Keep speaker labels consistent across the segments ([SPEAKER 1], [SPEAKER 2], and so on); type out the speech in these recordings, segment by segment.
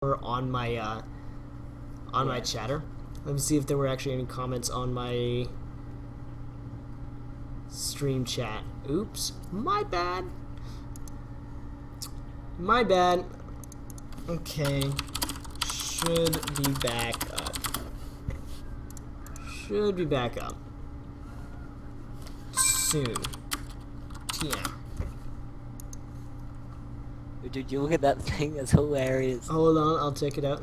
[SPEAKER 1] on my chatter. Let me see if there were actually any comments on my stream chat. Oops, my bad. My bad. Okay, should be back up. Should be back up soon. TM.
[SPEAKER 2] Dude, you look at that thing, that's hilarious.
[SPEAKER 1] Hold on, I'll check it out.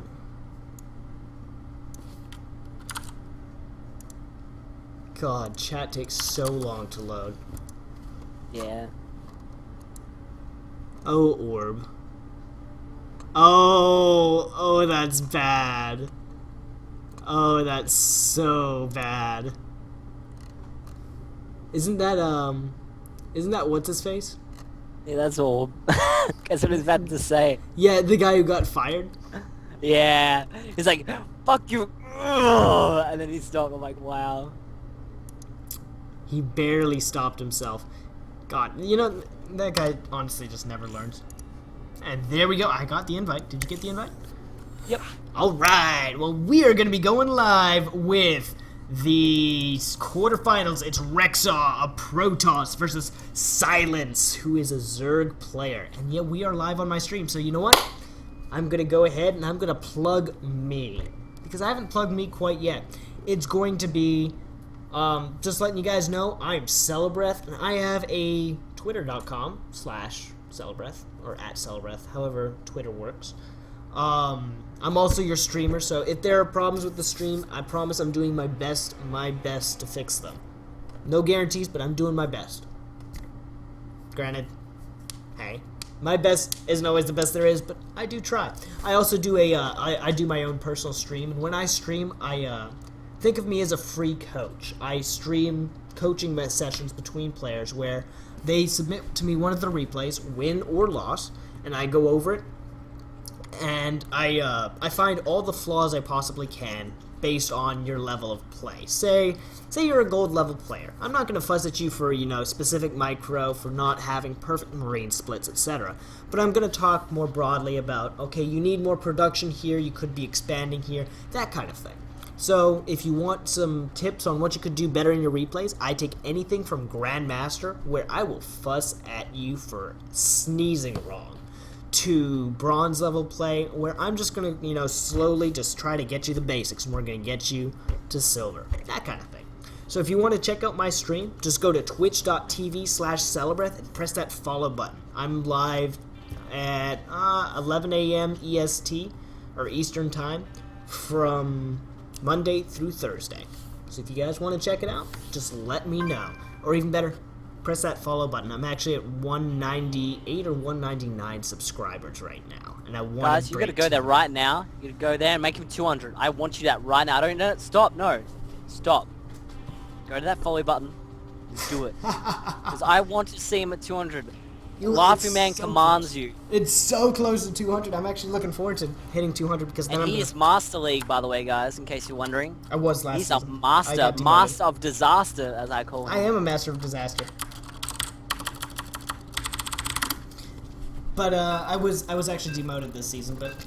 [SPEAKER 1] God, chat takes so long to load.
[SPEAKER 2] Yeah.
[SPEAKER 1] Oh, orb. Oh, that's bad. Oh, that's so bad. Isn't that what's his face?
[SPEAKER 2] Yeah, that's all. That's what I was about to say.
[SPEAKER 1] Yeah, the guy who got fired.
[SPEAKER 2] Yeah. He's like, fuck you. Ugh, and then he stopped. I'm like, wow.
[SPEAKER 1] He barely stopped himself. God, you know, that guy honestly just never learns. And there we go. I got the invite. Did you get the invite?
[SPEAKER 2] Yep.
[SPEAKER 1] Alright, well, we are going to be going live with the quarterfinals. It's Rexaw, a Protoss, versus Silence, who is a Zerg player. And yeah, we are live on my stream, so you know what? I'm going to go ahead and I'm going to plug me. Because I haven't plugged me quite yet. It's going to be, just letting you guys know, I'm Celebreth, and I have a twitter.com/Celebreth, or @Celebreth, however Twitter works. I'm also your streamer, so if there are problems with the stream, I promise I'm doing my best to fix them. No guarantees, but I'm doing my best. Granted, hey, my best isn't always the best there is, but I do try. I also do I do my own personal stream, and when I stream, I think of me as a free coach. I stream coaching sessions between players where they submit to me one of the replays, win or loss, and I go over it. And I find all the flaws I possibly can based on your level of play. Say you're a gold level player. I'm not going to fuss at you for, specific micro, for not having perfect marine splits, etc. But I'm going to talk more broadly about, okay, you need more production here, you could be expanding here, that kind of thing. So if you want some tips on what you could do better in your replays, I take anything from Grandmaster, where I will fuss at you for sneezing wrong, to bronze level play, where I'm just gonna, slowly just try to get you the basics, and we're gonna get you to silver, that kind of thing. So if you want to check out my stream, just go to twitch.tv/Celebreth and press that follow button. I'm live at 11 a.m. EST, or Eastern Time, from Monday through Thursday. So if you guys want to check it out, just let me know. Or even better, press that follow button. I'm actually at 198 or 199 subscribers right now, and I want
[SPEAKER 2] Guys, you gotta go there right now. You gotta go there and make him 200. I want you that right now. I don't know. Stop. No. Stop. Go to that follow button. Just do it. Because I want to see him at 200. Laughing Man so commands you.
[SPEAKER 1] It's so close to 200. I'm actually looking forward to hitting 200 because then
[SPEAKER 2] he is Master League, by the way, guys, in case you're wondering.
[SPEAKER 1] I was last season.
[SPEAKER 2] He's a master of disaster, as I call him.
[SPEAKER 1] I am a master of disaster. But I was actually demoted this season, but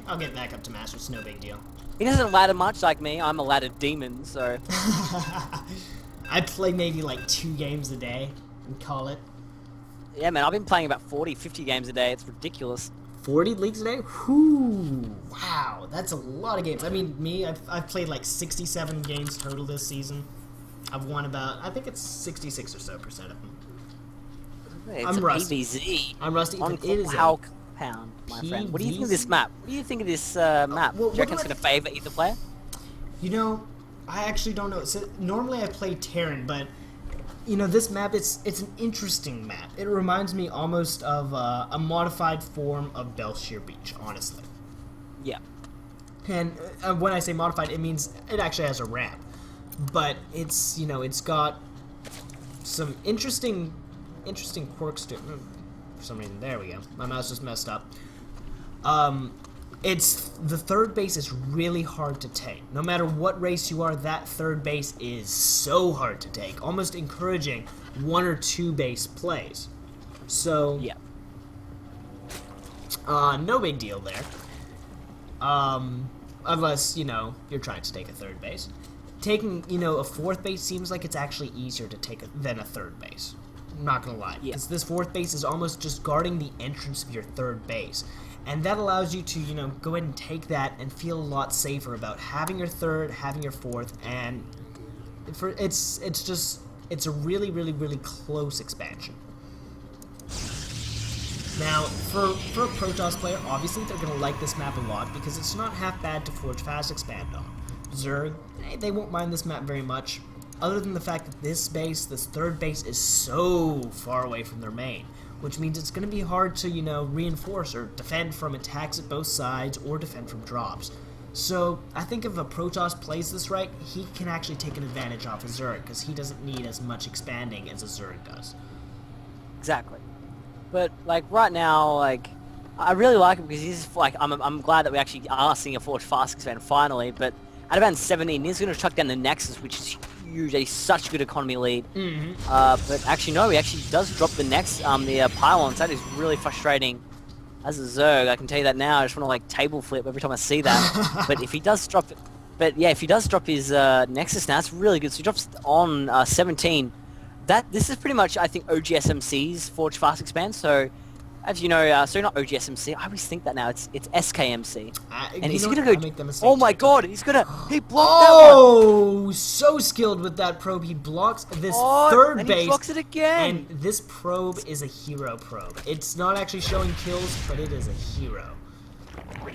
[SPEAKER 1] I'll get back up to master. It's no big deal.
[SPEAKER 2] He doesn't ladder much like me. I'm a ladder demon, so.
[SPEAKER 1] I play maybe like 2 games a day and call it.
[SPEAKER 2] Yeah, man, I've been playing about 40, 50 games a day. It's ridiculous.
[SPEAKER 1] 40 leagues a day? Whoo! Wow, that's a lot of games. I mean, I've played like 67 games total this season. I've won about, I think it's 66 or so percent of them.
[SPEAKER 2] It's rusty. PVZ.
[SPEAKER 1] I'm rusty.
[SPEAKER 2] On
[SPEAKER 1] it is
[SPEAKER 2] a pound, my friend. What do you think of this map? What do you think of this map?
[SPEAKER 1] Well,
[SPEAKER 2] do you reckon it's going to favor either player?
[SPEAKER 1] I actually don't know. So, normally I play Terran, but this map, it's an interesting map. It reminds me almost of a modified form of Belshire Beach, honestly.
[SPEAKER 2] Yeah.
[SPEAKER 1] And when I say modified, it means it actually has a ramp. But it's, it's got some interesting quirks to it. For some reason, there we go. My mouse just messed up. The third base is really hard to take. No matter what race you are, that third base is so hard to take, almost encouraging 1 or 2 base plays. So,
[SPEAKER 2] yeah.
[SPEAKER 1] No big deal there. Unless, you're trying to take a third base. Taking, a fourth base seems like it's actually easier to take than a third base. I'm not gonna lie.
[SPEAKER 2] Yeah.
[SPEAKER 1] Because this fourth base is almost just guarding the entrance of your third base. And that allows you to, go ahead and take that and feel a lot safer about having your third, having your fourth, and it's a really, really, really close expansion. Now, for a Protoss player, obviously they're going to like this map a lot because it's not half bad to Forge Fast expand on. Zerg, they won't mind this map very much, other than the fact that this third base, is so far away from their main, which means it's going to be hard to, reinforce or defend from attacks at both sides or defend from drops. So, I think if a Protoss plays this right, he can actually take an advantage off a Zerg, because he doesn't need as much expanding as a Zerg does.
[SPEAKER 2] Exactly. But, right now, I really like him because he's, I'm glad that we actually are seeing a Forge Fast expand finally, but at about 17, he's going to chuck down the Nexus, which is huge. He's such a good economy lead. But actually, no, he actually does drop the the pylons. That is really frustrating. As a Zerg, I can tell you that now. I just want to, table flip every time I see that. But if he does drop it, if he does drop his Nexus now, that's really good. So he drops on 17. This is pretty much, I think, OGSMC's Forge Fast expand. So, as you know, so not OGSMC. I always think that now. It's SKMC. And he's gonna go. Oh my God! He blocked that one.
[SPEAKER 1] Oh, so skilled with that probe. He blocks this third
[SPEAKER 2] and
[SPEAKER 1] base.
[SPEAKER 2] He blocks it again.
[SPEAKER 1] And this probe is a hero probe. It's not actually showing kills, but it is a hero.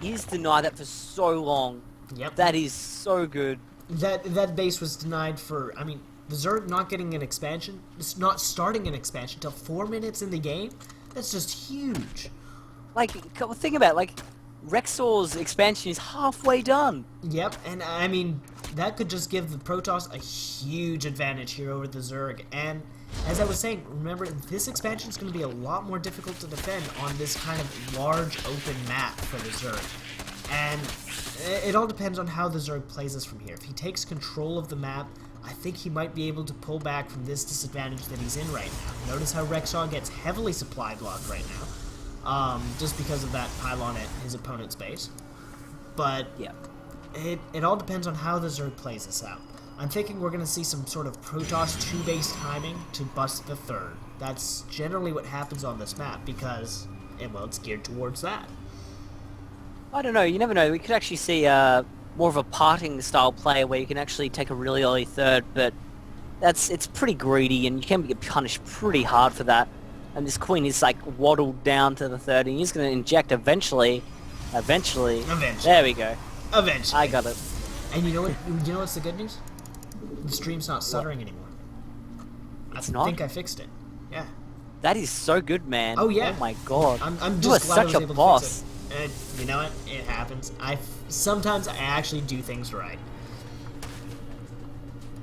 [SPEAKER 2] He's denied that for so long.
[SPEAKER 1] Yep.
[SPEAKER 2] That is so good.
[SPEAKER 1] That base was denied for. I mean, the Zerg not getting an expansion, not starting an expansion until 4 minutes in the game. That's just huge.
[SPEAKER 2] Think about it, Rexor's expansion is halfway done.
[SPEAKER 1] Yep, and I mean, that could just give the Protoss a huge advantage here over the Zerg. And as I was saying, remember, this expansion is going to be a lot more difficult to defend on this kind of large open map for the Zerg. And it all depends on how the Zerg plays this from here. If he takes control of the map, I think he might be able to pull back from this disadvantage that he's in right now. Notice how Rexar gets heavily supply blocked right now, just because of that pylon at his opponent's base. But
[SPEAKER 2] yeah,
[SPEAKER 1] it all depends on how the Zerg plays this out. I'm thinking we're going to see some sort of Protoss 2-base timing to bust the third. That's generally what happens on this map because, it's geared towards that.
[SPEAKER 2] I don't know. You never know. We could actually see more of a parting style play where you can actually take a really early third, but it's pretty greedy and you can get punished pretty hard for that. And this queen is waddled down to the third and he's going to inject eventually. There we go.
[SPEAKER 1] Eventually.
[SPEAKER 2] I got it.
[SPEAKER 1] And you know what's the good news? The stream's not stuttering anymore. I think I fixed it. Yeah.
[SPEAKER 2] That is so good, man.
[SPEAKER 1] Oh yeah.
[SPEAKER 2] Oh my God.
[SPEAKER 1] I'm
[SPEAKER 2] you are
[SPEAKER 1] just glad I was
[SPEAKER 2] such a
[SPEAKER 1] able
[SPEAKER 2] boss.
[SPEAKER 1] to fix it. And you know what? It happens. Sometimes I actually do things right.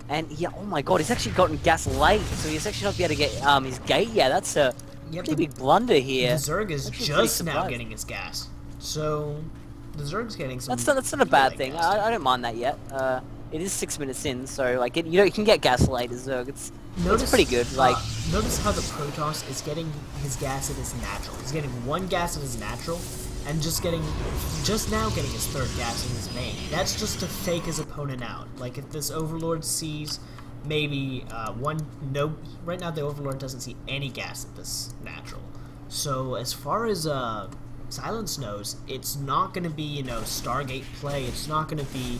[SPEAKER 2] And yeah, oh my God, he's actually gotten gas late, so he's actually not be able to get his gate. Yeah, that's a pretty big blunder here.
[SPEAKER 1] The Zerg is just now getting his gas, so the Zerg's getting some.
[SPEAKER 2] That's not a bad thing. I don't mind that yet. It is 6 minutes in, so you can get gas late as Zerg. It's pretty good.
[SPEAKER 1] Notice how the Protoss is getting his gas at his natural. He's getting one gas at his natural. And just now getting his third gas in his main. That's just to fake his opponent out. If this Overlord sees maybe right now the Overlord doesn't see any gas at this natural. So as far as Silence knows, it's not going to be, Stargate play. It's not going to be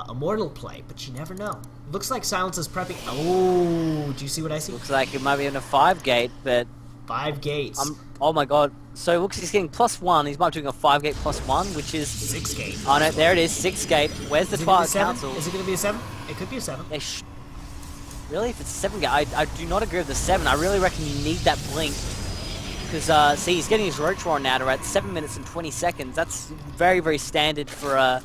[SPEAKER 1] Immortal play, but you never know. Looks like Silence is prepping. Oh, do you see what I see?
[SPEAKER 2] Looks like it might be in a 5 gate, but
[SPEAKER 1] 5 gates.
[SPEAKER 2] Oh my God. So it looks like he's getting +1. He's might be doing a 5 gate +1, which is
[SPEAKER 1] 6 gate.
[SPEAKER 2] Oh no, there it is, 6 gate. Where's the Twilight Council?
[SPEAKER 1] Is it going to be a 7? It could be a 7.
[SPEAKER 2] Yeah, really? If it's 7 gate, I do not agree with the 7. I really reckon you need that blink. Because, see, he's getting his Roach Warren now at 7 minutes and 20 seconds. That's very, very standard for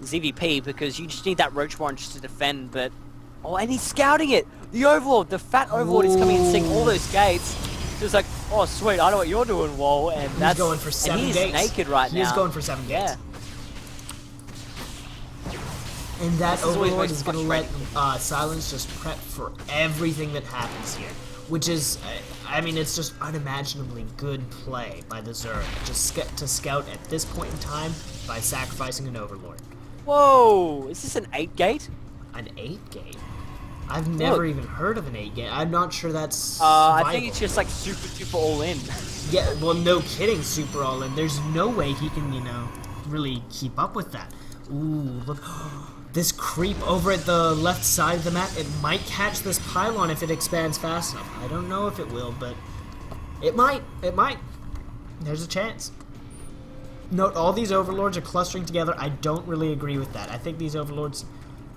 [SPEAKER 2] ZVP, because you just need that Roach Warren just to defend, but... Oh, and he's scouting it! The Overlord, the fat Overlord is coming and seeing all those gates. Just oh sweet, I know what you're doing, Wall, and
[SPEAKER 1] he's going for 7 gates.
[SPEAKER 2] He's naked right now.
[SPEAKER 1] He's going for 7 gates.
[SPEAKER 2] Yeah.
[SPEAKER 1] And that Overlord is going to let Silence just prep for everything that happens here. Which is, it's just unimaginably good play by the Zerg. Just to scout at this point in time by sacrificing an Overlord.
[SPEAKER 2] Whoa! Is this an 8 gate?
[SPEAKER 1] An 8 gate? I've never even heard of an 8 gate. I'm not sure that's
[SPEAKER 2] I think it's just like super all in.
[SPEAKER 1] Yeah, well, no kidding, super all in. There's no way he can, really keep up with that. Ooh, look. This creep over at the left side of the map, it might catch this pylon if it expands fast enough. I don't know if it will, but it might. It might. There's a chance. Note, all these overlords are clustering together. I don't really agree with that. I think these overlords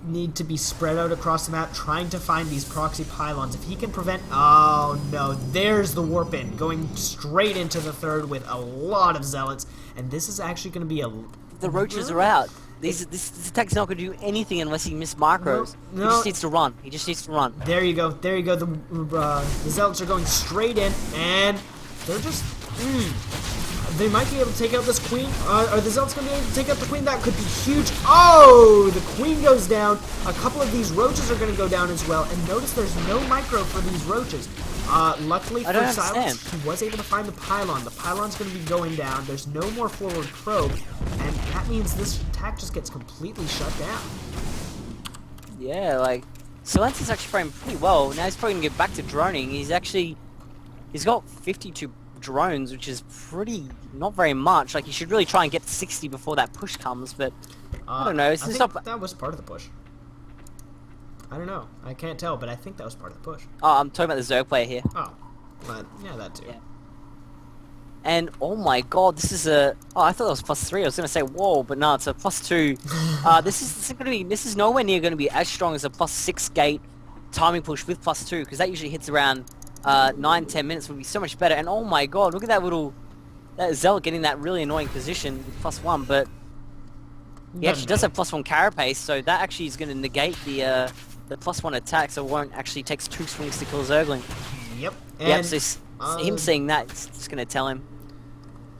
[SPEAKER 1] need to be spread out across the map, trying to find these proxy pylons. If he can prevent... Oh, no. There's the warp in, going straight into the third with a lot of zealots. And this is actually going to be a...
[SPEAKER 2] The roaches are out. This attack's not going to do anything unless he misses macros.
[SPEAKER 1] No.
[SPEAKER 2] He just needs to run. He just needs to run.
[SPEAKER 1] There you go. There you go. The zealots are going straight in, and they're just... They might be able to take out this queen. Are the zealots going to be able to take out the queen? That could be huge. Oh, the queen goes down. A couple of these roaches are going to go down as well. And notice there's no micro for these roaches. Luckily for Silence, he was able to find the pylon. The pylon's going to be going down. There's no more forward probe. And that means this attack just gets completely shut down.
[SPEAKER 2] Yeah, like... Silence is actually playing pretty well. Now he's probably going to get back to droning. He's got 52 drones, which is pretty... not very much. Like, you should really try and get to 60 before that push comes, but... I don't know.
[SPEAKER 1] I think that was part of the push. I don't know. I can't tell, but I think that was part of the push.
[SPEAKER 2] Oh, I'm talking about the Zerg player here.
[SPEAKER 1] Oh. But, yeah, that too.
[SPEAKER 2] Yeah. And, oh my god, this is a... Oh, I thought it was +3. I was going to say, whoa, but no, it's a +2. This is nowhere near going to be as strong as a +6 gate timing push with +2, because that usually hits around 9-10 minutes. Would be so much better. And, oh my god, look at that Zealot getting that really annoying position with +1, but... He actually does have +1 carapace, so that actually is going to negate the +1 attack, so it won't actually takes 2 swings to kill Zergling.
[SPEAKER 1] Yep.
[SPEAKER 2] And so him seeing that, it's just going to tell him.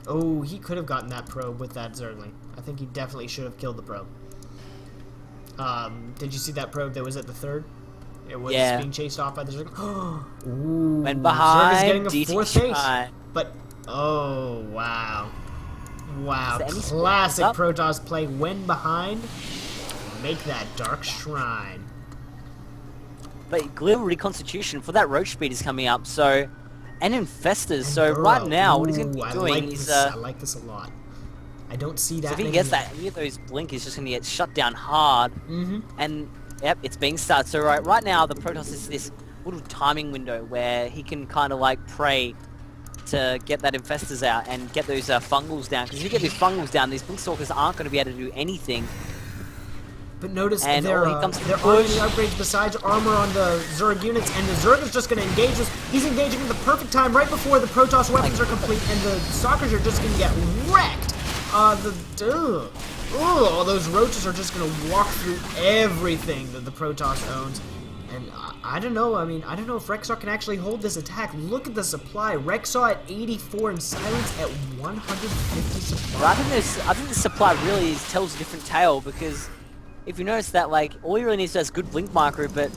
[SPEAKER 1] Oh, he could have gotten that probe with that Zergling. I think he definitely should have killed the probe. Did you see that probe that was at the third? It was being chased off by the Zergling. Ooh,
[SPEAKER 2] Went behind,
[SPEAKER 1] Zerg is getting a fourth chase.
[SPEAKER 2] Shrine.
[SPEAKER 1] But, oh, wow. Wow, classic Protoss play. When behind, make that Dark Shrine.
[SPEAKER 2] But Glitter Reconstitution for that Roach speed is coming up, so... And Infestors, so right now, what he's going to be doing is...
[SPEAKER 1] I like this a lot. I don't see that.
[SPEAKER 2] So if he gets that, any of those blink is just going to get shut down hard. And, yep, it's being started. So right now, the Protoss is this little timing window where he can kind of like pray to get that Infestors out and get those fungals down. Because if you get these fungals down, these Blinkstalkers aren't going to be able to do anything.
[SPEAKER 1] But notice there aren't any upgrades besides armor on the Zerg units, and the Zerg is just going to engage this. He's engaging at the perfect time, right before the Protoss weapons are complete, and the Stalkers are just going to get wrecked. All those roaches are just going to walk through everything that the Protoss owns. And I don't know, I don't know if Rexar can actually hold this attack. Look at the supply. Rexar at 84 and Silence at 150 supply.
[SPEAKER 2] Well, I think the supply really tells a different tale, because... If you notice that, like, all he really needs to do is good blink marker, but,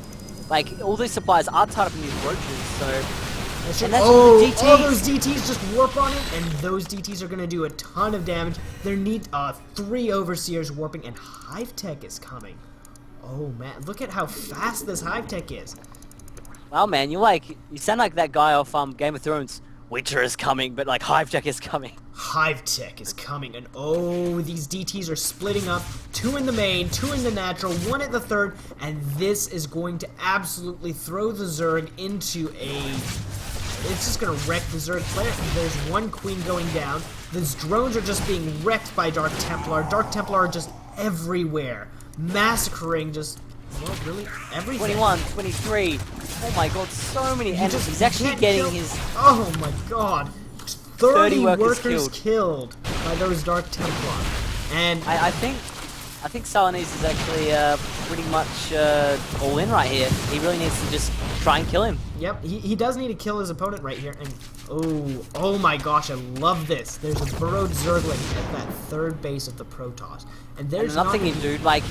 [SPEAKER 2] like, all these supplies are tied up in these roaches, so... And that's all the DTs.
[SPEAKER 1] All those DTs just warp on it, and those DTs are going to do a ton of damage. There need 3 Overseers warping, and Hive Tech is coming. Oh, man, look at how fast this Hive Tech is.
[SPEAKER 2] Well, man, you sound like that guy off Game of Thrones. Winter is coming, but, like, Hive Tech is coming.
[SPEAKER 1] Hive Tech is coming, and these DTs are splitting up. 2 in the main, 2 in the natural, 1 at the third, and this is going to absolutely throw the Zerg into it's just going to wreck the Zerg player. There's 1 queen going down. These drones are just being wrecked by Dark Templar. Dark Templar are just everywhere, massacring just... Well, really, everything.
[SPEAKER 2] 21, 23. Oh my god, so many enemies. He's actually getting his...
[SPEAKER 1] Oh my god. 30 workers killed by those Dark Templar. And
[SPEAKER 2] I think Salanese is actually pretty much all in right here. He really needs to just try and kill him.
[SPEAKER 1] Yep, he does need to kill his opponent right here. And oh my gosh, I love this. There's a burrowed Zergling at that third base of the Protoss. And there's
[SPEAKER 2] nothing you do, like...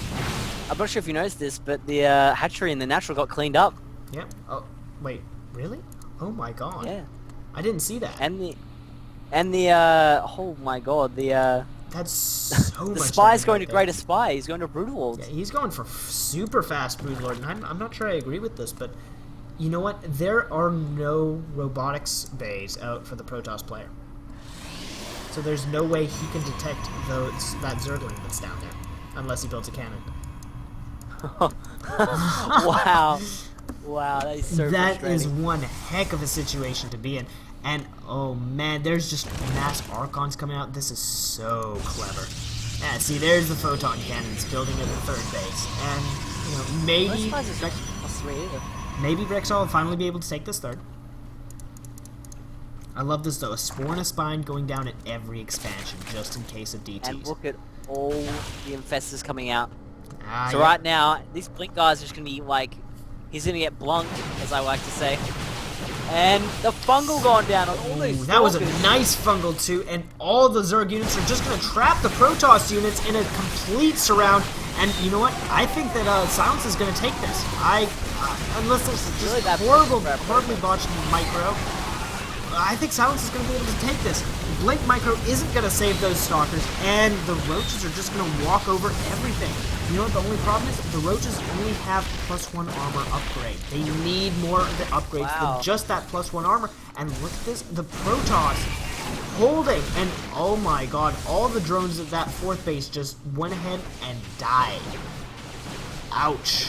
[SPEAKER 2] I'm not sure if you noticed this, but the hatchery in the natural got cleaned up.
[SPEAKER 1] Yep. Oh, wait, really? Oh my god.
[SPEAKER 2] Yeah.
[SPEAKER 1] I didn't see that.
[SPEAKER 2] And the oh my god, the
[SPEAKER 1] That's so much.
[SPEAKER 2] The spy's
[SPEAKER 1] damage
[SPEAKER 2] going
[SPEAKER 1] right
[SPEAKER 2] to
[SPEAKER 1] there.
[SPEAKER 2] Greater Spy. He's going to Broodlords.
[SPEAKER 1] Yeah, he's going for super fast Broodlord, and I'm not sure I agree with this, but you know what? There are no robotics bays out for the Protoss player. So there's no way he can detect that Zergling that's down there, unless he builds a cannon.
[SPEAKER 2] Wow. Wow, that is so
[SPEAKER 1] That
[SPEAKER 2] frustrating.
[SPEAKER 1] is one heck of a situation to be in. And, oh man, there's just mass Archons coming out. This is so clever. Yeah, see, there's the Photon Cannons building at the third base. And, you know, maybe Rexall will finally be able to take this third. I love this, though. A Spore and a Spine going down at every expansion, just in case of DTs.
[SPEAKER 2] And look at all the Infestors coming out. So
[SPEAKER 1] yeah.
[SPEAKER 2] right now, these Blink guys are just going to be like... He's going to get blunked, as I like to say. And the Fungal going down on all these
[SPEAKER 1] that was a
[SPEAKER 2] Stalkers.
[SPEAKER 1] nice Fungal too, and all the Zerg units are just going to trap the Protoss units in a complete surround. And you know what? I think that Silence is going to take this. Unless there's just
[SPEAKER 2] Really bad
[SPEAKER 1] horribly botched micro, I think Silence is going to be able to take this. Blink micro isn't going to save those Stalkers, and the Roaches are just going to walk over everything. You know what the only problem is? The Roaches only have +1 armor upgrade. They need more of the upgrades than just that +1 armor. And look at this, the Protoss holding, and oh my god, all the drones at that fourth base just went ahead and died. Ouch.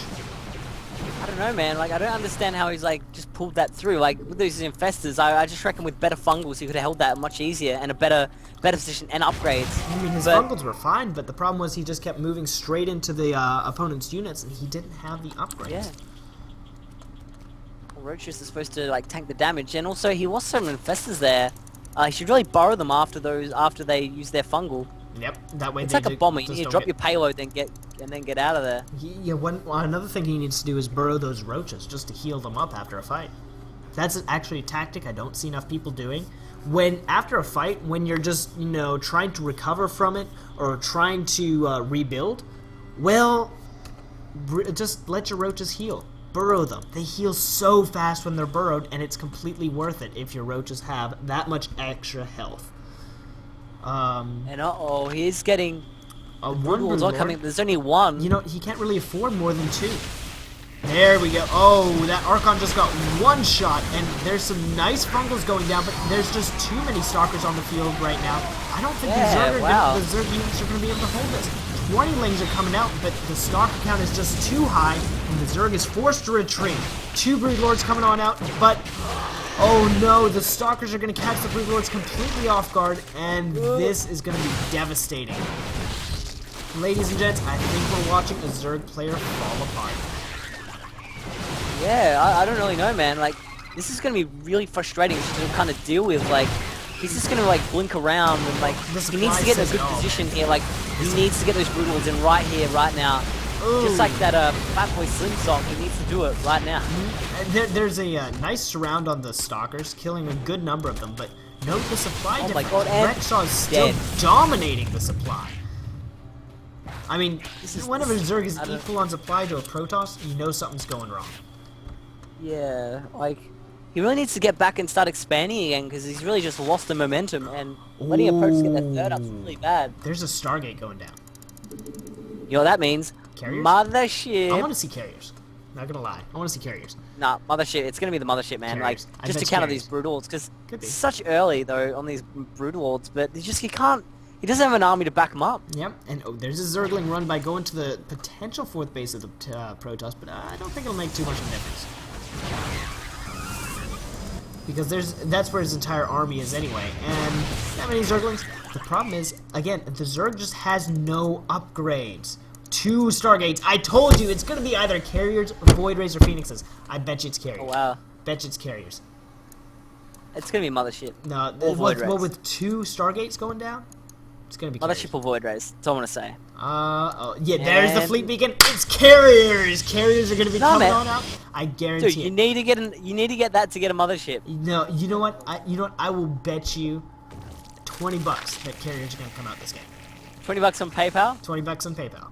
[SPEAKER 2] I don't know, man. Like, I don't understand how he's, like, just pulled that through. Like, with those Infestors, I just reckon with better Fungals, he could have held that much easier and a better position and upgrades.
[SPEAKER 1] I mean, his Fungals were fine, but the problem was he just kept moving straight into the opponent's units, and he didn't have the upgrades.
[SPEAKER 2] Yeah. Well, Roaches is supposed to, like, tank the damage, and also he lost some Infestors there. He should really borrow them after they use their Fungal.
[SPEAKER 1] Yep, that way
[SPEAKER 2] It's
[SPEAKER 1] they
[SPEAKER 2] like a bomber. You
[SPEAKER 1] just
[SPEAKER 2] need to
[SPEAKER 1] don't
[SPEAKER 2] drop
[SPEAKER 1] get...
[SPEAKER 2] your payload, then get out of there.
[SPEAKER 1] Yeah, another thing he needs to do is burrow those Roaches just to heal them up after a fight. That's actually a tactic I don't see enough people doing. After a fight, when you're just, you know, trying to recover from it or trying to rebuild, well, just let your Roaches heal. Burrow them. They heal so fast when they're burrowed, and it's completely worth it if your Roaches have that much extra health.
[SPEAKER 2] And uh-oh, he's getting...
[SPEAKER 1] One
[SPEAKER 2] Broodlords are coming. There's only one.
[SPEAKER 1] You know, he can't really afford more than 2. There we go. Oh, that Archon just got one shot, and there's some nice Fungals going down, but there's just too many Stalkers on the field right now. I don't think the Zerg units are going to be able to hold this. 20 Lings are coming out, but the Stalker count is just too high, and the Zerg is forced to retreat. 2 Broodlords coming on out, but... Oh no, the Stalkers are going to catch the Broodlords completely off guard, and this is going to be devastating. Ladies and gents, I think we're watching a Zerg player fall apart.
[SPEAKER 2] Yeah, I don't really know, man. Like, this is going to be really frustrating to kind of deal with. Like, he's just going to, like, blink around and, like, he needs to get in a good position here. Like, he needs to get those Broodlords in right here, right now. Ooh. Just like that Fat Boy Slim song, he needs to do it right now.
[SPEAKER 1] There's a nice surround on the Stalkers, killing a good number of them, but note the supply difference.
[SPEAKER 2] My god, and
[SPEAKER 1] Rexall is still dominating the supply. I mean, whenever Zerg is equal on supply to a Protoss, you know something's going wrong.
[SPEAKER 2] Yeah, like, he really needs to get back and start expanding again, because he's really just lost the momentum, and letting approach get that third up's really bad.
[SPEAKER 1] There's a Stargate going down.
[SPEAKER 2] You know what that means?
[SPEAKER 1] Carriers?
[SPEAKER 2] Mothership.
[SPEAKER 1] I want to see carriers. Not gonna lie, I want to see carriers.
[SPEAKER 2] Nah, mothership. It's gonna be the mothership, man.
[SPEAKER 1] Carriers.
[SPEAKER 2] Like, just to counter these Broodlords, because
[SPEAKER 1] it's
[SPEAKER 2] such early though on these Broodlords, but he can't. He doesn't have an army to back him up.
[SPEAKER 1] Yep, and there's a Zergling run by going to the potential fourth base of the Protoss, but I don't think it'll make too much of a difference. Because that's where his entire army is anyway, and that many Zerglings. The problem is, again, the Zerg just has no upgrades. 2 Stargates. I told you, it's gonna be either carriers, Void Rays, or Phoenixes. I bet you it's carriers.
[SPEAKER 2] Oh, wow.
[SPEAKER 1] Bet you it's carriers.
[SPEAKER 2] It's gonna be mothership.
[SPEAKER 1] No, with 2 Stargates going down, it's gonna be carriers.
[SPEAKER 2] Mothership or Void Rays. That's all I want to say.
[SPEAKER 1] Oh, yeah, there's the fleet beacon. It's carriers. Carriers are gonna be coming on out. I guarantee it.
[SPEAKER 2] Dude, you need to get that to get a mothership.
[SPEAKER 1] No, you know what? I will bet you $20 that carriers are gonna come out this game.
[SPEAKER 2] $20 on PayPal.
[SPEAKER 1] $20 on PayPal.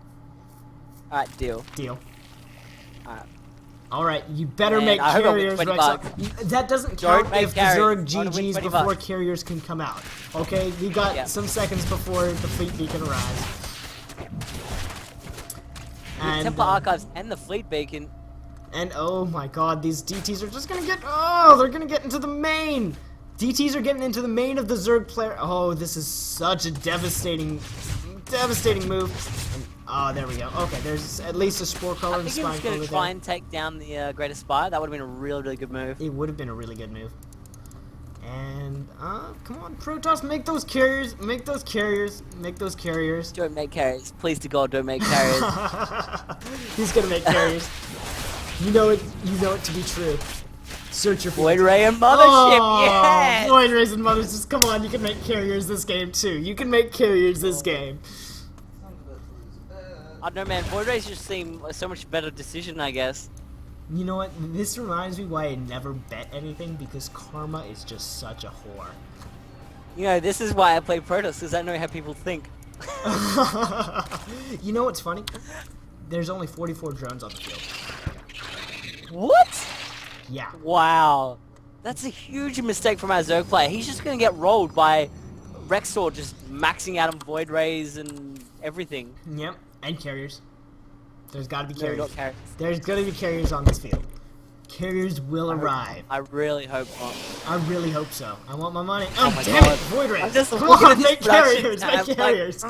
[SPEAKER 2] Alright, deal.
[SPEAKER 1] Deal.
[SPEAKER 2] Alright.
[SPEAKER 1] All right, you better
[SPEAKER 2] Man,
[SPEAKER 1] make
[SPEAKER 2] I hope I win
[SPEAKER 1] carriers,
[SPEAKER 2] 20
[SPEAKER 1] Rexar. That doesn't
[SPEAKER 2] Don't
[SPEAKER 1] count
[SPEAKER 2] make
[SPEAKER 1] if the
[SPEAKER 2] carries.
[SPEAKER 1] Zerg
[SPEAKER 2] I wanna win
[SPEAKER 1] GGs
[SPEAKER 2] 20
[SPEAKER 1] before
[SPEAKER 2] bucks.
[SPEAKER 1] carriers can come out. Okay, we got
[SPEAKER 2] Yeah.
[SPEAKER 1] some seconds before the fleet beacon arrives.
[SPEAKER 2] The Templar Archives and the Fleet Beacon.
[SPEAKER 1] And oh my god, these DTs are just gonna get. Oh, they're gonna get into the main. DTs are getting into the main of the Zerg player. Oh, this is such a devastating move. And, oh, there we go. Okay, there's at least a Spore Crawler
[SPEAKER 2] I
[SPEAKER 1] and
[SPEAKER 2] think he was
[SPEAKER 1] Spine
[SPEAKER 2] going
[SPEAKER 1] Crawler
[SPEAKER 2] to try
[SPEAKER 1] there.
[SPEAKER 2] and take down the Greater Spire. That would have been a really, really good move.
[SPEAKER 1] It would have been a really good move. And, come on, Protoss, make those carriers, make those carriers, make those carriers.
[SPEAKER 2] Don't make carriers. Please to God, don't make carriers.
[SPEAKER 1] He's gonna make carriers. You know it to be true. Search your
[SPEAKER 2] Void Ray and Mothership,
[SPEAKER 1] oh,
[SPEAKER 2] yes!
[SPEAKER 1] Void Rays and Motherships, come on, you can make carriers this game too. You can make carriers this game.
[SPEAKER 2] I don't know, man. Void Rays just seem so much better decision, I guess.
[SPEAKER 1] You know what? This reminds me why I never bet anything, because karma is just such a whore.
[SPEAKER 2] You know, this is why I play Protoss, because I know how people think.
[SPEAKER 1] You know what's funny? There's only 44 drones on the field.
[SPEAKER 2] What?
[SPEAKER 1] Yeah.
[SPEAKER 2] Wow. That's a huge mistake from our Zerg player. He's just going to get rolled by Rexor just maxing out on Void Rays and everything.
[SPEAKER 1] Yep. And carriers. There's gotta be
[SPEAKER 2] No,
[SPEAKER 1] carriers.
[SPEAKER 2] not carriers.
[SPEAKER 1] There's gonna be carriers on this field. Carriers will arrive.
[SPEAKER 2] I really hope not.
[SPEAKER 1] I really hope so. I want my money. Oh,
[SPEAKER 2] my
[SPEAKER 1] damn
[SPEAKER 2] God.
[SPEAKER 1] it! Void Rays!
[SPEAKER 2] I'm just
[SPEAKER 1] Come
[SPEAKER 2] looking at
[SPEAKER 1] on,
[SPEAKER 2] this
[SPEAKER 1] make
[SPEAKER 2] production
[SPEAKER 1] carriers!
[SPEAKER 2] tab,
[SPEAKER 1] Make
[SPEAKER 2] like,
[SPEAKER 1] carriers!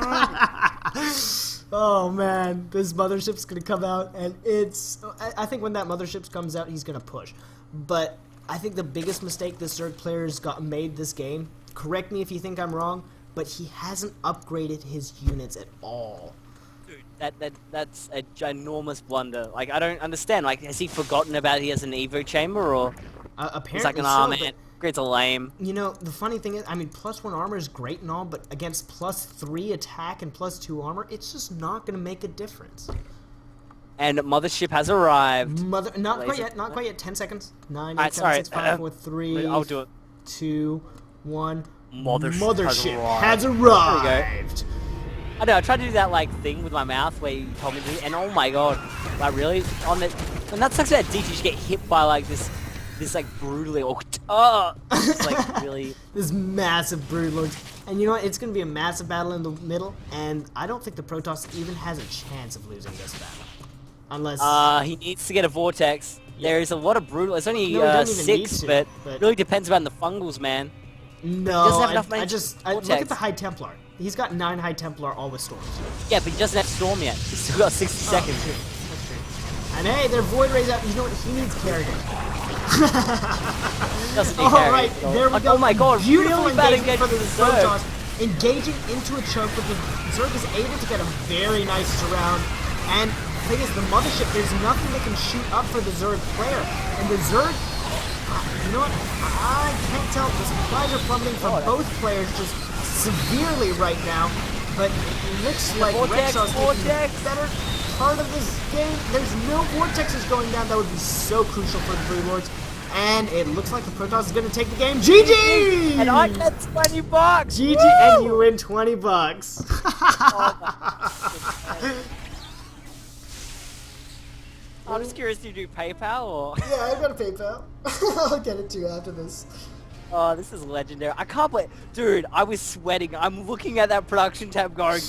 [SPEAKER 1] Oh man, this mothership's gonna come out, and it's. I think when that mothership comes out, he's gonna push. But I think the biggest mistake the Zerg players made this game. Correct me if you think I'm wrong, but he hasn't upgraded his units at all.
[SPEAKER 2] That's a ginormous blunder. Like, I don't understand. Like, has he forgotten about he has an Evo chamber, or
[SPEAKER 1] Apparently
[SPEAKER 2] he's like,
[SPEAKER 1] so,
[SPEAKER 2] nah,
[SPEAKER 1] but-
[SPEAKER 2] man, grids are lame.
[SPEAKER 1] You know, the funny thing is, I mean, +1 armor is great and all, but against +3 attack and +2 armor, it's just not going to make a difference.
[SPEAKER 2] And Mothership has arrived.
[SPEAKER 1] Not quite
[SPEAKER 2] Laser-
[SPEAKER 1] yet, not quite yet. 10 seconds. 9, 8,
[SPEAKER 2] Alright,
[SPEAKER 1] 7,
[SPEAKER 2] sorry,
[SPEAKER 1] 6, 5, 4, 3,
[SPEAKER 2] I'll do it.
[SPEAKER 1] 2, 1.
[SPEAKER 2] Mothership
[SPEAKER 1] has
[SPEAKER 2] There
[SPEAKER 1] arrived.
[SPEAKER 2] I know, I tried to do that, like, thing with my mouth where you told me to, and oh my god, like, really? And that sucks about DT, you get hit by, like, this like, brutally, it's, like, really...
[SPEAKER 1] This massive Broodlords. And you know what? It's going to be a massive battle in the middle, and I don't think the Protoss even has a chance of losing this battle. Unless...
[SPEAKER 2] he needs to get a Vortex.
[SPEAKER 1] Yeah.
[SPEAKER 2] There is a lot of brutal. It's only
[SPEAKER 1] No, he doesn't even need
[SPEAKER 2] 6,
[SPEAKER 1] to,
[SPEAKER 2] but
[SPEAKER 1] but-
[SPEAKER 2] it really depends about the fungals, man.
[SPEAKER 1] No,
[SPEAKER 2] doesn't have enough
[SPEAKER 1] I
[SPEAKER 2] range
[SPEAKER 1] just...
[SPEAKER 2] for
[SPEAKER 1] look at
[SPEAKER 2] Vortex.
[SPEAKER 1] the High Templar. He's got 9 High Templar, all with storms.
[SPEAKER 2] Yeah, but he doesn't have Storm yet. He's still got 60 seconds.
[SPEAKER 1] That's true. That's true. And hey, they're Void Rays out. You know what? He needs carriers.
[SPEAKER 2] Doesn't need
[SPEAKER 1] All
[SPEAKER 2] carry.
[SPEAKER 1] right, there we
[SPEAKER 2] Like,
[SPEAKER 1] go.
[SPEAKER 2] oh my god,
[SPEAKER 1] Beautiful
[SPEAKER 2] really bad
[SPEAKER 1] engagement for
[SPEAKER 2] engagement
[SPEAKER 1] the
[SPEAKER 2] for the Zerg.
[SPEAKER 1] Protoss. Engaging into a choke, but the Zerg is able to get a very nice surround. And the thing is, the mothership, there's nothing that can shoot up for the Zerg player. And the Zerg, you know what? I can't tell. The supplies are plummeting for both players just severely right now. But it looks like
[SPEAKER 2] Vortex,
[SPEAKER 1] Rexar's taking
[SPEAKER 2] Vortex.
[SPEAKER 1] the better part of this game. There's no vortexes going down. That would be so crucial for the Blue Lords. And it looks like the Protoss is going to take the game. GG!
[SPEAKER 2] And I get 20 bucks!
[SPEAKER 1] GG,
[SPEAKER 2] Woo!
[SPEAKER 1] and you win 20 bucks.
[SPEAKER 2] I'm just curious, do you do PayPal or?
[SPEAKER 1] Yeah, I've got a PayPal. I'll get it to you after this.
[SPEAKER 2] Oh, this is legendary. I can't believe... Dude, I was sweating. I'm looking at that production tab going...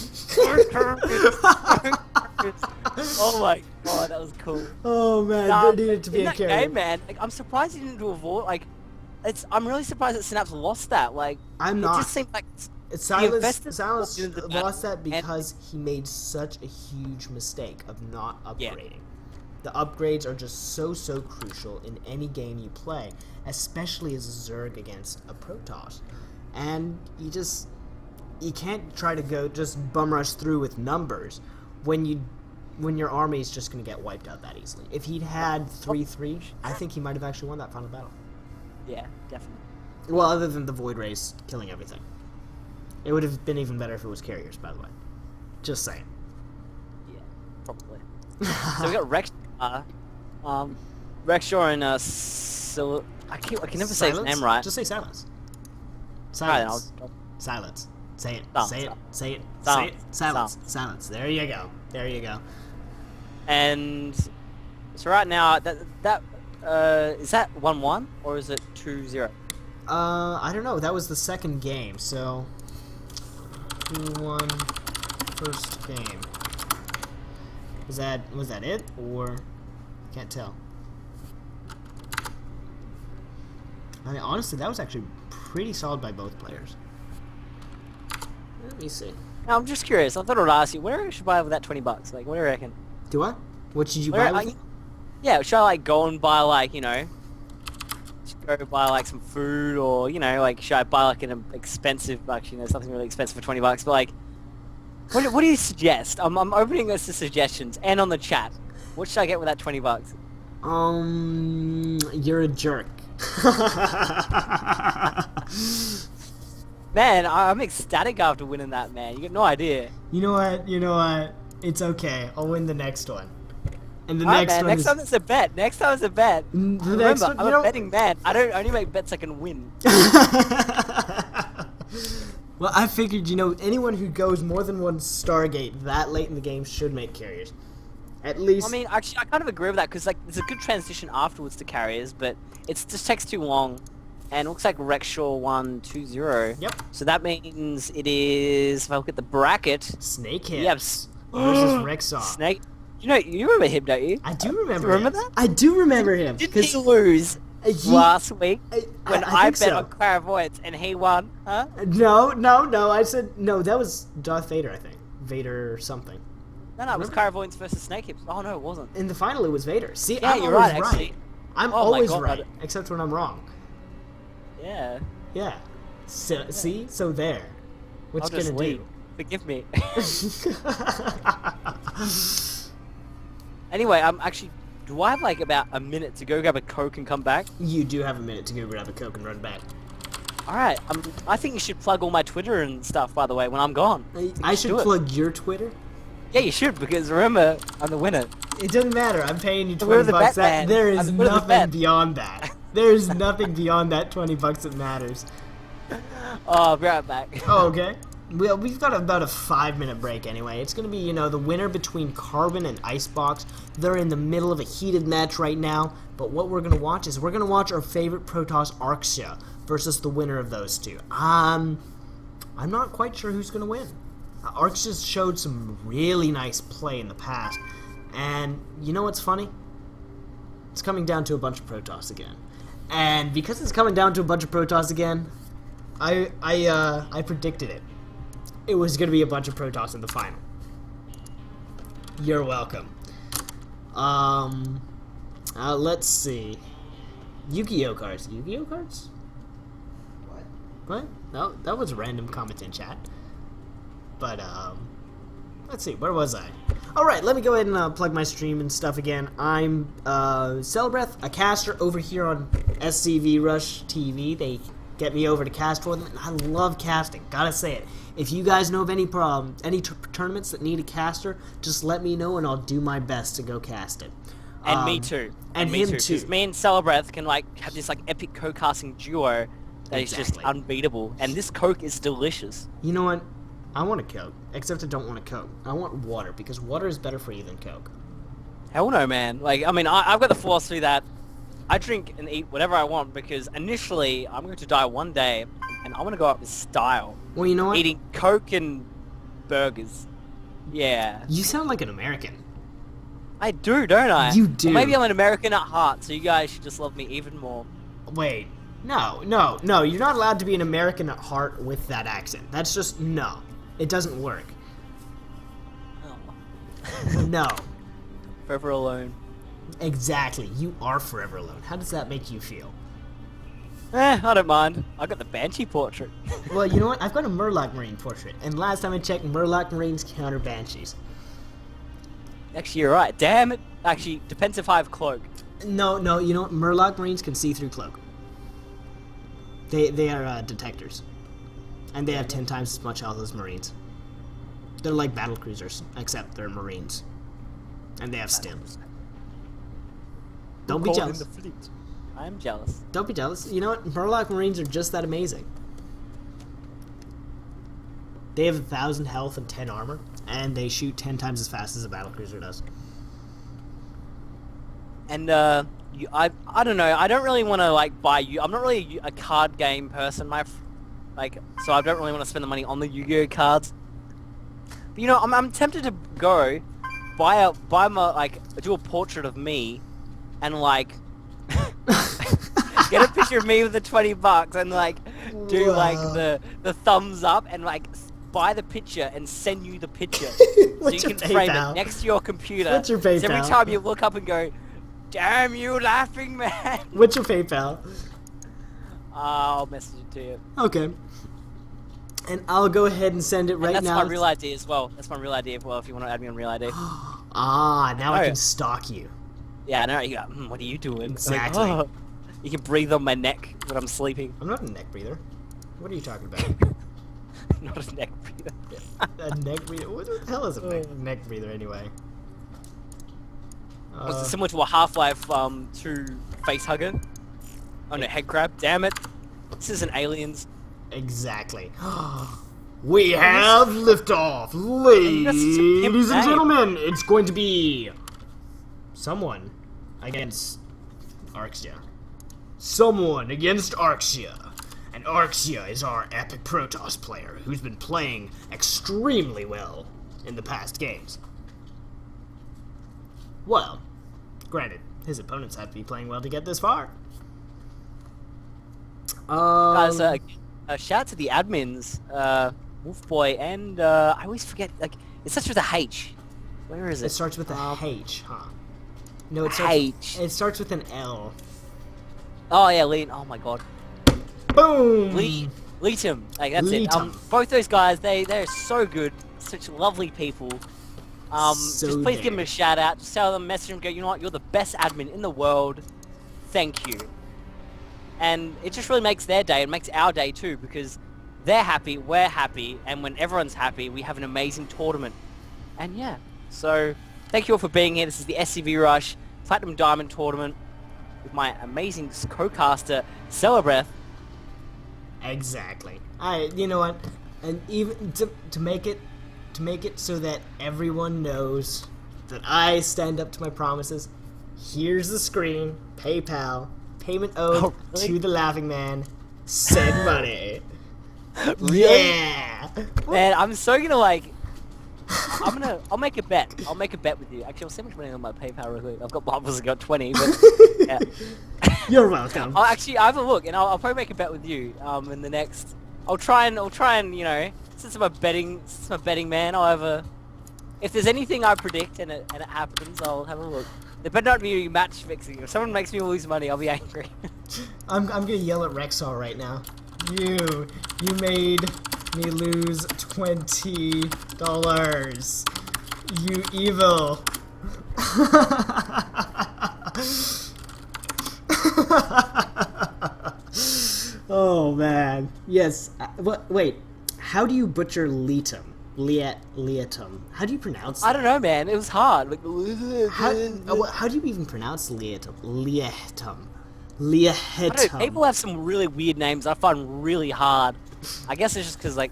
[SPEAKER 2] Oh my god, that was cool.
[SPEAKER 1] Oh man,
[SPEAKER 2] Nah,
[SPEAKER 1] there needed to be
[SPEAKER 2] in
[SPEAKER 1] a
[SPEAKER 2] that
[SPEAKER 1] carry.
[SPEAKER 2] game, man, like, I'm surprised he didn't do a vote. Like, I'm really surprised that Synapse lost that. Like,
[SPEAKER 1] I'm
[SPEAKER 2] it
[SPEAKER 1] not.
[SPEAKER 2] just seemed like...
[SPEAKER 1] Silas
[SPEAKER 2] investors walked into the
[SPEAKER 1] lost that
[SPEAKER 2] battle, and-
[SPEAKER 1] because he made such a huge mistake of not upgrading.
[SPEAKER 2] Yeah.
[SPEAKER 1] The upgrades are just so crucial in any game you play, especially as a Zerg against a Protoss. And you can't try to go just bum rush through with numbers when your army is just going to get wiped out that easily. If he'd had 3-3, I think he might have actually won that final battle.
[SPEAKER 2] Yeah, definitely.
[SPEAKER 1] Well, other than the Void Rays killing everything. It would have been even better if it was carriers, by the way. Just saying.
[SPEAKER 2] Yeah, probably. So we got Rexshore and I can never say his
[SPEAKER 1] Silence?
[SPEAKER 2] name right.
[SPEAKER 1] Just say silence.
[SPEAKER 2] Alright,
[SPEAKER 1] Silence. Silence. Say it.
[SPEAKER 2] Silence.
[SPEAKER 1] Say it. Say it.
[SPEAKER 2] Silence.
[SPEAKER 1] Say it. Silence. Silence. There you go. There you go.
[SPEAKER 2] And So right now, is that 1-1 or is it 2-0?
[SPEAKER 1] I don't know. That was the second game, so who won first game? Was that it, or can't tell? I mean, honestly, that was actually pretty solid by both players. Let me see.
[SPEAKER 2] Now, I'm just curious. I thought I would ask you, where should I buy with that $20? Like, what do you reckon?
[SPEAKER 1] Do I? What should you buy? With
[SPEAKER 2] Yeah, should I like go and buy like just go buy like some food, or like should I buy like an expensive, actually something really expensive for $20? But like, what do you suggest? I'm opening this to suggestions and on the chat. What should I get with that $20?
[SPEAKER 1] You're a jerk.
[SPEAKER 2] Man, I'm ecstatic after winning that, man. You got no idea.
[SPEAKER 1] You know what? It's okay. I'll win the next one. And the
[SPEAKER 2] Alright,
[SPEAKER 1] next
[SPEAKER 2] man,
[SPEAKER 1] one
[SPEAKER 2] next time it's a bet. Next time it's a bet.
[SPEAKER 1] next
[SPEAKER 2] Remember,
[SPEAKER 1] one,
[SPEAKER 2] I'm a betting man. I don't only make bets I can win.
[SPEAKER 1] Well, I figured, anyone who goes more than one Stargate that late in the game should make carriers. At least.
[SPEAKER 2] I mean, actually, I kind of agree with that because like there's a good transition afterwards to carriers, but it just takes too long. And it looks like Rexhaw won 2-0.
[SPEAKER 1] Yep.
[SPEAKER 2] So that means it is, if I look at the bracket,
[SPEAKER 1] Snakehead
[SPEAKER 2] versus
[SPEAKER 1] Rexhaw.
[SPEAKER 2] Snake. You remember him, don't you?
[SPEAKER 1] I do remember
[SPEAKER 2] Remember
[SPEAKER 1] him.
[SPEAKER 2] that?
[SPEAKER 1] I do remember him.
[SPEAKER 2] Didn't he lose last week when I
[SPEAKER 1] think
[SPEAKER 2] bet
[SPEAKER 1] so.
[SPEAKER 2] on clairvoyance and he won? Huh?
[SPEAKER 1] No. I said, no, that was Darth Vader, I think. Vader or something.
[SPEAKER 2] No, it was clairvoyance versus Snake Hips. Oh, no, it wasn't.
[SPEAKER 1] In the final, it was Vader. See,
[SPEAKER 2] Yeah,
[SPEAKER 1] I'm
[SPEAKER 2] you're
[SPEAKER 1] always
[SPEAKER 2] right, actually.
[SPEAKER 1] I'm
[SPEAKER 2] Oh my
[SPEAKER 1] always
[SPEAKER 2] God,
[SPEAKER 1] right, except when I'm wrong.
[SPEAKER 2] Yeah.
[SPEAKER 1] Yeah. So, see? So there. What's
[SPEAKER 2] I'll just
[SPEAKER 1] gonna
[SPEAKER 2] leave.
[SPEAKER 1] do?
[SPEAKER 2] Forgive me. Anyway, do I have like about a minute to go grab a Coke and come back?
[SPEAKER 1] You do have a minute to go grab a Coke and run back.
[SPEAKER 2] Alright, I think you should plug all my Twitter and stuff, by the way, when I'm gone.
[SPEAKER 1] I should plug your Twitter?
[SPEAKER 2] Yeah, you should, because remember, I'm the winner.
[SPEAKER 1] It doesn't matter. I'm paying you
[SPEAKER 2] We're the
[SPEAKER 1] $20.
[SPEAKER 2] bet man.
[SPEAKER 1] There is
[SPEAKER 2] We're the
[SPEAKER 1] nothing
[SPEAKER 2] bet.
[SPEAKER 1] beyond that. There is nothing beyond that $20 that matters.
[SPEAKER 2] Oh, I'll be right back.
[SPEAKER 1] Oh, okay. Well, we've got about a 5-minute break anyway. It's going to be, the winner between Carbon and Icebox. They're in the middle of a heated match right now. But what we're going to watch is we're going to watch our favorite Protoss Arxia versus the winner of those two. I'm not quite sure who's going to win. Arxia's showed some really nice play in the past. And you know what's funny? It's coming down to a bunch of Protoss again. And because it's coming down to a bunch of Protoss again, I predicted it. It was going to be a bunch of Protoss in the final. You're welcome. Let's see. Yu-Gi-Oh cards. Yu-Gi-Oh cards? What? No, that was a random comment in chat. But, let's see. Where was I? Alright, let me go ahead and plug my stream and stuff again. I'm, Celebreth, a caster over here on SCV Rush TV. They get me over to cast for them, and I love casting. Gotta say it. If you guys know of any tournaments that need a caster, just let me know and I'll do my best to go cast it.
[SPEAKER 2] And me too.
[SPEAKER 1] And
[SPEAKER 2] me
[SPEAKER 1] him
[SPEAKER 2] too.
[SPEAKER 1] too.
[SPEAKER 2] 'Cause me and Celebreth can like have this like epic co-casting duo that is just
[SPEAKER 1] Exactly.
[SPEAKER 2] unbeatable. And this Coke is delicious.
[SPEAKER 1] You know what? I want a Coke, except I don't want a Coke. I want water, because water is better for you than Coke.
[SPEAKER 2] Hell no, man. Like, I mean, I've got the philosophy that I drink and eat whatever I want because initially I'm going to die one day and I want to go out with style.
[SPEAKER 1] Well, you know what?
[SPEAKER 2] Eating Coke and burgers. Yeah.
[SPEAKER 1] You sound like an American.
[SPEAKER 2] I do, don't I?
[SPEAKER 1] You do.
[SPEAKER 2] Or maybe I'm an American at heart, so you guys should just love me even more.
[SPEAKER 1] Wait. No. You're not allowed to be an American at heart with that accent. That's just, no. It doesn't work.
[SPEAKER 2] Oh.
[SPEAKER 1] No.
[SPEAKER 2] Forever alone.
[SPEAKER 1] Exactly. You are forever alone. How does that make you feel?
[SPEAKER 2] I don't mind. I got the Banshee portrait.
[SPEAKER 1] Well, you know what? I've got a Murloc Marine portrait, and last time I checked, Murloc Marines counter Banshees.
[SPEAKER 2] Actually, you're right. Damn it. Actually, depends if I have cloak.
[SPEAKER 1] No, you know what? Murloc Marines can see through cloak. They are detectors. And they have 10 times as much health as Marines. They're like battle cruisers, except they're Marines. And they have stims. Don't be
[SPEAKER 2] Called in
[SPEAKER 1] jealous.
[SPEAKER 2] the fleet. I am jealous.
[SPEAKER 1] Don't be jealous. You know what? Murloc Marines are just that amazing. They have 1,000 health and 10 armor, and they shoot 10 times as fast as a battlecruiser does.
[SPEAKER 2] And I don't know. I don't really want to like buy you. I'm not really a card game person, so I don't really want to spend the money on the Yu-Gi-Oh cards. But you know, I'm tempted to go buy my do a portrait of me, and like get a picture of me with the $20 and like do like the thumbs up and like buy the picture and send you the picture so you can frame it next to your computer.
[SPEAKER 1] What's your PayPal?
[SPEAKER 2] So every time you look up and go, "Damn you, laughing man!"
[SPEAKER 1] What's your PayPal?
[SPEAKER 2] I'll message it to you.
[SPEAKER 1] Okay. And I'll go ahead and send it right
[SPEAKER 2] that's
[SPEAKER 1] now.
[SPEAKER 2] That's my real ID as well. That's my real ID as well. If you want to add me on real ID.
[SPEAKER 1] Now I can stalk you.
[SPEAKER 2] Yeah, I know. You go, what are you doing?
[SPEAKER 1] Exactly.
[SPEAKER 2] Like, you can breathe on my neck when I'm sleeping.
[SPEAKER 1] I'm not a neck breather. What are you talking about?
[SPEAKER 2] Not a neck breather.
[SPEAKER 1] A neck breather? What the hell is a neck breather anyway?
[SPEAKER 2] Was it similar to a Half-Life 2 face hugger? Oh no, head crab. Damn it. This isn't Aliens.
[SPEAKER 1] Exactly. We have liftoff, ladies and gentlemen. It's going to be someone against Arxia. Someone against Arxia. And Arxia is our epic Protoss player who's been playing extremely well in the past games. Well, granted, his opponents have to be playing well to get this far.
[SPEAKER 2] Guys, shout out to the admins, Wolfboy, and I always forget, like, it starts with a H. Where is it?
[SPEAKER 1] It starts with a H, huh? No, it starts with an L.
[SPEAKER 2] Oh yeah, Lean. Oh my god.
[SPEAKER 1] Boom!
[SPEAKER 2] Leetum. Like, that's it. Both those guys, they're so good. Such lovely people. Just please give them a shout out. Just tell them, message them, go, you know what, you're the best admin in the world. Thank you. And it just really makes their day. It makes our day too, because they're happy, we're happy, and when everyone's happy, we have an amazing tournament. And yeah, so thank you all for being here. This is the SCV Rush Platinum Diamond Tournament with my amazing co-caster, Celebreth.
[SPEAKER 1] Exactly. You know what? And even to make it so that everyone knows that I stand up to my promises, here's the screen. PayPal. Payment owed to the Laughing Man. Send money.
[SPEAKER 2] Really?
[SPEAKER 1] Yeah.
[SPEAKER 2] Man, I'm so gonna like. I'll make a bet. I'll make a bet with you. Actually, I'll send much money on my PayPal real quick. I've got 20, but yeah.
[SPEAKER 1] You're welcome.
[SPEAKER 2] I'll have a look, and I'll probably make a bet with you. In the next, I'll try and you know, since I'm a betting man, I'll have a. If there's anything I predict and it happens, I'll have a look. There better not be match fixing. If someone makes me lose money, I'll be angry. I'm
[SPEAKER 1] gonna yell at Rexall right now. You made me lose $20. You evil. Oh man. Yes. Wait. How do you butcher Leetum? Leetum. How do you pronounce that?
[SPEAKER 2] I don't know, man. It was hard. Like,
[SPEAKER 1] how do you even pronounce Leetum? Leetum.
[SPEAKER 2] People have some really weird names I find really hard. I guess it's just because, like...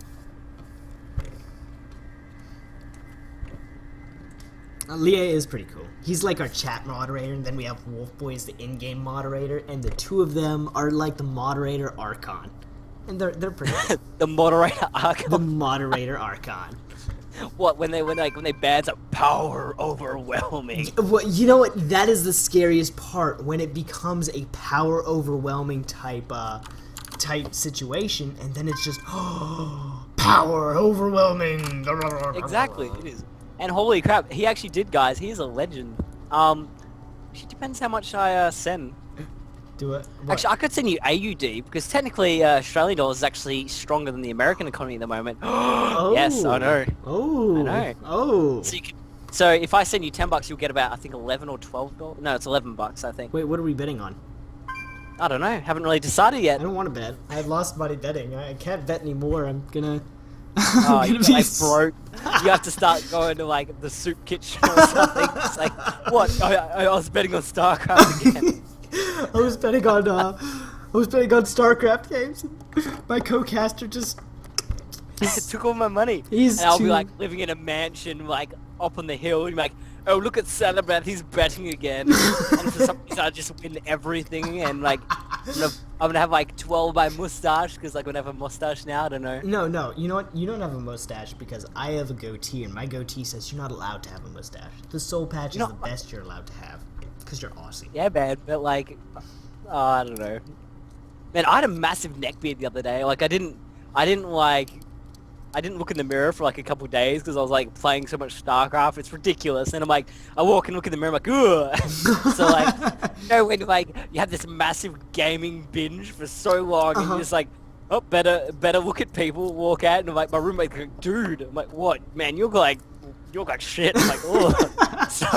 [SPEAKER 1] Leah is pretty cool. He's like our chat moderator, and then we have Wolfboy as the in-game moderator, and the two of them are like the moderator Archon. And they're pretty cool.
[SPEAKER 2] The moderator Archon?
[SPEAKER 1] The moderator Archon.
[SPEAKER 2] What, when they ban a power overwhelming?
[SPEAKER 1] Well, you know what? That is the scariest part, when it becomes a power overwhelming type situation, and then it's just power overwhelming.
[SPEAKER 2] Exactly, it is. And holy crap, he actually did, guys. He's a legend. It depends how much I send.
[SPEAKER 1] Do it. What?
[SPEAKER 2] Actually, I could send you AUD because technically Australian dollars is actually stronger than the American economy at the moment.
[SPEAKER 1] Oh.
[SPEAKER 2] Yes, I know.
[SPEAKER 1] Oh.
[SPEAKER 2] I know.
[SPEAKER 1] Oh.
[SPEAKER 2] So if I send you $10, you'll get about, I think, $11 or $12. No, it's $11, I think.
[SPEAKER 1] Wait, what are we betting on?
[SPEAKER 2] I don't know. Haven't really decided yet.
[SPEAKER 1] I don't want to bet. I've lost money betting. I can't bet anymore. I'm gonna.
[SPEAKER 2] Oh, you're like broke. You have to start going to like the soup kitchen or something. It's like, what? I was betting on StarCraft again.
[SPEAKER 1] I was betting on StarCraft games. My co-caster just
[SPEAKER 2] took all my money. And I'll be like living in a mansion, like up on the hill and be like, oh, look at Celebreth, he's betting again. And for some reason I just win everything, and like, I'm gonna have like 12 by mustache, because like, I'm gonna have a mustache now, I don't know.
[SPEAKER 1] No, you know what? You don't have a mustache because I have a goatee, and my goatee says you're not allowed to have a mustache. The soul patch is the best you're allowed to have, because you're Aussie.
[SPEAKER 2] Yeah, man, but like, I don't know. Man, I had a massive neck beard the other day. Like, I didn't look in the mirror for like a couple days because I was like playing so much StarCraft. It's ridiculous. And I'm like, I walk and look in the mirror, I'm like, ugh. So like, you know, when like you have this massive gaming binge for so long, and you're just like, oh, better look at people, walk out, and I'm like, my roommate's like, dude, I'm like, what, man, you look like shit. I'm like, oh. So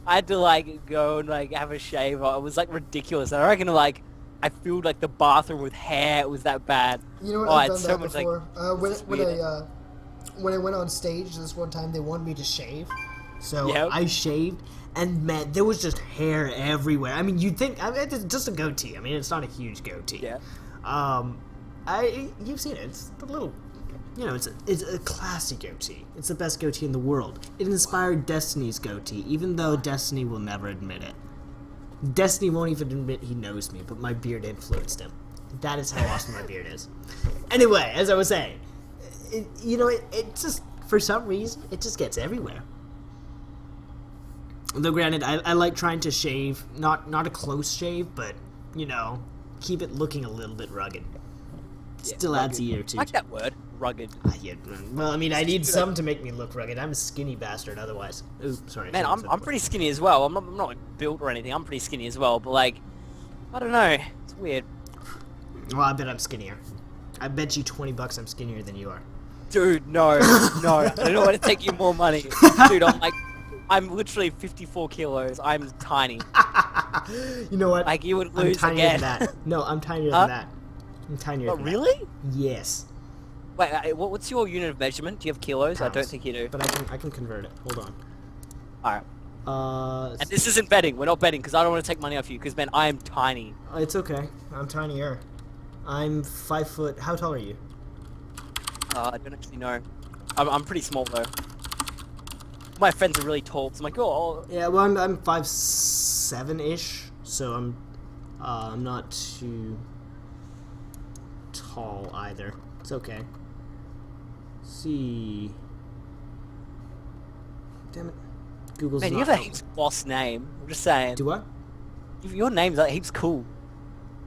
[SPEAKER 2] I had to like go and like have a shave. It was like ridiculous. And I reckon like I filled like the bathroom with hair. It was that bad.
[SPEAKER 3] You know what? I've done that before. When I went on stage this one time, they wanted me to shave,
[SPEAKER 1] so I shaved, and man, there was just hair everywhere. I mean, you'd think it's just a goatee. I mean, it's not a huge goatee.
[SPEAKER 2] Yeah.
[SPEAKER 1] You've seen it. It's a little, you know, it's a classy goatee. It's the best goatee in the world. It inspired Destiny's goatee, even though Destiny will never admit it. Destiny won't even admit he knows me, but my beard influenced him. That is how awesome my beard is. Anyway, as I was saying, it just, for some reason, it just gets everywhere. Though granted, I like trying to shave, not a close shave, but, you know, keep it looking a little bit rugged. Still adds a year or two.
[SPEAKER 2] I like that word, rugged.
[SPEAKER 1] Yeah, well, I mean, I need some to make me look rugged. I'm a skinny bastard otherwise. Ooh, sorry.
[SPEAKER 2] Man, I'm pretty skinny as well. I'm not like, built or anything. I'm pretty skinny as well, but like, I don't know. It's weird.
[SPEAKER 1] Well, I bet I'm skinnier. I bet you $20 I'm skinnier than you are.
[SPEAKER 2] Dude, no. I don't want to take you more money. Dude, I'm literally 54 kilos. I'm tiny.
[SPEAKER 1] You know what?
[SPEAKER 2] Like, you would lose
[SPEAKER 1] I'm tinier
[SPEAKER 2] again.
[SPEAKER 1] than that. No, I'm tinier than that. I'm tinier than
[SPEAKER 2] really?
[SPEAKER 1] that. Yes.
[SPEAKER 2] Wait, what's your unit of measurement? Do you have kilos?
[SPEAKER 1] Pounds.
[SPEAKER 2] I don't think you do.
[SPEAKER 1] But I can convert it. Hold
[SPEAKER 2] Alright.
[SPEAKER 1] on.
[SPEAKER 2] And this isn't betting. We're not betting because I don't want to take money off you because, man, I am tiny.
[SPEAKER 1] It's okay. I'm tinier. I'm 5 foot. How tall are you?
[SPEAKER 2] I don't actually know. I'm pretty small though. My friends are really tall, so I'm like, oh.
[SPEAKER 1] Yeah, well, I'm 5'7" ish, so I'm not too tall either. It's okay. Let's see. Damn it. Google's
[SPEAKER 2] Man,
[SPEAKER 1] not
[SPEAKER 2] you have a
[SPEAKER 1] helping.
[SPEAKER 2] heaps boss name. I'm just saying.
[SPEAKER 1] Do what?
[SPEAKER 2] Your name's like heaps cool.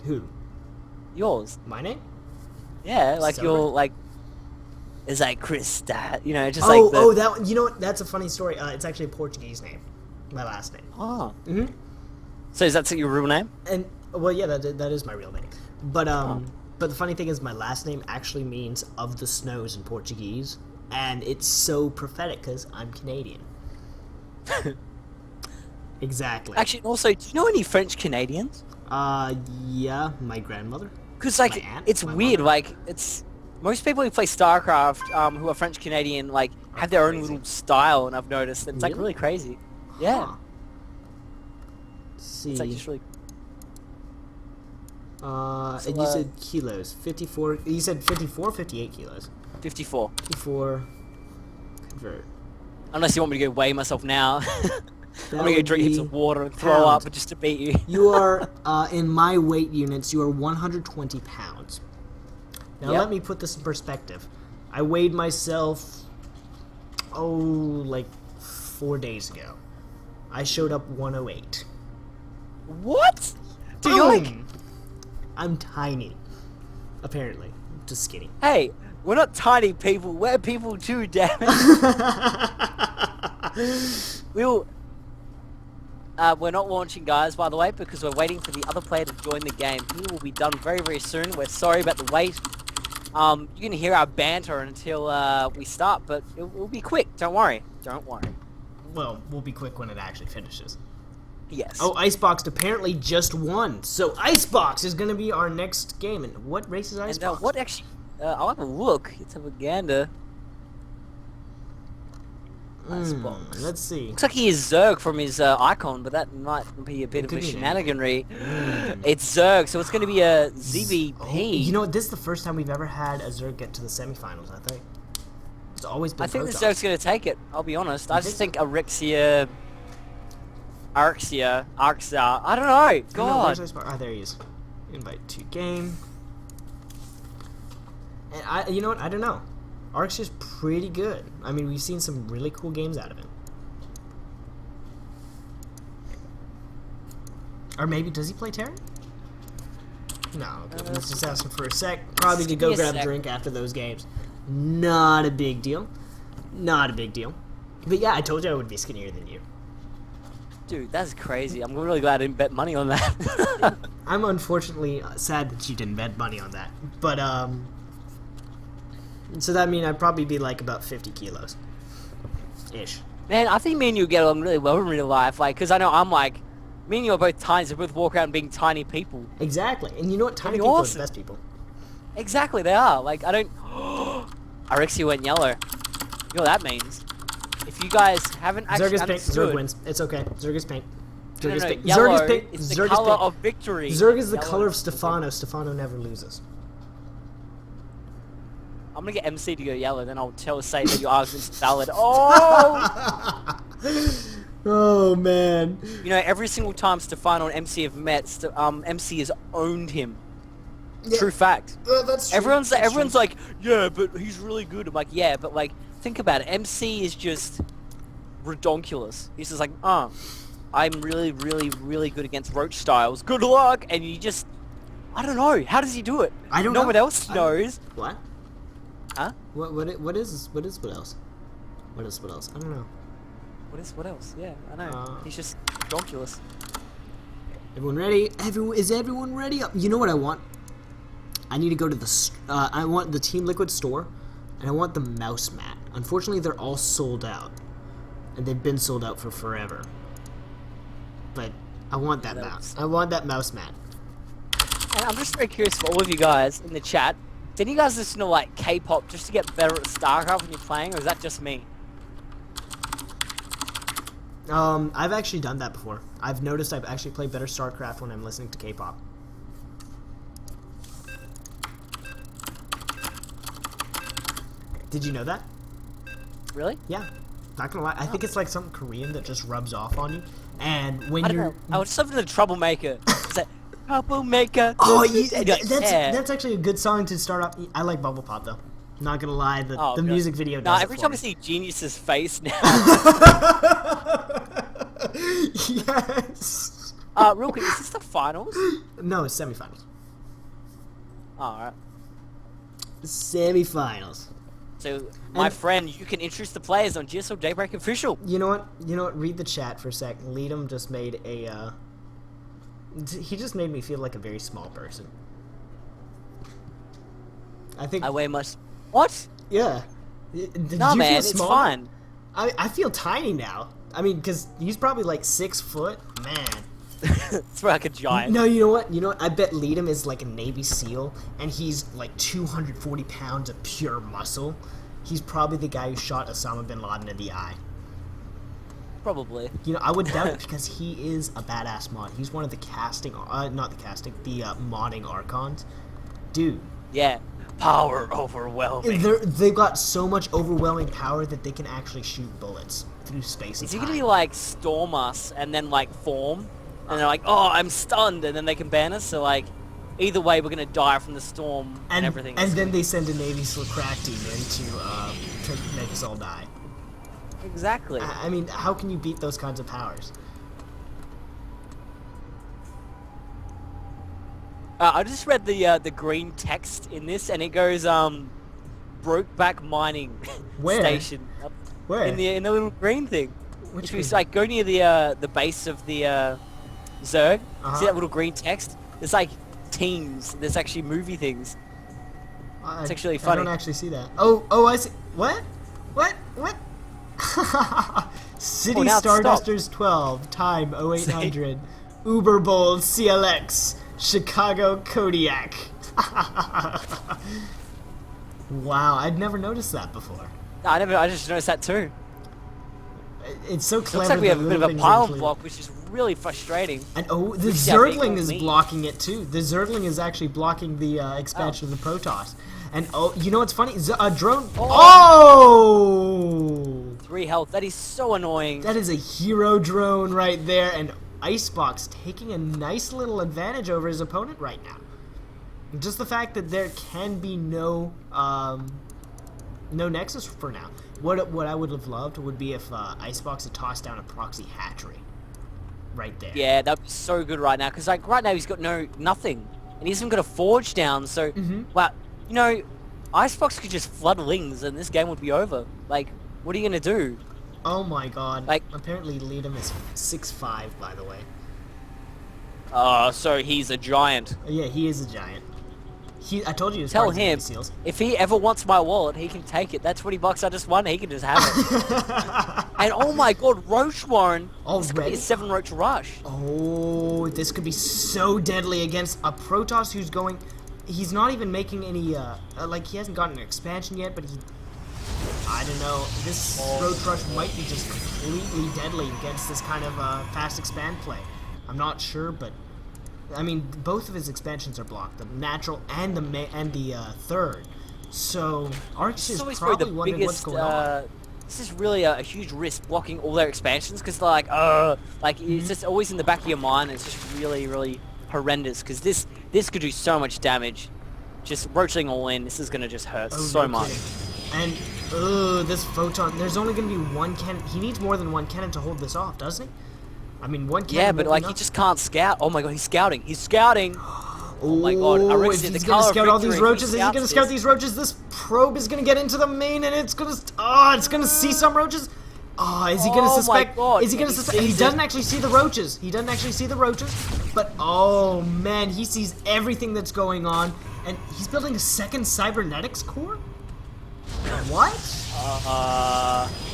[SPEAKER 1] Who?
[SPEAKER 2] Yours.
[SPEAKER 1] My name?
[SPEAKER 2] Yeah, like
[SPEAKER 1] Celebreth?
[SPEAKER 2] you're like. It's like Chris that, you know, just
[SPEAKER 1] Oh,
[SPEAKER 2] like the...
[SPEAKER 1] that one. You know what? That's a funny story. It's actually a Portuguese name. My last name.
[SPEAKER 2] Oh.
[SPEAKER 1] Mm-hmm.
[SPEAKER 2] So is that your real name?
[SPEAKER 1] And well, yeah, that is my real name. But but the funny thing is, my last name actually means "of the snows" in Portuguese, and it's so prophetic because I'm Canadian. Exactly.
[SPEAKER 2] Actually, also, do you know any French Canadians?
[SPEAKER 1] Yeah, my grandmother.
[SPEAKER 2] Because like,
[SPEAKER 1] My aunt,
[SPEAKER 2] it's
[SPEAKER 1] my
[SPEAKER 2] weird.
[SPEAKER 1] mother.
[SPEAKER 2] Like, it's most people who play StarCraft, who are French Canadian, like have their own
[SPEAKER 1] crazy.
[SPEAKER 2] little style, and I've noticed it's like really crazy. Yeah.
[SPEAKER 1] Huh. Let's see.
[SPEAKER 2] It's like just really.
[SPEAKER 1] And you said kilos. 54. You said 54, 58 kilos.
[SPEAKER 2] 54.
[SPEAKER 1] 54. Convert.
[SPEAKER 2] Unless you want me to go weigh myself now. I'm gonna go
[SPEAKER 1] would
[SPEAKER 2] drink heaps
[SPEAKER 1] be
[SPEAKER 2] of water and throw
[SPEAKER 1] pounds.
[SPEAKER 2] up just to beat you.
[SPEAKER 1] You are, in my weight units, you are 120 pounds. Now
[SPEAKER 2] Yep.
[SPEAKER 1] let me put this in perspective. I weighed myself, like 4 days ago. I showed up 108.
[SPEAKER 2] What? Dude, you're like,
[SPEAKER 1] Boom! I'm tiny. Apparently. Just skinny.
[SPEAKER 2] hey, we're not tiny people. We're people too, damn it. We're not launching, guys, by the way, because we're waiting for the other player to join the game. He will be done very, very soon. We're sorry about the wait. You can hear our banter until we start, but it will be quick. Don't worry. Don't worry.
[SPEAKER 1] Well, we'll be quick when it actually finishes.
[SPEAKER 2] Yes.
[SPEAKER 1] Oh, Icebox apparently just won. So Icebox is going to be our next game. And what race is
[SPEAKER 2] and
[SPEAKER 1] Icebox?
[SPEAKER 2] what actually... I'll have a look. Let's have a gander. Icebox.
[SPEAKER 1] Let's see.
[SPEAKER 2] Looks like he is Zerg from his icon, but that might be a bit of
[SPEAKER 1] could
[SPEAKER 2] a
[SPEAKER 1] be
[SPEAKER 2] shenaniganry. It's Zerg, so it's going to be a ZVP.
[SPEAKER 1] Oh, you know what? This is the first time we've ever had a Zerg get to the semifinals, I think. just always been
[SPEAKER 2] I think the
[SPEAKER 1] Protoss.
[SPEAKER 2] Zerg's gonna take it. I'll be honest. I just
[SPEAKER 1] think
[SPEAKER 2] think Arxia, I don't know. God.
[SPEAKER 1] Oh, there he is. Invite to game. And you know what? I don't know. Arxia's pretty good. I mean, we've seen some really cool games out of him. Or maybe, does he play Terran? No, okay. Let's just ask him for a sec. Probably to go grab a drink after those games. Not a big deal. Not a big deal. But yeah, I told you I would be skinnier than you.
[SPEAKER 2] Dude, that's crazy. I'm really glad I didn't bet money on that.
[SPEAKER 1] I'm unfortunately sad that you didn't bet money on that. But, so that means I'd probably be like about 50 kilos. Ish.
[SPEAKER 2] Man, I think me and you get along really well in real life. Like, because I know I'm like, me and you are both tiny, so we both walk around being tiny people.
[SPEAKER 1] Exactly. And you know what? Tiny
[SPEAKER 2] That'd be
[SPEAKER 1] people
[SPEAKER 2] awesome.
[SPEAKER 1] are the best people.
[SPEAKER 2] Exactly, they are. Like, I don't... Arexia went yellow. You know what that means? If you guys haven't actually
[SPEAKER 1] Zerg is pink.
[SPEAKER 2] understood...
[SPEAKER 1] Zerg wins. It's okay. Zerg is pink.
[SPEAKER 2] No,
[SPEAKER 1] Zerg is pink.
[SPEAKER 2] yellow
[SPEAKER 1] Zerg is pink.
[SPEAKER 2] is the
[SPEAKER 1] Zerg is
[SPEAKER 2] color
[SPEAKER 1] pink.
[SPEAKER 2] of victory.
[SPEAKER 1] Zerg is the
[SPEAKER 2] Yellow
[SPEAKER 1] color of
[SPEAKER 2] is-
[SPEAKER 1] Stefano. Stefano never loses.
[SPEAKER 2] I'm gonna get MC to go yellow, then I'll say that your argument's valid. Oh!
[SPEAKER 1] Oh man.
[SPEAKER 2] You know, every single time Stefano and MC have met, MC has owned him.
[SPEAKER 1] Yeah.
[SPEAKER 2] True fact.
[SPEAKER 1] That's true.
[SPEAKER 2] Everyone's
[SPEAKER 1] That's
[SPEAKER 2] everyone's
[SPEAKER 1] true.
[SPEAKER 2] like, yeah, but he's really good. I'm like, yeah, but like, think about it. MC is just redonkulous. He's just like, I'm really, really, really good against Roach Styles. Good luck, and you just, I don't know. How does he do it?
[SPEAKER 1] I don't know.
[SPEAKER 2] No one else knows.
[SPEAKER 1] What?
[SPEAKER 2] Huh?
[SPEAKER 1] What else? What else? I don't know.
[SPEAKER 2] What else? Yeah, I know. He's just redonkulous.
[SPEAKER 1] Everyone ready? Is everyone ready? You know what I want? I need to go to the I want the Team Liquid store, and I want the mouse mat. Unfortunately, they're all sold out, and they've been sold out for forever. But I want that mouse. I want that mouse mat.
[SPEAKER 2] And I'm just very curious for all of you guys in the chat. Did you guys listen to like K-pop just to get better at StarCraft when you're playing, or is that just me?
[SPEAKER 1] I've actually done that before. I've noticed I've actually played better StarCraft when I'm listening to K-pop. Did you know that?
[SPEAKER 2] Really?
[SPEAKER 1] Yeah. Not gonna lie. I think it's like something Korean that just rubs off on you. And when
[SPEAKER 2] I don't
[SPEAKER 1] you're...
[SPEAKER 2] know. I was something to Troublemaker. It's like, Troublemaker.
[SPEAKER 1] Oh,
[SPEAKER 2] And you're like, yeah.
[SPEAKER 1] that's actually a good song to start off. I like Bubble Pop though. Not gonna lie, the
[SPEAKER 2] Oh, really?
[SPEAKER 1] music video does
[SPEAKER 2] Nah,
[SPEAKER 1] it
[SPEAKER 2] every
[SPEAKER 1] for
[SPEAKER 2] time I
[SPEAKER 1] me.
[SPEAKER 2] see Genius's face now.
[SPEAKER 1] Yes.
[SPEAKER 2] Real quick, is this the finals?
[SPEAKER 1] No, it's semifinals.
[SPEAKER 2] Oh, alright.
[SPEAKER 1] Semifinals.
[SPEAKER 2] So, my
[SPEAKER 1] And-
[SPEAKER 2] friend, you can introduce the players on GSL Daybreak Official.
[SPEAKER 1] You know what? Read the chat for a sec. Leadum just made a. He just made me feel like a very small person. I think.
[SPEAKER 2] I weigh much. What?
[SPEAKER 1] Yeah. Did
[SPEAKER 2] Nah,
[SPEAKER 1] you
[SPEAKER 2] man,
[SPEAKER 1] feel
[SPEAKER 2] it's
[SPEAKER 1] small?
[SPEAKER 2] fine.
[SPEAKER 1] I feel tiny now. I mean, because he's probably like 6 foot. Man.
[SPEAKER 2] It's like a giant.
[SPEAKER 1] No, you know what? I bet Leadum is like a Navy SEAL, and he's like 240 pounds of pure muscle. He's probably the guy who shot Osama bin Laden in the eye.
[SPEAKER 2] Probably.
[SPEAKER 1] I would doubt it because he is a badass mod. He's one of the modding Archons. Dude.
[SPEAKER 2] Yeah. Power overwhelming.
[SPEAKER 1] They've got so much overwhelming power that they can actually shoot bullets through space and
[SPEAKER 2] Is he
[SPEAKER 1] time.
[SPEAKER 2] gonna be like storm us and then like form? And they're like, oh, I'm stunned, and then they can ban us, so like, either way, we're gonna die from the storm and everything.
[SPEAKER 1] And then they send a Navy SEAL crack team in to make us all die.
[SPEAKER 2] Exactly.
[SPEAKER 1] I mean, how can you beat those kinds of powers?
[SPEAKER 2] I just read the green text in this, and it goes, Brokeback Mining
[SPEAKER 1] Where?
[SPEAKER 2] Station.
[SPEAKER 1] Where?
[SPEAKER 2] In the little green thing.
[SPEAKER 1] Which
[SPEAKER 2] If you
[SPEAKER 1] green?
[SPEAKER 2] like go near the base of the Zerg,
[SPEAKER 1] Uh-huh.
[SPEAKER 2] see that little green text? There's like teams. There's actually movie things. It's actually
[SPEAKER 1] I
[SPEAKER 2] funny.
[SPEAKER 1] don't actually see that. Oh, I see. What? City
[SPEAKER 2] now it's
[SPEAKER 1] Stardusters 12, time 0800, Uber Bold CLX, Chicago Kodiak. Wow, I'd never noticed that before.
[SPEAKER 2] I just noticed that too.
[SPEAKER 1] It's so clever.
[SPEAKER 2] Looks like we have a
[SPEAKER 1] that
[SPEAKER 2] bit of a
[SPEAKER 1] little things
[SPEAKER 2] pylon
[SPEAKER 1] include-
[SPEAKER 2] block, which is really frustrating.
[SPEAKER 1] And the
[SPEAKER 2] Which is how big
[SPEAKER 1] Zergling
[SPEAKER 2] it
[SPEAKER 1] is
[SPEAKER 2] means.
[SPEAKER 1] blocking it too. The Zergling is actually blocking the expansion of the Protoss. And oh, you know what's funny? A drone.
[SPEAKER 2] Oh!
[SPEAKER 1] Oh!
[SPEAKER 2] 3 health. That is so annoying.
[SPEAKER 1] That is a hero drone right there, and Icebox taking a nice little advantage over his opponent right now. Just the fact that there can be no Nexus for now. What I would have loved would be if Icebox had tossed down a proxy hatchery right there.
[SPEAKER 2] Yeah, that would be so good right now, because like right now he's got nothing, and he hasn't got a forge down. So, wow, you know, Icebox could just flood wings, and this game would be over. Like, what are you gonna do?
[SPEAKER 1] Oh my God!
[SPEAKER 2] Like,
[SPEAKER 1] apparently Liam is 6'5", by the way.
[SPEAKER 2] So he's a giant.
[SPEAKER 1] Yeah, he is a giant. I told you.
[SPEAKER 2] Tell him if he ever wants my wallet, he can take it. That's $20 I just won. He can just have it. And oh my God, Roach Warren! This could be a 7 Roach rush.
[SPEAKER 1] Oh, this could be so deadly against a Protoss who's going. He's not even making any. Like he hasn't gotten an expansion yet, but he. I don't know. This Roach rush might be just completely deadly against this kind of fast expand play. I'm not sure, but. I mean, both of his expansions are blocked, the natural and the third. So Arx is probably wondering what's going on.
[SPEAKER 2] This is really a huge risk blocking all their expansions, because they're like it's just always in the back of your mind. It's just really, really horrendous, because this could do so much damage. Just roaching all in, this is gonna just hurt so much.
[SPEAKER 1] And this photon. There's only gonna be one cannon. He needs more than one cannon to hold this off, doesn't he? I mean, one cannon.
[SPEAKER 2] Yeah, but like he just can't scout. Oh my God, he's scouting. He's scouting. Oh my God,
[SPEAKER 1] if he's gonna scout all these roaches, is he gonna scout these roaches? This probe is gonna get into the main, and it's gonna see some roaches. Oh, is he gonna suspect? Is he gonna suspect? He doesn't actually see the roaches. He doesn't actually see the roaches. But oh man, he sees everything that's going on, and he's building a second cybernetics core. What?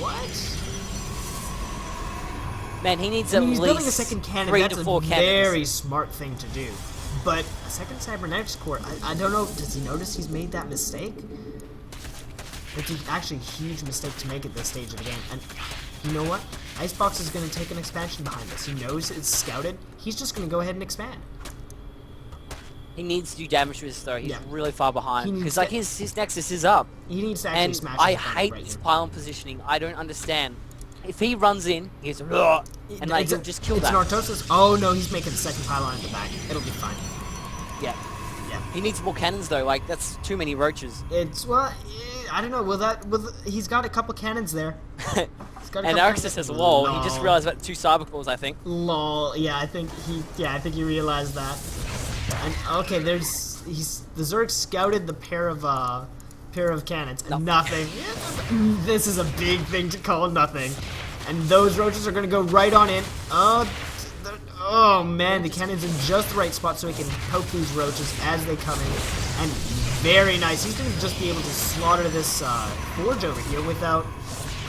[SPEAKER 1] What?
[SPEAKER 2] Man, he needs
[SPEAKER 1] he's building a second cannon.
[SPEAKER 2] 3
[SPEAKER 1] That's
[SPEAKER 2] to 4
[SPEAKER 1] a
[SPEAKER 2] cannons.
[SPEAKER 1] very smart thing to do. But a second cybernetics core, I don't know. Does he notice he's made that mistake? It's actually a huge mistake to make at this stage of the game. And you know what? Icebox is going to take an expansion behind this. He knows it's scouted. He's just going to go ahead and expand.
[SPEAKER 2] He needs to do damage to this though. He's really far behind, because like his Nexus is up.
[SPEAKER 1] He needs to actually smash.
[SPEAKER 2] And I hate this pylon positioning. I don't understand. If he runs in, he's and like he'll just kill that.
[SPEAKER 1] It's Nartosis. Oh no, he's making the second pylon at the back. It'll be fine.
[SPEAKER 2] Yeah.
[SPEAKER 1] Yeah.
[SPEAKER 2] He needs more cannons though. Like that's too many roaches.
[SPEAKER 1] It's I don't know. He's got a couple cannons there.
[SPEAKER 2] And Arxis has lol. He just realized about 2 cybercores, I think.
[SPEAKER 1] Lol. Yeah, I think he realized that. And okay, the Zerg scouted the pair of cannons and nothing. This is a big thing to call nothing. And those roaches are gonna go right on in. Oh man, the cannon's in just the right spot so he can poke these roaches as they come in. And very nice. He's gonna just be able to slaughter this forge over here without.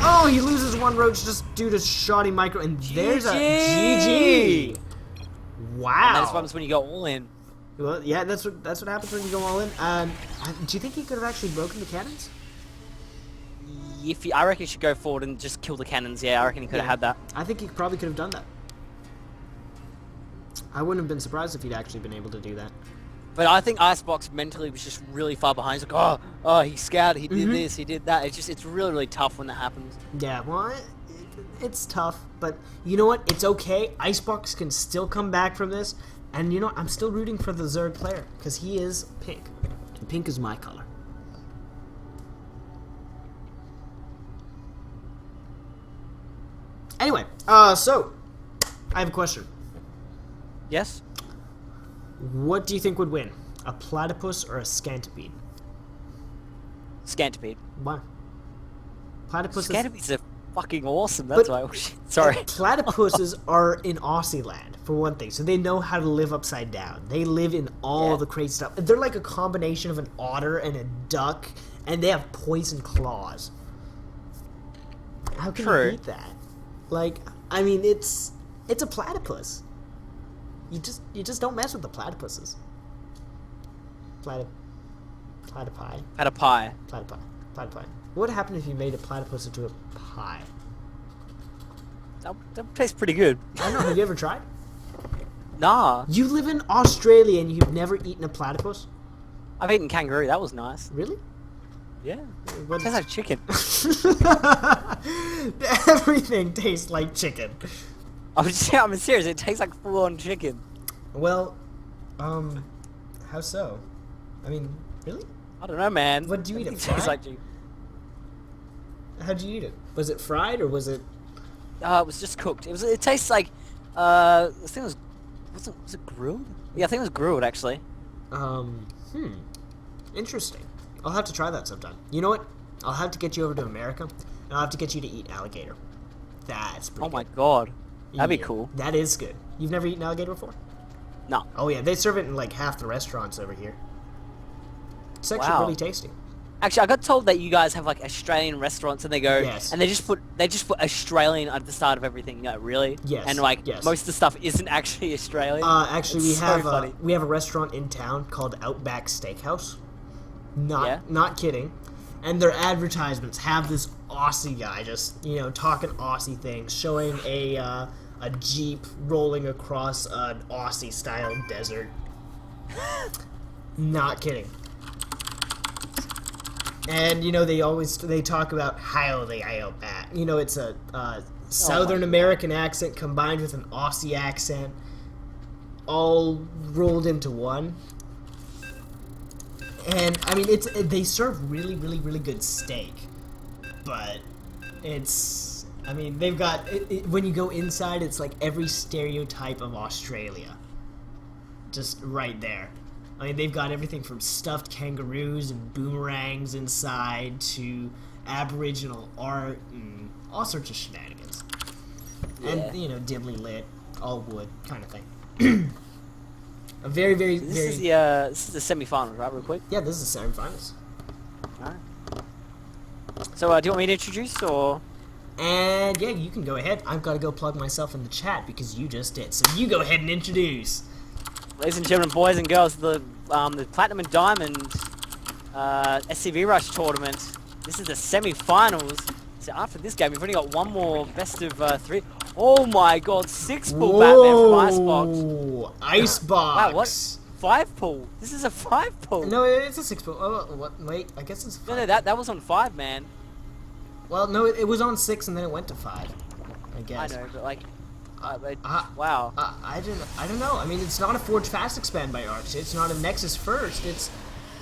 [SPEAKER 1] Oh, he loses one roach just due to shoddy micro. And there's a GG. Wow.
[SPEAKER 2] And that's what happens when you go all in.
[SPEAKER 1] Well, yeah, that's what happens when you go all in. Do you think he could have actually broken the cannons?
[SPEAKER 2] I reckon he should go forward and just kill the cannons. Yeah, I reckon he could have had that.
[SPEAKER 1] I think he probably could have done that. I wouldn't have been surprised if he'd actually been able to do that.
[SPEAKER 2] But I think Icebox mentally was just really far behind. He's like, oh, he scouted, he did this, he did that. It's really, really tough when that happens.
[SPEAKER 1] Yeah, well, it's tough, but you know what? It's okay. Icebox can still come back from this. And you know, I'm still rooting for the Zerg player, because he is pink. And pink is my color. Anyway, so, I have a question.
[SPEAKER 2] Yes?
[SPEAKER 1] What do you think would win? A platypus or a scantipede?
[SPEAKER 2] Scantipede.
[SPEAKER 1] Why? Platypus
[SPEAKER 2] Scantipedes are fucking awesome, that's why. Sorry.
[SPEAKER 1] Platypuses are in Aussie land, for one thing, so they know how to live upside down. They live in all the crazy stuff. They're like a combination of an otter and a duck, and they have poison claws. How can you beat that? Like, I mean, it's a platypus. You just don't mess with the platypuses. Platypi.
[SPEAKER 2] Had a pie.
[SPEAKER 1] Platypi. What would happen if you made a platypus into a pie?
[SPEAKER 2] That tastes pretty good.
[SPEAKER 1] I don't know. Have you ever tried?
[SPEAKER 2] Nah.
[SPEAKER 1] You live in Australia and you've never eaten a platypus?
[SPEAKER 2] I've eaten kangaroo. That was nice.
[SPEAKER 1] Really?
[SPEAKER 2] Yeah.
[SPEAKER 1] What
[SPEAKER 2] Tastes like chicken.
[SPEAKER 1] Everything tastes like chicken.
[SPEAKER 2] I'm serious. It tastes like full-on chicken.
[SPEAKER 1] Well, how so? I mean, really?
[SPEAKER 2] I don't know, man.
[SPEAKER 1] What did you eat it?
[SPEAKER 2] It tastes
[SPEAKER 1] Fried?
[SPEAKER 2] like chicken.
[SPEAKER 1] How'd you eat it? Was it fried or was it?
[SPEAKER 2] It was just cooked. It tastes like. I think it was it grilled? Yeah, I think it was grilled actually.
[SPEAKER 1] Interesting. I'll have to try that sometime. You know what? I'll have to get you over to America, and I'll have to get you to eat alligator. That's pretty
[SPEAKER 2] Oh my
[SPEAKER 1] good.
[SPEAKER 2] god. That'd be
[SPEAKER 1] Yeah,
[SPEAKER 2] cool.
[SPEAKER 1] That is good. You've never eaten alligator before?
[SPEAKER 2] No.
[SPEAKER 1] Oh yeah, they serve it in like half the restaurants over here. It's actually
[SPEAKER 2] Wow.
[SPEAKER 1] really tasty.
[SPEAKER 2] Actually, I got told that you guys have like Australian restaurants, and they go
[SPEAKER 1] Yes.
[SPEAKER 2] and they just put Australian at the start of everything. You know, really?
[SPEAKER 1] Yes,
[SPEAKER 2] And like
[SPEAKER 1] yes.
[SPEAKER 2] most of the stuff isn't actually Australian.
[SPEAKER 1] Actually,
[SPEAKER 2] It's so funny.
[SPEAKER 1] we have a restaurant in town called Outback Steakhouse.
[SPEAKER 2] Yeah?
[SPEAKER 1] Not kidding. And their advertisements have this Aussie guy just talking Aussie things, showing a jeep rolling across an Aussie style desert. Not kidding. And they talk about how they Outback. It's a Southern American accent combined with an Aussie accent, all rolled into one. And I mean, they serve really, really, really good steak, but they've got when you go inside, it's like every stereotype of Australia, just right there. I mean, they've got everything from stuffed kangaroos and boomerangs inside to Aboriginal art and all sorts of shenanigans, and dimly lit, all wood kind of thing. A very, very,
[SPEAKER 2] This
[SPEAKER 1] very.
[SPEAKER 2] is the semi-finals, right? Real quick.
[SPEAKER 1] Yeah, this is the semifinals.
[SPEAKER 2] Alright. So, do you want me to introduce, or?
[SPEAKER 1] And yeah, you can go ahead. I've got to go plug myself in the chat because you just did. So you go ahead and introduce.
[SPEAKER 2] Ladies and gentlemen, boys and girls, the Platinum and Diamond SCV Rush tournament. This is the semi-finals. So after this game, we've only got one more best of 3. Oh my god, 6-pull Batman from Icebox.
[SPEAKER 1] Icebox.
[SPEAKER 2] Wow, what? 5-pull? This is a 5-pull.
[SPEAKER 1] No, it's a 6-pull. Oh, what? Wait, I guess it's 5.
[SPEAKER 2] No, that was on 5, man.
[SPEAKER 1] Well, no, it was on 6 and then it went to 5. I
[SPEAKER 2] I
[SPEAKER 1] guess.
[SPEAKER 2] know, but like, wow.
[SPEAKER 1] I don't know. I mean, it's not a Forge Fast expand by Arch. It's not a Nexus First. It's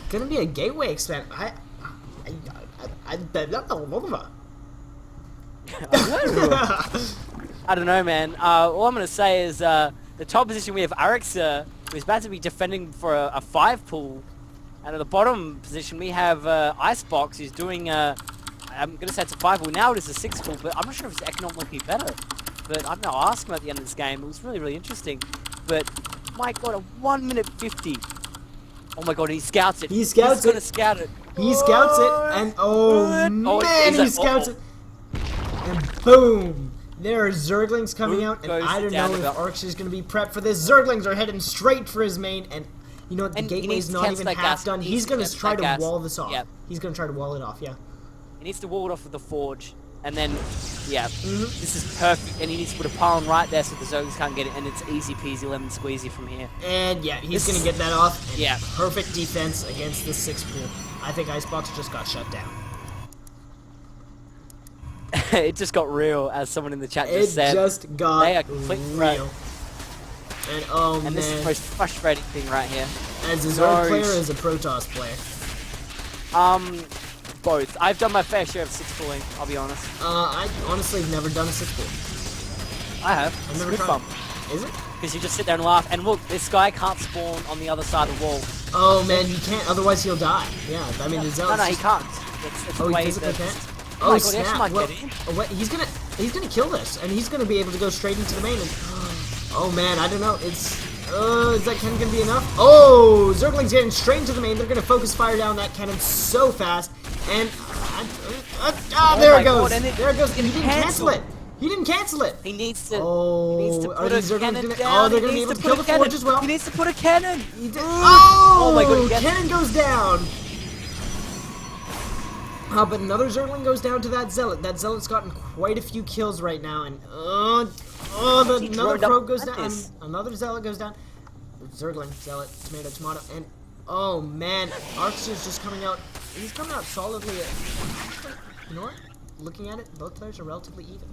[SPEAKER 1] gonna be a Gateway expand. I
[SPEAKER 2] I don't know, man. All I'm gonna say is the top position we have Arix, who's about to be defending for a 5-pull, and at the bottom position we have Icebox, who's doing I'm gonna say it's a 5-pull. Now it is a 6-pull, but I'm not sure if it's economically better. But I don't know. I'll ask him at the end of this game. It was really, really interesting. But my god, a 1 minute 50. Oh my god, he scouts it.
[SPEAKER 1] He scouts
[SPEAKER 2] He's gonna scout it.
[SPEAKER 1] He scouts it, and man, he scouts it. And boom! There are Zerglings coming out, and I don't know if Arx is going to be prepped for this. Zerglings are heading straight for his main, and you know what? The Gateway's not even half done. He's going to try to wall this off.
[SPEAKER 2] Yep.
[SPEAKER 1] He's going to try to wall it off, yeah.
[SPEAKER 2] He needs to wall it off with the Forge, and then, yeah, this is perfect, and he needs to put a pylon right there so the Zerglings can't get it, and it's easy peasy lemon squeezy from here.
[SPEAKER 1] And yeah, he's going to get that off. And
[SPEAKER 2] yeah.
[SPEAKER 1] Perfect defense against this 6-pool. I think Icebox just got shut down.
[SPEAKER 2] It just got real, as someone in the chat just said.
[SPEAKER 1] It just got
[SPEAKER 2] they are click
[SPEAKER 1] real. And oh man.
[SPEAKER 2] This is the most frustrating thing right here.
[SPEAKER 1] As a Zerg player or as a Protoss player?
[SPEAKER 2] Both. I've done my fair share of 6-pulling, I'll be honest.
[SPEAKER 1] I honestly have never done a 6-pool.
[SPEAKER 2] I have.
[SPEAKER 1] I've never
[SPEAKER 2] good
[SPEAKER 1] tried.
[SPEAKER 2] fun.
[SPEAKER 1] Is it?
[SPEAKER 2] Because you just sit there and laugh, and look, this guy can't spawn on the other side of the wall.
[SPEAKER 1] Oh man, he can't, otherwise he'll die. Yeah, I mean, the Zealot's
[SPEAKER 2] No, he
[SPEAKER 1] just-
[SPEAKER 2] can't. It's
[SPEAKER 1] Oh,
[SPEAKER 2] the
[SPEAKER 1] he
[SPEAKER 2] way
[SPEAKER 1] physically
[SPEAKER 2] that-
[SPEAKER 1] can't?
[SPEAKER 2] Oh
[SPEAKER 1] Oh
[SPEAKER 2] my God, he actually
[SPEAKER 1] snap!
[SPEAKER 2] might
[SPEAKER 1] Well,
[SPEAKER 2] get in.
[SPEAKER 1] oh, wait, he's gonna kill this, and he's gonna be able to go straight into the main. And, oh man, I don't know. It's is that cannon gonna be enough? Oh, Zergling's getting straight into the main. They're gonna focus fire down that cannon so fast, and there it goes.
[SPEAKER 2] God,
[SPEAKER 1] There it goes. And he didn't cancel
[SPEAKER 2] cancel.
[SPEAKER 1] it. He didn't cancel it.
[SPEAKER 2] He needs to.
[SPEAKER 1] Oh,
[SPEAKER 2] he needs to
[SPEAKER 1] are
[SPEAKER 2] put
[SPEAKER 1] these
[SPEAKER 2] a
[SPEAKER 1] Zerglings
[SPEAKER 2] cannon
[SPEAKER 1] gonna?
[SPEAKER 2] down.
[SPEAKER 1] Oh, they're
[SPEAKER 2] He
[SPEAKER 1] gonna be
[SPEAKER 2] needs
[SPEAKER 1] able to
[SPEAKER 2] put
[SPEAKER 1] kill
[SPEAKER 2] a
[SPEAKER 1] the
[SPEAKER 2] cannon.
[SPEAKER 1] Forge as well.
[SPEAKER 2] He needs to put a cannon.
[SPEAKER 1] He did. Oh
[SPEAKER 2] my God, yes.
[SPEAKER 1] Cannon goes down. But another Zergling goes down to that Zealot. That Zealot's gotten quite a few kills right now, and another probe goes down. Another Zealot goes down. Zergling, Zealot, tomato, and Oh man, Arxier's just coming out. He's coming out solidly. You know what? Looking at it, both players are relatively even.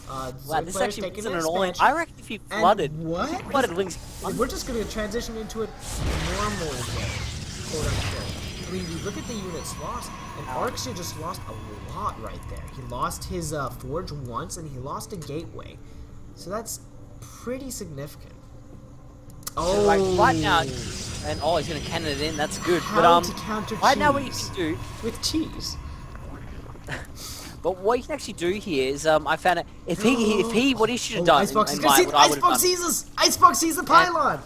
[SPEAKER 2] Wow,
[SPEAKER 1] Zerg
[SPEAKER 2] this
[SPEAKER 1] players
[SPEAKER 2] actually
[SPEAKER 1] taking
[SPEAKER 2] wasn't
[SPEAKER 1] an
[SPEAKER 2] an all-in.
[SPEAKER 1] expansion.
[SPEAKER 2] I reckon if he flooded,
[SPEAKER 1] And what?
[SPEAKER 2] if he flooded Wings.
[SPEAKER 1] We're just going to transition into a normal way, quote unquote. I mean, you look at the units lost, and Arxier just lost a lot right there. He lost his Forge once, and he lost a Gateway. So that's pretty significant. Oh,
[SPEAKER 2] Like right now, and he's gonna cannon it in. That's good.
[SPEAKER 1] How
[SPEAKER 2] But
[SPEAKER 1] to counter
[SPEAKER 2] right now, what you
[SPEAKER 1] cheese.
[SPEAKER 2] can do,
[SPEAKER 1] With cheese.
[SPEAKER 2] but what you can actually do here is, I found it. If he, what he should have done,
[SPEAKER 1] Icebox,
[SPEAKER 2] in
[SPEAKER 1] he's
[SPEAKER 2] my-
[SPEAKER 1] gonna see
[SPEAKER 2] what I would've
[SPEAKER 1] Icebox
[SPEAKER 2] done-
[SPEAKER 1] sees us! Icebox sees the pylon!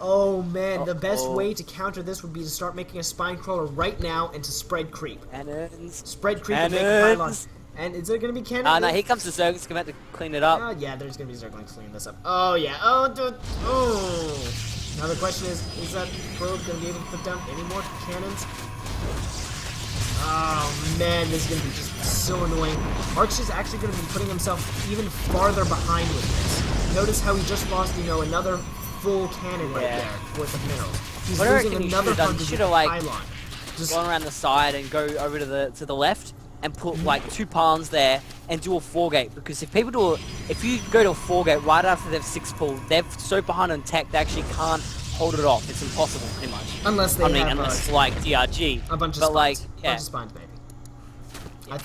[SPEAKER 1] Oh man, the best
[SPEAKER 2] Uh-oh.
[SPEAKER 1] way to counter this would be to start making a spine crawler right now and to spread creep.
[SPEAKER 2] Cannons.
[SPEAKER 1] Spread creep and make a pylon.
[SPEAKER 2] Cannons.
[SPEAKER 1] And is there gonna be cannon?
[SPEAKER 2] No, here comes the Zerg. It's about to clean it up.
[SPEAKER 1] Yeah, there's gonna be Zerglings to clean this up. Oh yeah, oh dude, oh. Now the question is that probe gonna be able to put down any more cannons? Oh man, this is gonna be just so annoying. Arch is actually gonna be putting himself even farther behind with this. Notice how he just lost, you know, another full cannon right there worth of minerals. He's
[SPEAKER 2] What I
[SPEAKER 1] losing
[SPEAKER 2] reckon he
[SPEAKER 1] another
[SPEAKER 2] should've done,
[SPEAKER 1] 100
[SPEAKER 2] he
[SPEAKER 1] with
[SPEAKER 2] should've, like,
[SPEAKER 1] pylon. Just
[SPEAKER 2] Go around the side and go over to the left and put like 2 pylons there and do a 4-gate, because if you go to a 4-gate right after they've 6 pulled, they're so behind on tech they actually can't hold it off. It's impossible, pretty much.
[SPEAKER 1] unless they have
[SPEAKER 2] unless like DRG.
[SPEAKER 1] a bunch of
[SPEAKER 2] but
[SPEAKER 1] spines.
[SPEAKER 2] like, yeah.
[SPEAKER 1] Bunch of spines, baby.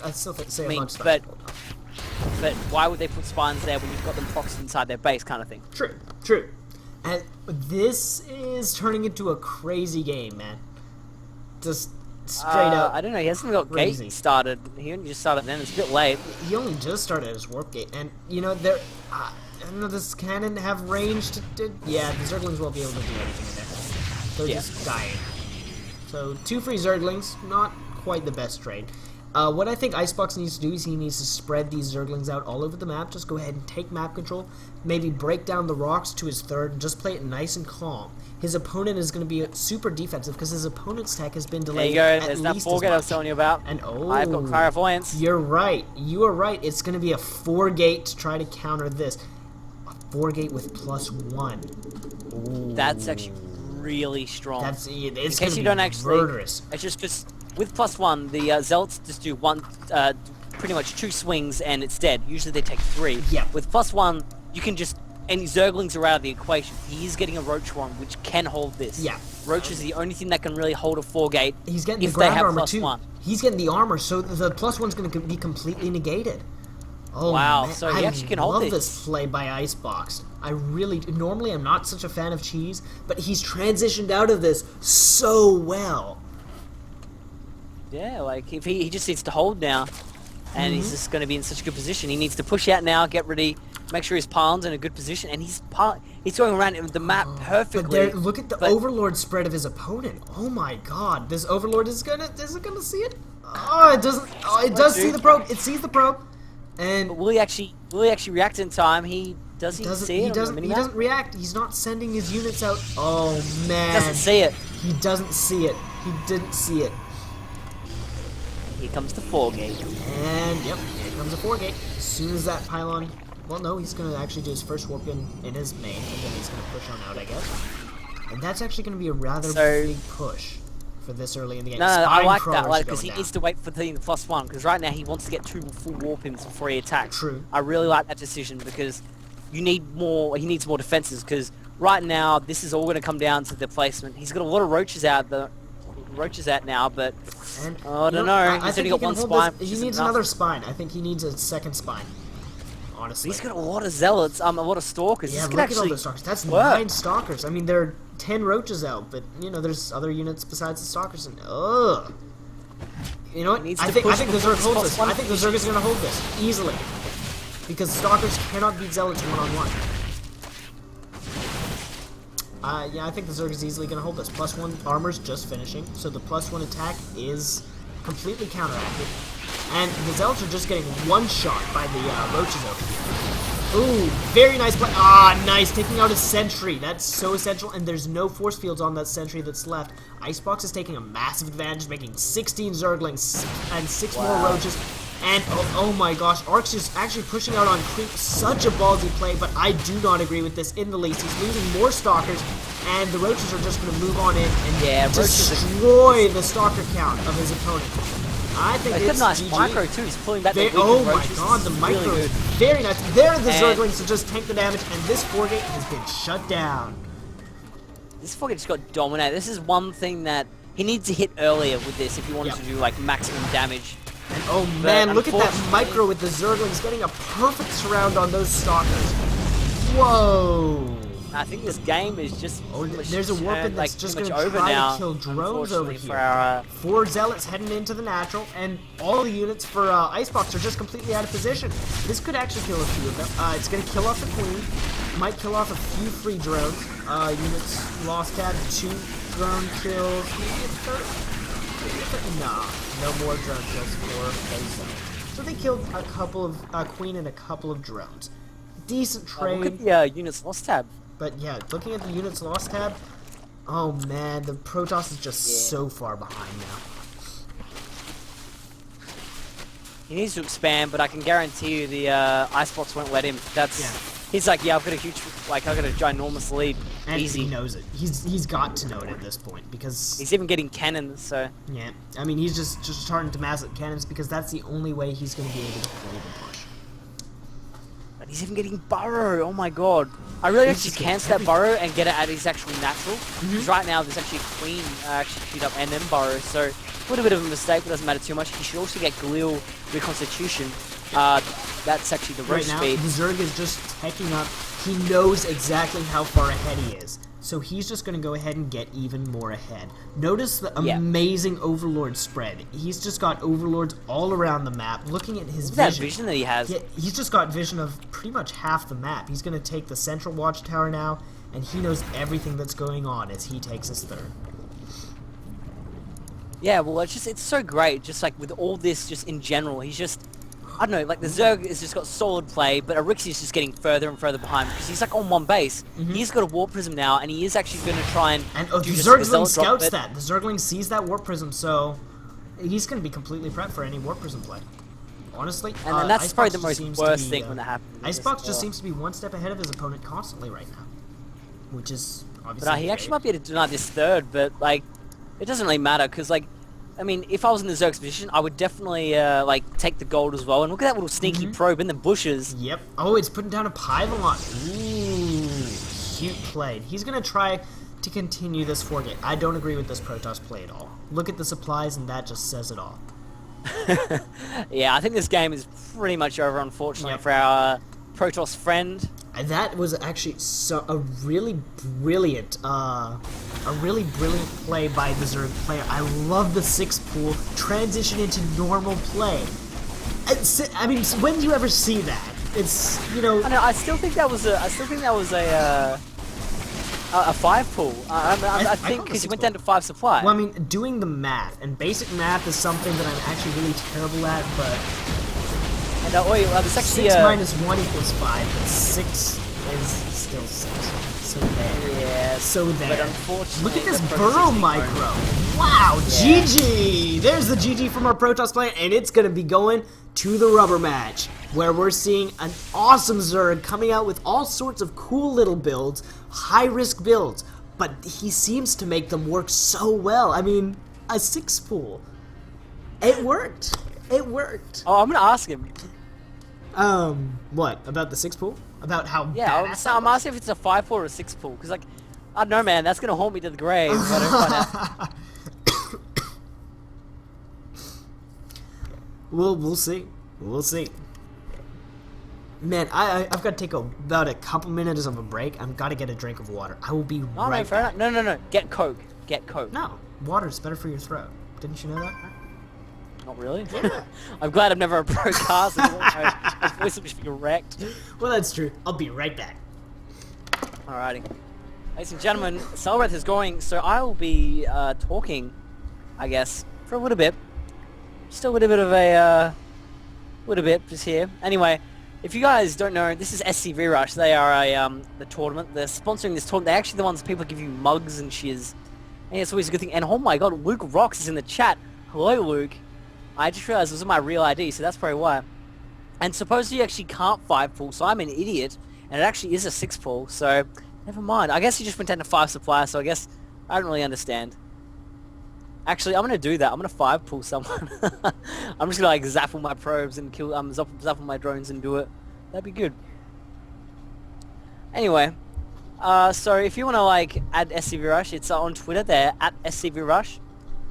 [SPEAKER 1] I still say
[SPEAKER 2] I mean,
[SPEAKER 1] a bunch of spines.
[SPEAKER 2] but why would they put spines there when you've got them proxied inside their base, kind of thing?
[SPEAKER 1] True, true. And this is turning into a crazy game, man. Just straight up.
[SPEAKER 2] I don't know. He hasn't got
[SPEAKER 1] crazy.
[SPEAKER 2] gate started. He only just started then. It's a bit late.
[SPEAKER 1] He only just started his warp gate, and you know there. I don't know. Does cannon have range to? Yeah, the Zerglings won't be able to do anything in there. They're just dying. So 2 free Zerglings, not quite the best trade. What I think Icebox needs to do is he needs to spread these Zerglings out all over the map. Just go ahead and take map control. Maybe break down the rocks to his 3rd and just play it nice and calm. His opponent is going to be super defensive because his opponent's tech has been
[SPEAKER 2] There
[SPEAKER 1] delayed
[SPEAKER 2] you go.
[SPEAKER 1] at
[SPEAKER 2] There's that
[SPEAKER 1] least
[SPEAKER 2] 4-gate I was
[SPEAKER 1] as much.
[SPEAKER 2] telling you about.
[SPEAKER 1] And
[SPEAKER 2] I've got clairvoyance.
[SPEAKER 1] You're right. You are right. It's going to be a 4-gate to try to counter this. A 4-gate with +1. Ooh.
[SPEAKER 2] That's actually really strong.
[SPEAKER 1] It's
[SPEAKER 2] in
[SPEAKER 1] going
[SPEAKER 2] case
[SPEAKER 1] to
[SPEAKER 2] you
[SPEAKER 1] be
[SPEAKER 2] don't actually,
[SPEAKER 1] murderous.
[SPEAKER 2] it's just with +1, the Zealots just do pretty much 2 swings and it's dead. Usually they take 3.
[SPEAKER 1] Yeah.
[SPEAKER 2] With +1, you can just, and Zerglings are out of the equation. He is getting a Roach one, which can hold this.
[SPEAKER 1] Yeah.
[SPEAKER 2] Roach is the only thing that can really hold a 4-gate.
[SPEAKER 1] He's getting
[SPEAKER 2] if
[SPEAKER 1] the
[SPEAKER 2] they
[SPEAKER 1] ground
[SPEAKER 2] have
[SPEAKER 1] armor too.
[SPEAKER 2] +1.
[SPEAKER 1] He's getting the armor, so the +1's going to be completely negated. Oh,
[SPEAKER 2] Wow,
[SPEAKER 1] man.
[SPEAKER 2] so he actually can hold
[SPEAKER 1] I love
[SPEAKER 2] this.
[SPEAKER 1] this play by Icebox. Normally I'm not such a fan of cheese, but he's transitioned out of this so well.
[SPEAKER 2] Yeah, like if he just needs to hold now, and
[SPEAKER 1] Mm-hmm.
[SPEAKER 2] he's just going to be in such a good position. He needs to push out now, get ready, make sure his pylon's in a good position, and he's going around the map
[SPEAKER 1] But
[SPEAKER 2] perfectly.
[SPEAKER 1] look at the
[SPEAKER 2] but-
[SPEAKER 1] Overlord spread of his opponent. Oh my god, this Overlord is it gonna see it? Oh, it doesn't. Oh, it does see the probe. It sees the probe, and
[SPEAKER 2] But will he actually react in time? He does he see it?
[SPEAKER 1] He doesn't. He doesn't react. He's not sending his units out. Oh man,
[SPEAKER 2] Doesn't see it.
[SPEAKER 1] He doesn't see it. He didn't see it.
[SPEAKER 2] Here comes the 4-gate.
[SPEAKER 1] And yep, here comes a 4-gate. As soon as that pylon. Well, no, he's gonna actually do his first warp in his main, and then he's gonna push on out, I guess. And that's actually gonna be a rather big push for this early in the game.
[SPEAKER 2] No, I
[SPEAKER 1] Spine
[SPEAKER 2] like that,
[SPEAKER 1] crawlers
[SPEAKER 2] like
[SPEAKER 1] are
[SPEAKER 2] because
[SPEAKER 1] going
[SPEAKER 2] he
[SPEAKER 1] down.
[SPEAKER 2] needs to wait for the +1. Because right now he wants to get 2 full warp ins before he attacks.
[SPEAKER 1] True.
[SPEAKER 2] I really like that decision because you need more. He needs more defenses because right now this is all going to come down to the placement. He's got a lot of roaches out now, but
[SPEAKER 1] And,
[SPEAKER 2] I
[SPEAKER 1] you
[SPEAKER 2] don't know.
[SPEAKER 1] I
[SPEAKER 2] He's
[SPEAKER 1] think
[SPEAKER 2] only got
[SPEAKER 1] can
[SPEAKER 2] 1
[SPEAKER 1] hold
[SPEAKER 2] spine.
[SPEAKER 1] this-
[SPEAKER 2] which
[SPEAKER 1] He
[SPEAKER 2] isn't
[SPEAKER 1] needs
[SPEAKER 2] enough.
[SPEAKER 1] another spine. I think he needs a 2nd spine. Honestly.
[SPEAKER 2] He's got a lot of zealots. A lot of stalkers.
[SPEAKER 1] Yeah,
[SPEAKER 2] this
[SPEAKER 1] look
[SPEAKER 2] could
[SPEAKER 1] at all
[SPEAKER 2] actually
[SPEAKER 1] those stalkers. That's
[SPEAKER 2] work.
[SPEAKER 1] 9 stalkers. I mean, there are 10 roaches out, but you know, there's other units besides the stalkers. And you know what?
[SPEAKER 2] Needs
[SPEAKER 1] I
[SPEAKER 2] to
[SPEAKER 1] think
[SPEAKER 2] push
[SPEAKER 1] the
[SPEAKER 2] before
[SPEAKER 1] Zerg
[SPEAKER 2] this
[SPEAKER 1] holds this.
[SPEAKER 2] +1
[SPEAKER 1] I think the Zerg is going to hold this easily because stalkers cannot beat zealots one-on-one. Yeah, I think the Zerg is easily going to hold this. +1 armor's just finishing, so the +1 attack is completely counteracted. And the Zealots are just getting one-shot by the roaches over here. Ooh, very nice play. Ah, nice. Taking out a sentry. That's so essential, and there's no force fields on that sentry that's left. Icebox is taking a massive advantage, making 16 Zerglings and 6 more roaches. And oh my gosh, Ark's just actually pushing out on Creep. Such a ballsy play, but I do not agree with this in the least. He's losing more Stalkers, and the Roaches are just going to move on in and destroy the Stalker count of his opponent. I think it's
[SPEAKER 2] nice
[SPEAKER 1] GG.
[SPEAKER 2] micro too. He's pulling back the
[SPEAKER 1] Oh my
[SPEAKER 2] Roaches.
[SPEAKER 1] god, the micro
[SPEAKER 2] really
[SPEAKER 1] is
[SPEAKER 2] good.
[SPEAKER 1] very nice. There are the Zerglings to just tank the damage, and this 4-gate has been shut down.
[SPEAKER 2] This fucking just got dominated. This is one thing that he needs to hit earlier with this if he wanted to do like maximum damage.
[SPEAKER 1] And oh man, look at that micro with the Zerglings getting a perfect surround on those Stalkers. Whoa!
[SPEAKER 2] I think this game is just
[SPEAKER 1] there's a Warpin that's just going to
[SPEAKER 2] over
[SPEAKER 1] try
[SPEAKER 2] now,
[SPEAKER 1] to kill drones over here.
[SPEAKER 2] For our,
[SPEAKER 1] 4 Zealots heading into the natural, and all the units for Icebox are just completely out of position. This could actually kill a few of them. It's going to kill off the Queen. Might kill off a few free drones. Units lost tab, 2 drone kills. Maybe a third? Nah, no more drone kills for Base. So they killed a couple of Queen and a couple of drones. Decent trade.
[SPEAKER 2] Look at the units lost tab.
[SPEAKER 1] But yeah, looking at the units lost tab, oh man, the Protoss is just so far behind now.
[SPEAKER 2] He needs to expand, but I can guarantee you the Icebox won't let him. He's like, yeah, I've got a huge, I've got a ginormous lead.
[SPEAKER 1] And
[SPEAKER 2] easy.
[SPEAKER 1] he knows it. He's got to know it at this point because
[SPEAKER 2] he's even getting cannons. So
[SPEAKER 1] yeah, I mean he's just starting to mass up cannons because that's the only way he's going to be able to play the push.
[SPEAKER 2] But he's even getting burrow. Oh my god. I really actually cancel that burrow and get it at his actual natural. Because right now there's actually a Queen actually queued up and then burrow. So a little bit of a mistake, but doesn't matter too much. He should also get Galil Reconstitution. That's actually the roast
[SPEAKER 1] right now,
[SPEAKER 2] speed.
[SPEAKER 1] the Zerg is just teching up. He knows exactly how far ahead he is. So he's just going to go ahead and get even more ahead. Notice the amazing Overlord spread. He's just got Overlords all around the map. Looking at his
[SPEAKER 2] that vision that he has.
[SPEAKER 1] Yeah, he's just got vision of pretty much half the map. He's going to take the central watchtower now, and he knows everything that's going on as he takes his third.
[SPEAKER 2] Yeah, well, it's so great. Just like with all this, just in general, he's just, I don't know, like the Zerg has just got solid play, but Arixi's just getting further and further behind because he's like on one base. He's got a Warp Prism now, and he is actually going to try and
[SPEAKER 1] the Zergling scouts that. The Zergling sees that Warp Prism, so he's going to be completely prepped for any Warp Prism play. Honestly,
[SPEAKER 2] and that's probably the most worst thing when that happens.
[SPEAKER 1] Icebox just seems to be one step ahead of his opponent constantly right now, which is obviously.
[SPEAKER 2] But he actually might be able to deny this third, but like, it doesn't really matter because like. I mean, if I was in the Zerg's position, I would definitely, like, take the gold as well. And look at that little sneaky probe in the bushes.
[SPEAKER 1] Yep. Oh, it's putting down a Pylon. Ooh, cute play. He's going to try to continue this 4-gate. I don't agree with this Protoss play at all. Look at the supplies, and that just says it all.
[SPEAKER 2] Yeah, I think this game is pretty much over, unfortunately, for our Protoss friend.
[SPEAKER 1] That was actually a really brilliant play by the Zerg player. I love the 6 pool transition into normal play. I mean, when do you ever see that? It's, you know.
[SPEAKER 2] I know. I still think that was a 5 pool. I think because he went down to 5 supply.
[SPEAKER 1] Well, I mean, doing the math and basic math is something that I'm actually really terrible at, but.
[SPEAKER 2] And there's actually
[SPEAKER 1] 6 minus 1 equals 5, but 6 is still 6. So there.
[SPEAKER 2] Yeah,
[SPEAKER 1] so there.
[SPEAKER 2] But unfortunately,
[SPEAKER 1] look at this burrow micro. Wow, GG! There's the GG from our Protoss player, and it's going to be going to the rubber match, where we're seeing an awesome Zerg coming out with all sorts of cool little builds, high-risk builds, but he seems to make them work so well. I mean, a 6 pool. It worked. It worked.
[SPEAKER 2] Oh, I'm going to ask him.
[SPEAKER 1] What? About the 6 pool? About how badass
[SPEAKER 2] I'm asking if it's a 5 pool or a 6 pool, because, like, I don't know, man, that's going to haunt me to the grave if I don't find out.
[SPEAKER 1] We'll see. We'll see. Man, I've got to take about a couple minutes of a break. I've got to get a drink of water. I will be right back.
[SPEAKER 2] No. Get Coke. Get Coke.
[SPEAKER 1] No, water's better for your throat. Didn't you know that?
[SPEAKER 2] Not really?
[SPEAKER 1] Yeah.
[SPEAKER 2] I'm glad I've never broadcast. My voice will just be wrecked.
[SPEAKER 1] Well, that's true. I'll be right back.
[SPEAKER 2] Alrighty. Ladies and gentlemen, Celebreth is going, so I will be talking, I guess, for a little bit. Just a little bit of a, just here. Anyway, if you guys don't know, this is SCV Rush. They are the tournament. They're sponsoring this tournament. They're actually the ones people give you mugs and shiz. And it's always a good thing. And oh my god, Luke Rocks is in the chat. Hello, Luke. I just realized it was my real ID, so that's probably why. And supposedly you actually can't 5 pull, so I'm an idiot, and it actually is a 6 pull, so never mind. I guess you just went down to 5 supply, so I guess I don't really understand. Actually, I'm gonna do that. I'm gonna 5 pull someone. I'm just gonna like zap all my probes and kill zap all my drones and do it. That'd be good. Anyway, so if you wanna like add SCV Rush, it's on Twitter there at SCV Rush.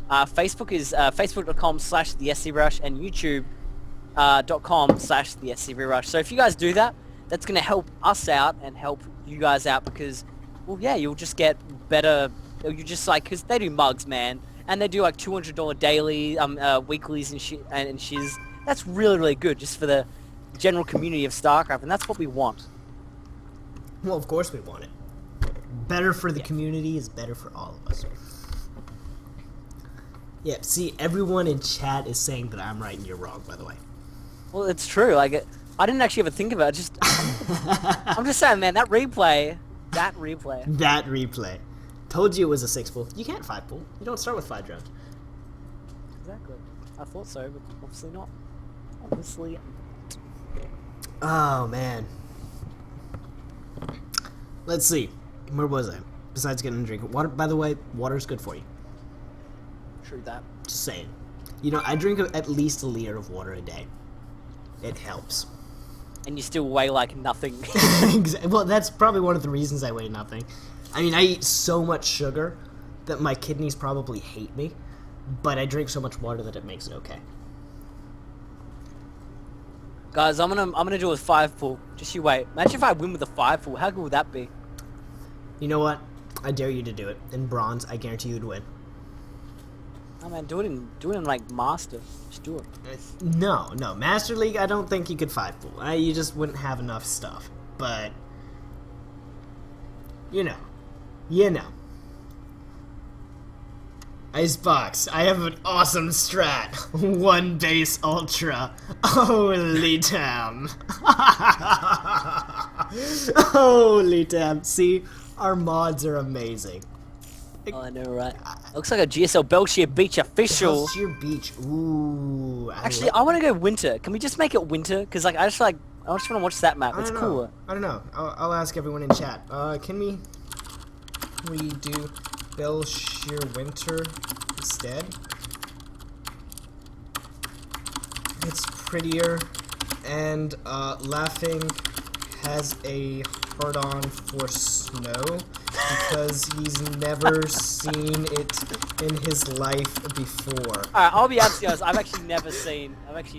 [SPEAKER 2] Facebook is facebook.com/thescvrush and youtube.com/thescvrush. So if you guys do that, that's gonna help us out and help you guys out because, well, yeah, you'll just get better. You just like because they do mugs, man. And they do like $200 daily, weeklies and shit and shiz. That's really, really good just for the general community of StarCraft, and that's what we want.
[SPEAKER 1] Well, of course we want it. Better for the community is better for all of us. Yeah, see, everyone in chat is saying that I'm right and you're wrong, by the way.
[SPEAKER 2] Well, it's true. Like, I didn't actually ever think about it. Just, I'm just saying, man, that replay. That replay. Told you it was a 6 pull. You can't 5 pull. You don't start with 5 drones. Exactly. I thought so, but obviously not. Obviously.
[SPEAKER 1] Oh, man. Let's see. Where was I? Besides getting a drink. Water, by the way, water's good for you.
[SPEAKER 2] True that.
[SPEAKER 1] Just saying. You know, I drink at least a liter of water a day. It helps.
[SPEAKER 2] And you still weigh like nothing.
[SPEAKER 1] Well, that's probably one of the reasons I weigh nothing. I mean, I eat so much sugar that my kidneys probably hate me, but I drink so much water that it makes it okay.
[SPEAKER 2] Guys, I'm gonna do a 5 pull. Just you wait. Imagine if I win with a 5 pull. How good would that be?
[SPEAKER 1] You know what? I dare you to do it. In bronze, I guarantee you'd win.
[SPEAKER 2] Oh man, do it in like Master. Just do it.
[SPEAKER 1] No. Master League, I don't think you could 5 pull. You just wouldn't have enough stuff. But you know. Icebox, I have an awesome strat. 1 base ultra. Holy damn. Holy damn. See, our mods are amazing.
[SPEAKER 2] Oh, I know, right? Looks like a GSL Belshire Beach official.
[SPEAKER 1] Belshire Beach. Ooh.
[SPEAKER 2] Actually, I want to go winter. Can we just make it winter? Because like I just want to watch that map. It's cooler.
[SPEAKER 1] I don't know. I'll ask everyone in chat. Can we do Belshire Winter instead? It's prettier, and Laughing has a hard-on for snow because he's never seen it in his life before.
[SPEAKER 2] Alright, I'll be absolutely honest. I've actually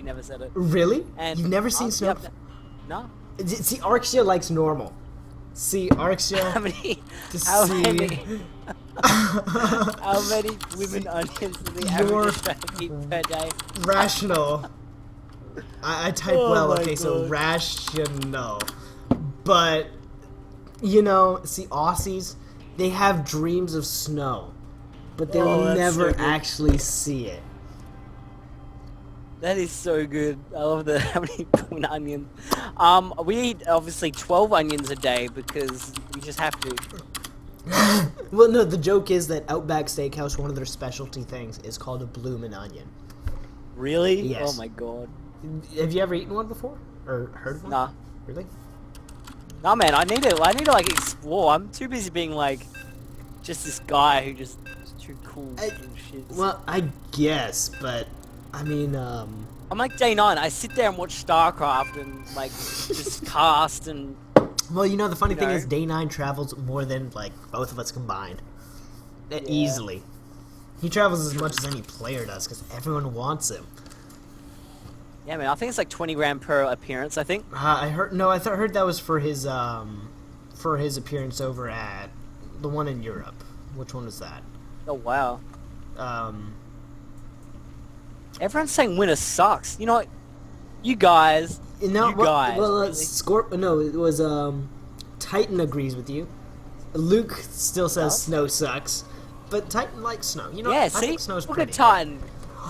[SPEAKER 2] never said it.
[SPEAKER 1] Really?
[SPEAKER 2] And
[SPEAKER 1] You've never seen snow?
[SPEAKER 2] No.
[SPEAKER 1] See, Arxia likes normal. See, Arxia...
[SPEAKER 2] How many women onions do the average eat per day?
[SPEAKER 1] Rational. I type well, okay, so rational. But, you know, see, Aussies, they have dreams of snow, but they will never actually see it.
[SPEAKER 2] That is so good. I love the how many onions. We eat obviously 12 onions a day because we just have to.
[SPEAKER 1] Well, no, the joke is that Outback Steakhouse, one of their specialty things, is called a bloomin' onion.
[SPEAKER 2] Really?
[SPEAKER 1] Yes.
[SPEAKER 2] Oh my god.
[SPEAKER 1] Have you ever eaten one before? Or heard of one?
[SPEAKER 2] Nah.
[SPEAKER 1] Really?
[SPEAKER 2] Nah, man. I need to like explore. I'm too busy being like just this guy who just is too cool and shit.
[SPEAKER 1] Well, I guess, but I mean,
[SPEAKER 2] I'm like day 9. I sit there and watch StarCraft and like just cast and.
[SPEAKER 1] Well, you know, the funny thing is Day 9 travels more than, like, both of us combined. Easily. He travels as much as any player does, because everyone wants him.
[SPEAKER 2] Yeah, man, I think it's like 20 grand per appearance, I think.
[SPEAKER 1] I heard that was for his appearance over at the one in Europe. Which one was that?
[SPEAKER 2] Oh, wow. Everyone's saying winter sucks. You know what? You guys...
[SPEAKER 1] No,
[SPEAKER 2] you guys.
[SPEAKER 1] Well,
[SPEAKER 2] really?
[SPEAKER 1] No, it was Titan agrees with you. Luke still says snow sucks, but Titan likes snow. You know,
[SPEAKER 2] yeah,
[SPEAKER 1] I
[SPEAKER 2] see,
[SPEAKER 1] think snow's
[SPEAKER 2] look
[SPEAKER 1] pretty.
[SPEAKER 2] at Titan.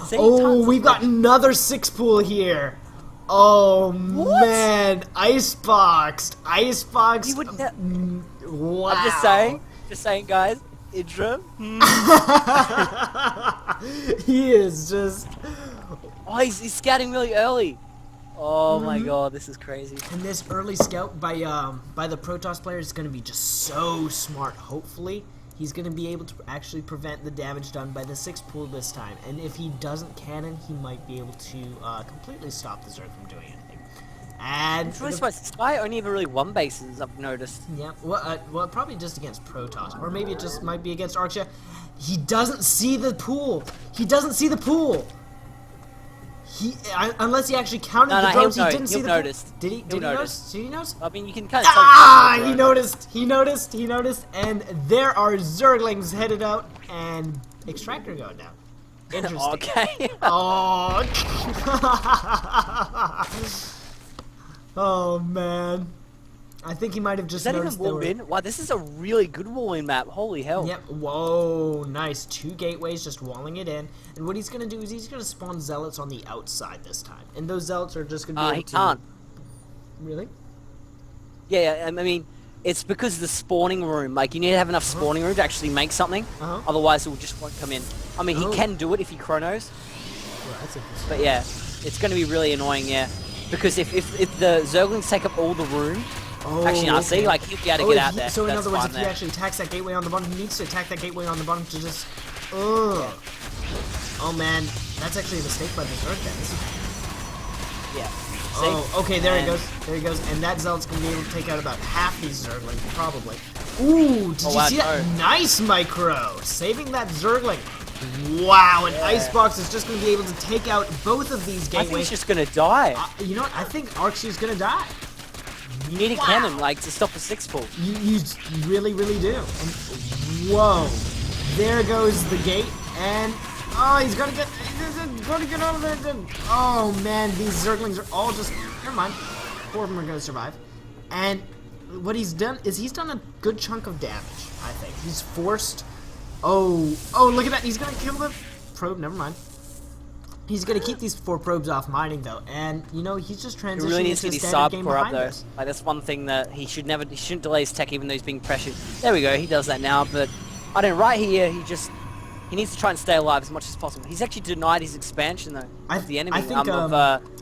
[SPEAKER 2] See,
[SPEAKER 1] Oh, we've got another 6 pool here. Oh man, Iceboxed.
[SPEAKER 2] You would
[SPEAKER 1] Wow.
[SPEAKER 2] I'm just saying, guys. Idra.
[SPEAKER 1] He is just.
[SPEAKER 2] Oh, he's scouting really early. Oh my god, this is crazy.
[SPEAKER 1] And this early scout by the Protoss player is going to be just so smart. Hopefully, he's going to be able to actually prevent the damage done by the 6 pool this time. And if he doesn't cannon, he might be able to completely stop the Zerg from doing anything. And
[SPEAKER 2] I'm really surprised. This guy only ever really 1 bases, I've noticed.
[SPEAKER 1] yeah, well, probably just against Protoss, or maybe it just might be against Arxia. He doesn't see the pool. He doesn't see the pool. Unless he actually counted the drones, he didn't see the pool. Did he? Did he notice? Did he notice?
[SPEAKER 2] I mean, you can kind of tell.
[SPEAKER 1] Ah! He noticed. He noticed. He noticed. And there are Zerglings headed out, and Extractor going down. Interesting.
[SPEAKER 2] Okay.
[SPEAKER 1] Oh. Oh man. I think he might have just
[SPEAKER 2] Is that
[SPEAKER 1] noticed
[SPEAKER 2] even walled in? Wow, this is a really good wall-in map. Holy hell.
[SPEAKER 1] Yep. Whoa, nice. 2 gateways, just walling it in. And what he's going to do is he's going to spawn zealots on the outside this time. And those zealots are just going to be able
[SPEAKER 2] he
[SPEAKER 1] to...
[SPEAKER 2] can't.
[SPEAKER 1] Really?
[SPEAKER 2] Yeah, I mean, it's because of the spawning room. Like, you need to have enough spawning room to actually make something. Otherwise, it will just won't come in. I mean, he can do it if he chronos.
[SPEAKER 1] Well, that's interesting.
[SPEAKER 2] But yeah, it's going to be really annoying, yeah. Because if the Zerglings take up all the room... Actually, no, see, like, he'll be able to get out there.
[SPEAKER 1] So in
[SPEAKER 2] That's
[SPEAKER 1] other words,
[SPEAKER 2] fine
[SPEAKER 1] if he actually attacks that gateway on the bottom, he needs to attack that gateway on the bottom to just... Ugh. Oh man, that's actually a mistake by the Zerg then.
[SPEAKER 2] Yeah.
[SPEAKER 1] Oh, okay, there he goes. There he goes. And that Zealot's going to be able to take out about half these Zerglings, probably. Ooh, did you see that? Nice micro! Saving that Zergling. Wow, and Icebox is just going to be able to take out both of these gateways.
[SPEAKER 2] I think he's just going to die.
[SPEAKER 1] You know what? I think Arxie's going to die.
[SPEAKER 2] You need a cannon, like, to stop a 6 pool.
[SPEAKER 1] You really, really do. And, whoa. There goes the gate, and... Oh, he's gonna get out of there. Oh, man, these Zerglings are all just... Never mind. 4 of them are gonna survive. And what he's done is he's done a good chunk of damage, I think. He's forced... Oh, look at that. He's gonna kill the probe. Never mind. He's gonna keep these 4 probes off mining though, and you know he's just transitioning
[SPEAKER 2] he really needs to
[SPEAKER 1] into
[SPEAKER 2] get his
[SPEAKER 1] standard
[SPEAKER 2] sub
[SPEAKER 1] game
[SPEAKER 2] core up
[SPEAKER 1] behind
[SPEAKER 2] though.
[SPEAKER 1] this.
[SPEAKER 2] Like that's one thing that he shouldn't delay his tech even though he's being pressured. There we go, he does that now, but I don't know, right here he needs to try and stay alive as much as possible. He's actually denied his expansion though of the enemy.
[SPEAKER 1] I think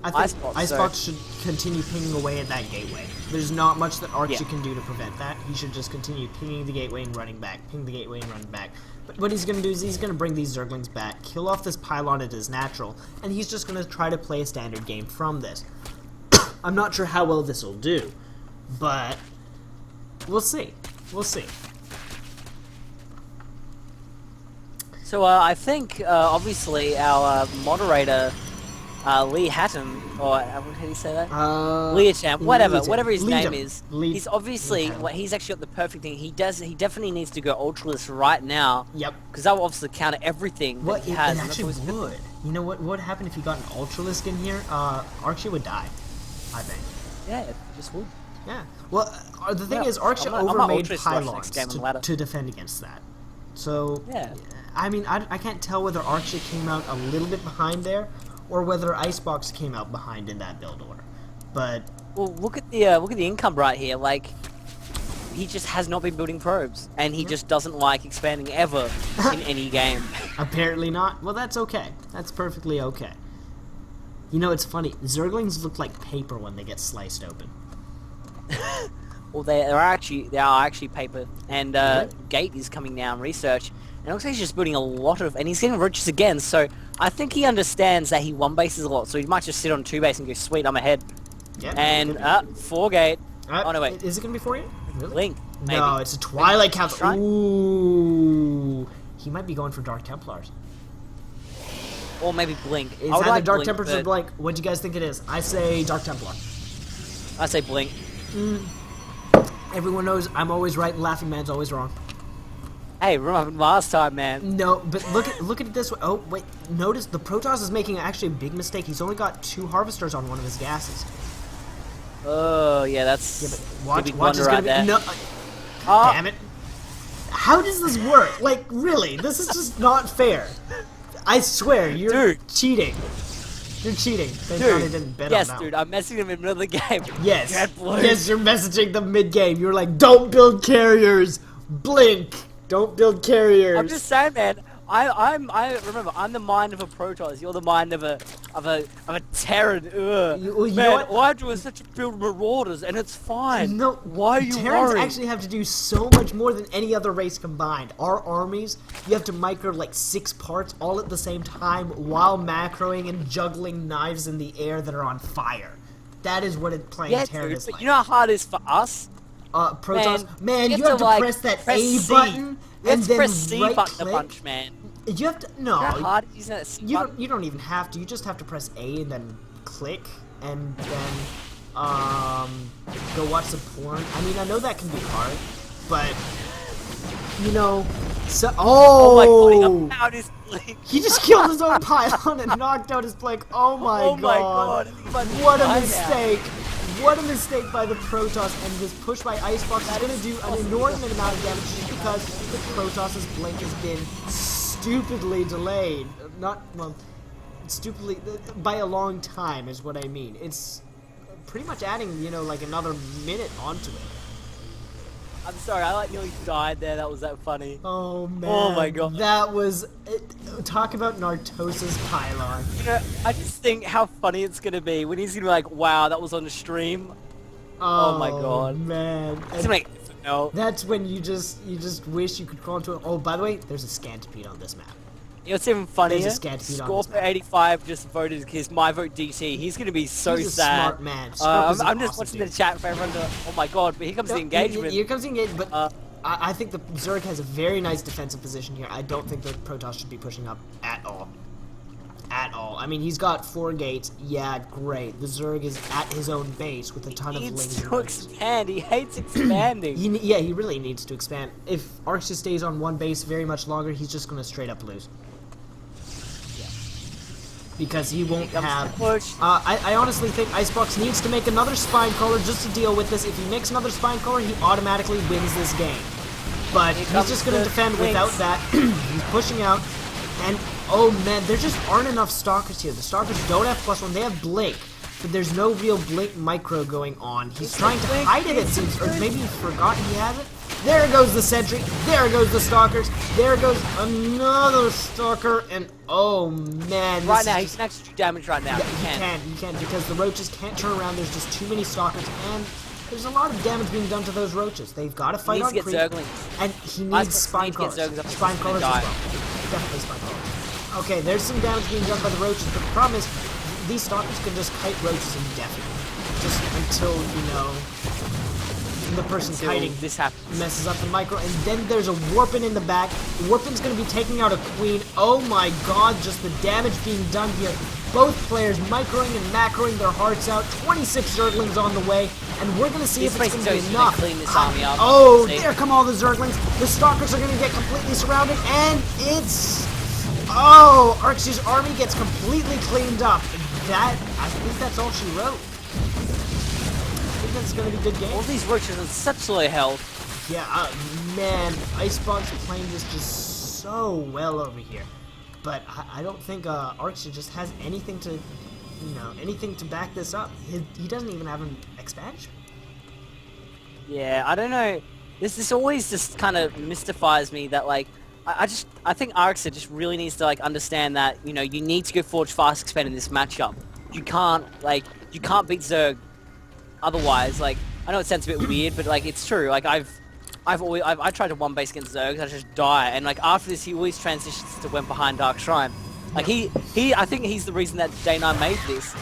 [SPEAKER 1] Icebox should continue pinging away at that gateway. There's not much that Archie can do to prevent that. He should just continue pinging the gateway and running back, ping the gateway and running back. But what he's going to do is he's going to bring these Zerglings back, kill off this pylon at his natural, and he's just going to try to play a standard game from this. I'm not sure how well this will do, but we'll see. We'll see.
[SPEAKER 2] So I think obviously our moderator Lee Hatton, or how did he say that? Leacham, whatever his name is. He's obviously, he's actually got the perfect thing. He definitely needs to go Ultralist right now.
[SPEAKER 1] Yep.
[SPEAKER 2] Because that will obviously counter everything that he has.
[SPEAKER 1] It actually would. You know what would happen if you got an Ultralist in here? Archie would die, I think.
[SPEAKER 2] Yeah, it just would.
[SPEAKER 1] Yeah. Well, the thing is, Archie overmade pylons to defend against that. So,
[SPEAKER 2] yeah.
[SPEAKER 1] I mean, I can't tell whether Archie came out a little bit behind there, or whether Icebox came out behind in that build order, but
[SPEAKER 2] well, look at the income right here. Like, he just has not been building probes, and he just doesn't like expanding ever in any game.
[SPEAKER 1] Apparently not. Well, that's okay. That's perfectly okay. You know, it's funny. Zerglings look like paper when they get sliced open.
[SPEAKER 2] Well, they are actually paper, and Gate is coming down. Research. And it looks like he's just building a lot of... And he's getting riches again, so I think he understands that he 1 bases a lot, so he might just sit on 2 base and go, sweet, I'm ahead.
[SPEAKER 1] Yeah,
[SPEAKER 2] and 4 gate. Oh, no, wait.
[SPEAKER 1] Is it going to be 4 gate? Really?
[SPEAKER 2] Blink, maybe.
[SPEAKER 1] No, it's a Twilight Council. Ooh. He might be going for Dark Templars.
[SPEAKER 2] Or maybe Blink.
[SPEAKER 1] It's either Dark Templars or Blink. What do you guys think it is? I say Dark Templar.
[SPEAKER 2] I say Blink.
[SPEAKER 1] Everyone knows I'm always right and Laughing Man's always wrong.
[SPEAKER 2] Hey, remember last time, man.
[SPEAKER 1] No, but look at it this way. Oh, wait. Notice the Protoss is making actually a big mistake. He's only got 2 harvesters on one of his gases.
[SPEAKER 2] Oh, yeah, that's...
[SPEAKER 1] Yeah, but watch is gonna be...
[SPEAKER 2] There.
[SPEAKER 1] No, damn it. How does this work? Like, really? This is just not fair. I swear, you're cheating. You're cheating. Thank God I didn't bet on that.
[SPEAKER 2] Dude, I'm messaging him in the middle of the game.
[SPEAKER 1] Yes. Yes, you're messaging them mid-game. You're like, don't build carriers. Blink. Don't build carriers.
[SPEAKER 2] I'm just saying, man. I remember, I'm the mind of a Protoss. You're the mind of a Terran. Ugh.
[SPEAKER 3] You know
[SPEAKER 2] Man,
[SPEAKER 3] what?
[SPEAKER 2] Hydra is such a build Marauders, and it's fine.
[SPEAKER 3] No,
[SPEAKER 2] Why are you
[SPEAKER 3] Terrans
[SPEAKER 2] worried?
[SPEAKER 3] actually have to do so much more than any other race combined. Our armies, you have to micro like 6 parts all at the same time while macroing and juggling knives in the air that are on fire. That is what playing
[SPEAKER 2] Yeah,
[SPEAKER 3] Terran
[SPEAKER 2] dude,
[SPEAKER 3] is
[SPEAKER 2] but
[SPEAKER 3] like.
[SPEAKER 2] you know how hard it is for us?
[SPEAKER 3] Protoss, man,
[SPEAKER 2] you
[SPEAKER 3] you
[SPEAKER 2] have
[SPEAKER 3] have
[SPEAKER 2] to,
[SPEAKER 3] to
[SPEAKER 2] like,
[SPEAKER 3] press that
[SPEAKER 2] press
[SPEAKER 3] A
[SPEAKER 2] C.
[SPEAKER 3] button
[SPEAKER 2] You
[SPEAKER 3] and
[SPEAKER 2] have to
[SPEAKER 3] then
[SPEAKER 2] press C
[SPEAKER 3] right
[SPEAKER 2] button
[SPEAKER 3] click.
[SPEAKER 2] a bunch, man.
[SPEAKER 3] You have to no.
[SPEAKER 2] You know how hard it is using that C button?
[SPEAKER 3] You don't even have to. You just have to press A and then click and then go watch some porn. I mean, I know that can be hard, but you know, so
[SPEAKER 2] Oh my god, he knocked out his blink.
[SPEAKER 3] he just killed his own pylon and knocked out his blink. Oh my
[SPEAKER 2] Oh my
[SPEAKER 3] god.
[SPEAKER 2] god. I think he might be
[SPEAKER 3] What a
[SPEAKER 2] fine now.
[SPEAKER 3] mistake. What a mistake by the Protoss, and this push by Icebox is going to do an inordinate amount of damage just because the Protoss's blink has been stupidly delayed. Not, well, stupidly, by a long time is what I mean. It's pretty much adding, you know, like another minute onto it.
[SPEAKER 2] I'm sorry, I like nearly died there. That was that funny.
[SPEAKER 3] Oh man.
[SPEAKER 2] Oh my god.
[SPEAKER 3] That was, talk about Nartosa's pylon.
[SPEAKER 2] You know, I just think how funny it's gonna be when he's gonna be like, wow, that was on the stream. Oh my god.
[SPEAKER 3] Man.
[SPEAKER 2] It's gonna make no.
[SPEAKER 3] That's when you just wish you could crawl into it. Oh, by the way, there's a Scantipede on this map.
[SPEAKER 2] You know what's even funnier?
[SPEAKER 3] There's a Scantipede on this map.
[SPEAKER 2] Scorpio85 just voted his my vote DT. He's gonna be so
[SPEAKER 3] He's a
[SPEAKER 2] sad.
[SPEAKER 3] smart man. Scorpio's an
[SPEAKER 2] I'm just
[SPEAKER 3] awesome
[SPEAKER 2] watching
[SPEAKER 3] dude.
[SPEAKER 2] the chat for everyone to. Oh my god! But here comes the engagement.
[SPEAKER 3] Here comes the engagement, but
[SPEAKER 2] Uh,
[SPEAKER 3] I think the Zerg has a very nice defensive position here. I don't think the Protoss should be pushing up at all. At all. I mean, he's got 4 gates. Yeah, great. The Zerg is at his own base with a ton of
[SPEAKER 2] He needs
[SPEAKER 3] laser
[SPEAKER 2] to
[SPEAKER 3] roads.
[SPEAKER 2] expand. He hates expanding.
[SPEAKER 3] Yeah, he really needs to expand. If Arxis stays on one base very much longer, he's just going to straight up lose. Because he won't
[SPEAKER 2] Here comes
[SPEAKER 3] have...
[SPEAKER 2] the push.
[SPEAKER 3] I honestly think Icebox needs to make another Spine Crawler just to deal with this. If he makes another Spine Crawler, he automatically wins this game. But
[SPEAKER 2] Here
[SPEAKER 3] he's
[SPEAKER 2] comes
[SPEAKER 3] just going to
[SPEAKER 2] the
[SPEAKER 3] defend
[SPEAKER 2] wings.
[SPEAKER 3] without that. He's pushing out. And, oh man, there just aren't enough Stalkers here. The Stalkers don't have +1. They have Blink. But there's no real Blink micro going on. He's trying to hide it, it seems. Or maybe he forgot he has it. There goes the Sentry. There goes the Stalkers. There goes another Stalker. And, oh man. This
[SPEAKER 2] Right now,
[SPEAKER 3] is
[SPEAKER 2] he can actually do damage right now.
[SPEAKER 3] yeah, he can, because the roaches can't turn around. There's just too many stalkers, and there's a lot of damage being done to those roaches. They've got to fight
[SPEAKER 2] needs
[SPEAKER 3] on
[SPEAKER 2] to get
[SPEAKER 3] creep,
[SPEAKER 2] Zerglings.
[SPEAKER 3] and he
[SPEAKER 2] I
[SPEAKER 3] needs spine
[SPEAKER 2] need to get
[SPEAKER 3] crawlers.
[SPEAKER 2] Zerglings up
[SPEAKER 3] Spine
[SPEAKER 2] before
[SPEAKER 3] crawlers
[SPEAKER 2] they
[SPEAKER 3] as
[SPEAKER 2] die.
[SPEAKER 3] well. Definitely spine crawlers. Okay, there's some damage being done by the roaches, but the problem is these stalkers can just kite roaches indefinitely, just until the person
[SPEAKER 2] Until
[SPEAKER 3] kiting
[SPEAKER 2] this happens.
[SPEAKER 3] messes up the micro, and then there's a Warpin in the back. The Warpin's going to be taking out a Queen. Oh my god, just the damage being done here. Both players microing and macroing their hearts out. 26 Zerglings on the way, and we're going to see if it's going to be enough.
[SPEAKER 2] Clean this army up.
[SPEAKER 3] Oh,
[SPEAKER 2] See?
[SPEAKER 3] there come all the Zerglings. The Stalkers are going to get completely surrounded, and it's... Oh, Arx's army gets completely cleaned up. I think that's all she wrote. I think that's going to be a good game.
[SPEAKER 2] All these roaches are such low health.
[SPEAKER 3] Yeah, man, Icebox playing this just so well over here. But I don't think Arxia just has anything to, anything to back this up. He doesn't even have an expansion.
[SPEAKER 2] Yeah, I don't know. This always just kind of mystifies me that, like, I think Arxia just really needs to, like, understand that, you need to go Forge Fast Expand in this matchup. You can't beat Zerg otherwise. Like, I know it sounds a bit weird, but, like, it's true. Like, I tried to one base against Zerg, I just die, and, like, after this he always transitions to went behind Dark Shrine. Like, I think he's the reason that Day 9 made this.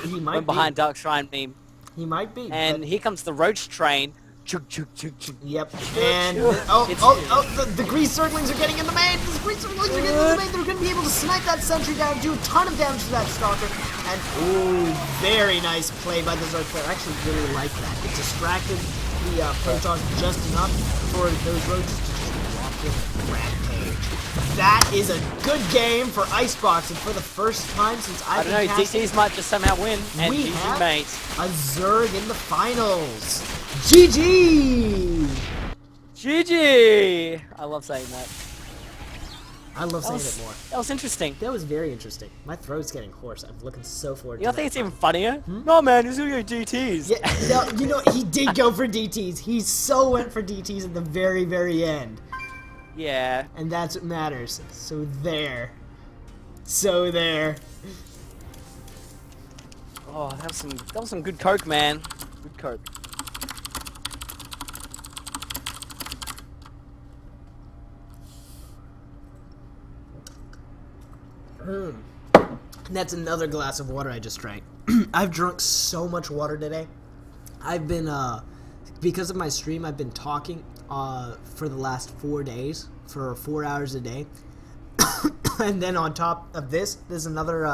[SPEAKER 3] He might
[SPEAKER 2] Went
[SPEAKER 3] be.
[SPEAKER 2] behind Dark Shrine meme.
[SPEAKER 3] He might be.
[SPEAKER 2] And
[SPEAKER 3] but...
[SPEAKER 2] here comes the Roach Train. Chug, chug, chug, chug.
[SPEAKER 3] Yep. And the Grease Zerglings are getting in the main. The Grease Zerglings are getting in the main. They're going to be able to snipe that sentry down, do a ton of damage to that stalker. And ooh, very nice play by the Zerg player. I actually really like that. It distracted the Protoss just enough for those roaches to just walk in rampage. That is a good game for Icebox, and for the first time since I've
[SPEAKER 2] I don't
[SPEAKER 3] been
[SPEAKER 2] know,
[SPEAKER 3] casting,
[SPEAKER 2] DCs might just somehow win, and
[SPEAKER 3] we
[SPEAKER 2] GG
[SPEAKER 3] have
[SPEAKER 2] mate.
[SPEAKER 3] a Zerg in the finals. GG!
[SPEAKER 2] GG! I love saying that.
[SPEAKER 3] I love saying it more.
[SPEAKER 2] That was interesting.
[SPEAKER 3] That was very interesting. My throat's getting hoarse. I'm looking so forward
[SPEAKER 2] You
[SPEAKER 3] to
[SPEAKER 2] don't think
[SPEAKER 3] that.
[SPEAKER 2] it's even funnier? No man, he's gonna go DTs.
[SPEAKER 3] Yeah, no, he did go for DTs. He so went for DTs at the very, very end.
[SPEAKER 2] Yeah.
[SPEAKER 1] And that's what matters. So there. So there.
[SPEAKER 2] Oh, that was some good coke, man. Good coke.
[SPEAKER 1] And that's another glass of water I just drank. I've drunk so much water today. I've been, because of my stream, I've been talking for the last 4 days, for 4 hours a day. And then on top of this, there's another,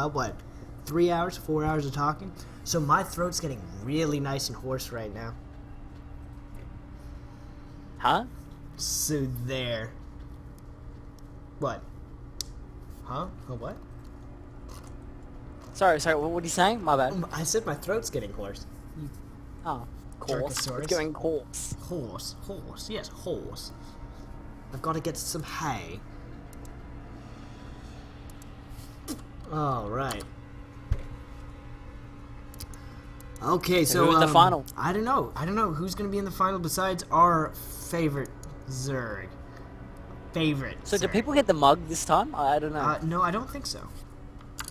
[SPEAKER 1] 3 hours, 4 hours of talking. So my throat's getting really nice and hoarse right now.
[SPEAKER 2] Huh?
[SPEAKER 1] So there. What? Huh? Oh, what?
[SPEAKER 2] Sorry, what are you saying? My bad.
[SPEAKER 1] I said my throat's getting hoarse.
[SPEAKER 2] Oh, course.
[SPEAKER 1] Jerkosaurus.
[SPEAKER 2] It's going course.
[SPEAKER 1] Horse, yes, horse. I've got to get some hay. Alright. Okay, so
[SPEAKER 2] who's in the final?
[SPEAKER 1] I don't know who's going to be in the final besides our favorite Zerg.
[SPEAKER 2] So do
[SPEAKER 1] Zerg.
[SPEAKER 2] people get the mug this time? I don't know.
[SPEAKER 1] No, I don't think so.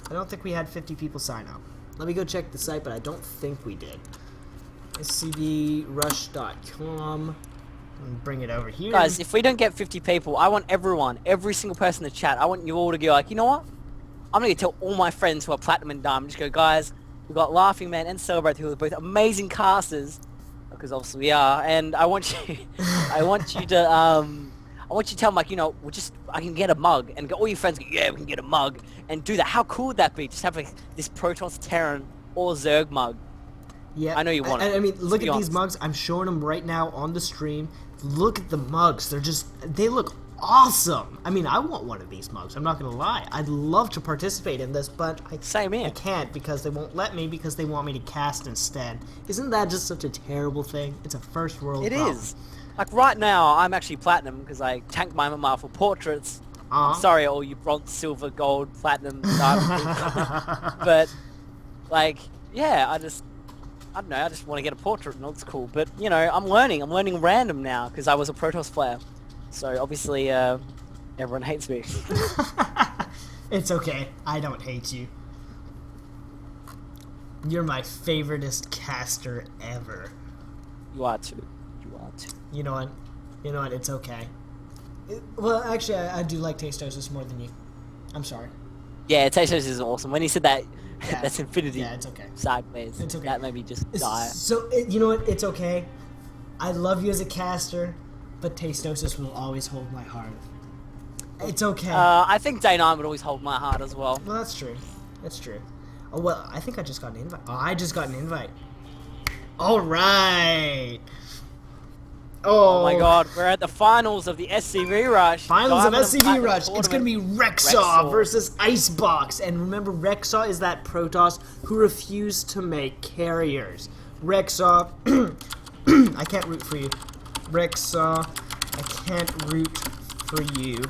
[SPEAKER 1] I don't think we had 50 people sign up. Let me go check the site, but I don't think we did. scbrush.com. Bring it over here.
[SPEAKER 2] Guys, if we don't get 50 people, I want every single person in the chat, I want you all to go like, you know what? I'm going to tell all my friends who are Platinum and Diamond, just go, guys, we've got Laughing Man and Celebreth, who are both amazing casters, because obviously we are, and I want you, I want you to tell them, like, you know, I can get a mug, and all your friends go, yeah, we can get a mug, and do that. How cool would that be? Just have, like, this Protoss Terran or Zerg mug.
[SPEAKER 1] Yeah,
[SPEAKER 2] I know you want it.
[SPEAKER 1] I mean, look at
[SPEAKER 2] honest.
[SPEAKER 1] these mugs. I'm showing them right now on the stream. Look at the mugs. They look awesome. I mean, I want one of these mugs. I'm not gonna lie. I'd love to participate in this, but
[SPEAKER 2] Same here.
[SPEAKER 1] I can't because they won't let me because they want me to cast instead. Isn't that just such a terrible thing? It's a first world
[SPEAKER 2] It
[SPEAKER 1] problem.
[SPEAKER 2] is. Like, right now, I'm actually Platinum, because I tanked my MMR for portraits. I'm sorry, all you bronze, silver, gold, platinum, diamond people. But, like, yeah, I don't know, I just want to get a portrait and it's cool. But, you know, I'm learning random now, because I was a Protoss player. So, obviously, everyone hates me.
[SPEAKER 1] It's okay. I don't hate you. You're my favoriteest caster ever.
[SPEAKER 2] You are too. You are too.
[SPEAKER 1] You know what? It's okay. Well, actually, I do like Tastosis more than you. I'm sorry.
[SPEAKER 2] Yeah, Tassos is awesome. When he said that,
[SPEAKER 1] Yeah.
[SPEAKER 2] that's infinity.
[SPEAKER 1] Yeah, it's okay.
[SPEAKER 2] Sideways.
[SPEAKER 1] It's okay.
[SPEAKER 2] That made me just die.
[SPEAKER 1] So, you know what? It's okay. I love you as a caster, but Tastosis will always hold my heart. It's okay.
[SPEAKER 2] I think Day 9 would always hold my heart as well.
[SPEAKER 1] Well, that's true. That's true. Oh, well, I think I just got an invite. Oh, I just got an invite. All right.
[SPEAKER 2] Oh my god, we're at the finals of the SCV Rush.
[SPEAKER 1] Finals of
[SPEAKER 2] Diamond and
[SPEAKER 1] SCV
[SPEAKER 2] Platinum
[SPEAKER 1] Rush. It's going to be Rexaw versus Icebox. And remember, Rexaw is that Protoss who refused to make carriers. Rexaw, I can't root for you. Rexaw, I can't root for you.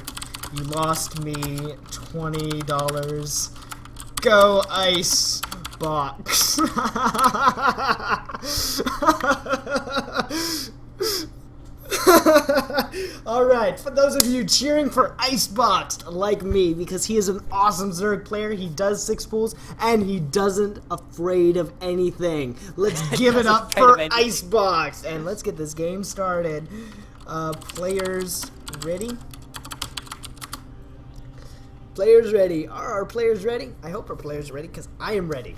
[SPEAKER 1] You lost me $20. Go Icebox. Alright, for those of you cheering for Icebox, like me, because he is an awesome Zerg player, he does 6 pools, and he doesn't afraid of anything. Let's give it up for Icebox, and let's get this game started. Players ready? Players ready. Are our players ready? I hope our players are ready, because I am ready.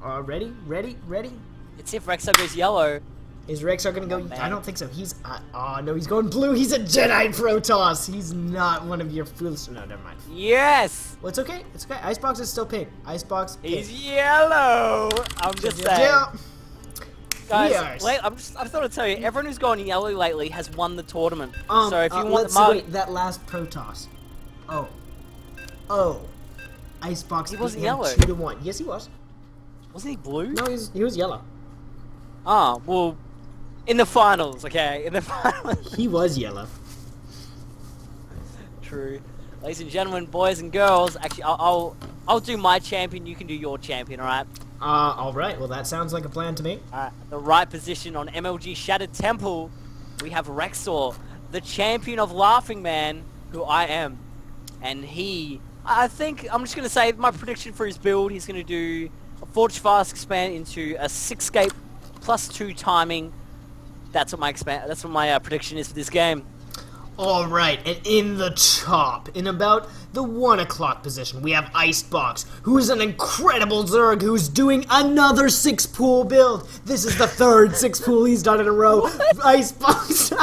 [SPEAKER 1] Ready? Ready? Ready?
[SPEAKER 2] Let's see if Rexo goes yellow.
[SPEAKER 1] Is Rexar gonna go?
[SPEAKER 2] man.
[SPEAKER 1] I don't think so. He's no, he's going blue. He's a Jedi Protoss. He's not one of your foolish. No, never mind.
[SPEAKER 2] Yes!
[SPEAKER 1] Well, it's okay. It's okay. Icebox is still pink. Icebox.
[SPEAKER 2] He's
[SPEAKER 1] Pink.
[SPEAKER 2] yellow! I'm just saying.
[SPEAKER 1] Yeah.
[SPEAKER 2] Guys, wait, I thought I'd tell you, everyone who's gone yellow lately has won the tournament. So if you want
[SPEAKER 1] let's
[SPEAKER 2] the mug...
[SPEAKER 1] wait. That last Protoss. Oh. Icebox.
[SPEAKER 2] He wasn't
[SPEAKER 1] beat him
[SPEAKER 2] yellow.
[SPEAKER 1] 2-1. Yes, he was.
[SPEAKER 2] Wasn't he blue?
[SPEAKER 1] No, he was yellow.
[SPEAKER 2] Ah, well, in the finals, okay? In the finals.
[SPEAKER 1] He was yellow.
[SPEAKER 2] True. Ladies and gentlemen, boys and girls, actually, I'll do my champion, you can do your champion, alright?
[SPEAKER 1] Alright. Well, that sounds like a plan to me.
[SPEAKER 2] Alright, the right position on MLG Shattered Temple, we have Rexor, the champion of Laughing Man, who I am. And I think, I'm just going to say my prediction for his build, he's going to do a Forge Fast expand into a 6-scape plus 2 timing. That's what my prediction is for this game.
[SPEAKER 3] Alright, and in the top, in about the 1 o'clock position, we have Icebox, who is an incredible Zerg who's doing another 6-pool build. This is the 3rd 6-pool he's done in a row. Icebox.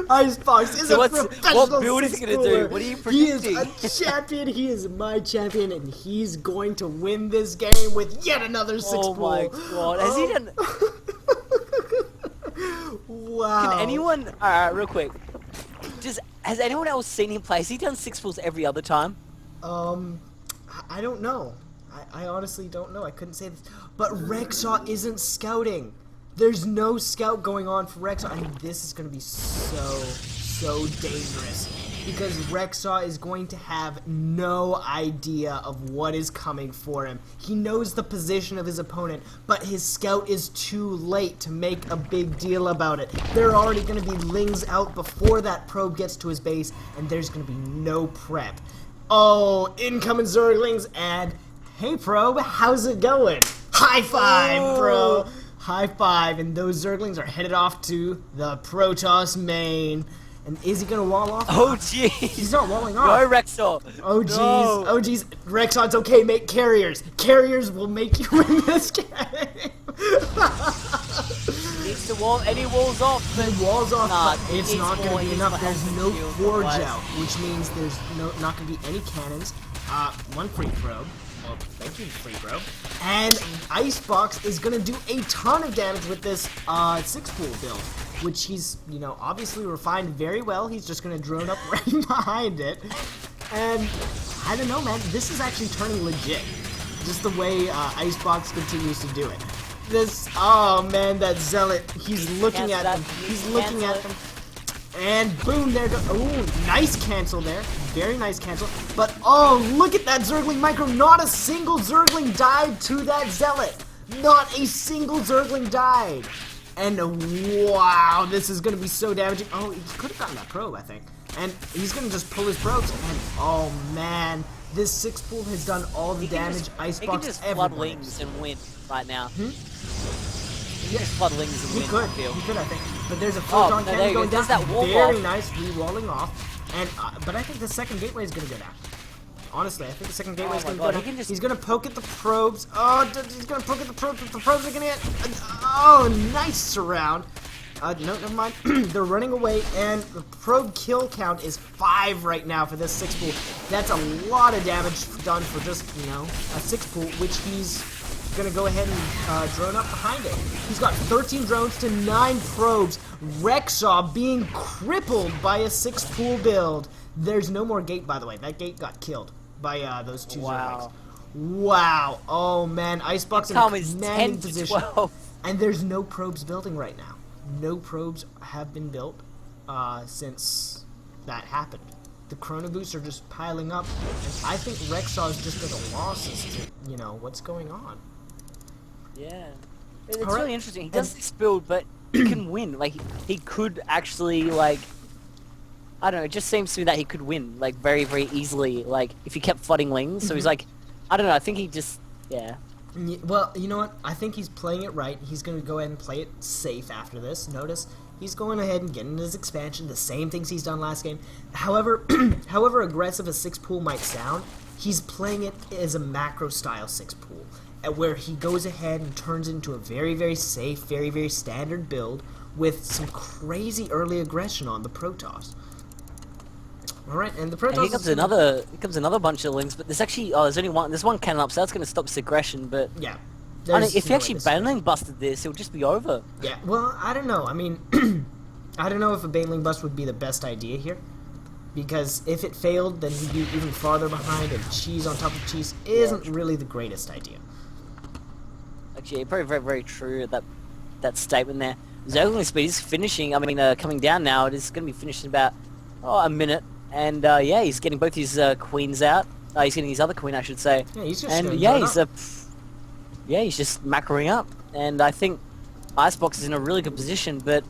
[SPEAKER 3] Icebox is a professional.
[SPEAKER 2] What build is he going to do? What are you predicting?
[SPEAKER 3] He is a champion. He is my champion, and he's going to win this game with yet another 6-pool.
[SPEAKER 2] Oh my god. Has he done...
[SPEAKER 3] Wow.
[SPEAKER 2] Can anyone... real quick. Has anyone else seen him play? Has he done 6-pools every other time?
[SPEAKER 3] I don't know. I honestly don't know. I couldn't say this. But Rexaw isn't scouting. There's no scout going on for Rexaw, and this is going to be so dangerous. Because Rexaw is going to have no idea of what is coming for him. He knows the position of his opponent, but his scout is too late to make a big deal about it. There are already going to be lings out before that probe gets to his base, and there's going to be no prep. Oh, incoming Zerglings, and hey probe, how's it going? High five, bro! High five, and those Zerglings are headed off to the Protoss main. And is he gonna wall off?
[SPEAKER 2] Oh jeez.
[SPEAKER 3] He's not walling off.
[SPEAKER 2] Go Rexaw.
[SPEAKER 3] Oh jeez.
[SPEAKER 2] No.
[SPEAKER 3] Oh jeez. Rexaw, it's okay. Make carriers. Carriers will make you win this game.
[SPEAKER 2] Needs to wall any walls off. But
[SPEAKER 3] He walls off,
[SPEAKER 2] nah,
[SPEAKER 3] but it's not gonna be enough. There's no forge
[SPEAKER 2] otherwise.
[SPEAKER 3] out, which means there's not gonna be any cannons. One free probe. Well, thank you, free probe. And Icebox is gonna do a ton of damage with this 6-pool build, which he's, obviously refined very well. He's just gonna drone up right behind it. And I don't know, man, this is actually turning legit. Just the way Icebox continues to do it. Oh man, that Zealot, he's looking at them. He's looking at them. And boom, there goes. Ooh, nice cancel there. Very nice cancel. But oh, look at that Zergling micro. Not a single Zergling died to that Zealot. Not a single Zergling died. And wow, this is going to be so damaging. Oh, he could have gotten that probe, I think. And he's going to just pull his probes. And oh man, this 6-pool has done all the damage Icebox ever.
[SPEAKER 2] He can just flood wings and win right now. He can just flood wings and win.
[SPEAKER 3] He could, I think. But there's a photon cannon going down.
[SPEAKER 2] That wall
[SPEAKER 3] very nice, re-walling off. And but I think the second gateway is going to go down. Honestly, I think the second gateway is going to go down. He's going to poke at the probes. Oh, he's going to poke at the probes. The probes are going to hit. Oh, nice surround. No, never mind. They're running away, and the probe kill count is 5 right now for this 6-pool. That's a lot of damage done for just, a 6-pool, which he's gonna go ahead and drone up behind it. He's got 13 drones to 9 probes. Rexaw being crippled by a 6-pool build. There's no more gate, by the way. That gate got killed by those 2 Zerglings. Wow. Oh man, Icebox in a commanding position. And there's no probes building right now. No probes have been built since that happened. The Chrono Boosts are just piling up, and I think Rexaw is just at a loss as to, what's going on.
[SPEAKER 2] Yeah. It's really interesting. He does this build, but he can win. Like, he could actually, like... I don't know, it just seems to me that he could win, like, very, very easily, like, if he kept flooding lings. So he's like... I don't know, I think he just... Yeah.
[SPEAKER 3] Well, you know what? I think he's playing it right. He's going to go ahead and play it safe after this. Notice, he's going ahead and getting his expansion, the same things he's done last game. However, however aggressive a 6-pool might sound, he's playing it as a macro-style 6-pool, where he goes ahead and turns it into a very, very safe, very, very standard build with some crazy early aggression on the Protoss. Alright, and the Protoss...
[SPEAKER 2] And here comes another bunch of lings, but there's actually... Oh, there's one cannon up, so that's going to stop this aggression, but...
[SPEAKER 3] Yeah.
[SPEAKER 2] I mean, if he actually Baneling busted this, it would just be over.
[SPEAKER 3] Yeah, well, I don't know. I mean, I don't know if a Baneling bust would be the best idea here. Because if it failed, then he'd be even farther behind, and cheese on top of cheese isn't really the greatest idea.
[SPEAKER 2] Actually, very, very, very true, that statement there. Zergling speed is finishing, coming down now. It is going to be finished in about, a minute. And, yeah, he's getting both his queens out. He's getting his other queen, I should say.
[SPEAKER 3] Yeah, he's just
[SPEAKER 2] he's just macroing up. And I think Icebox is in a really good position, but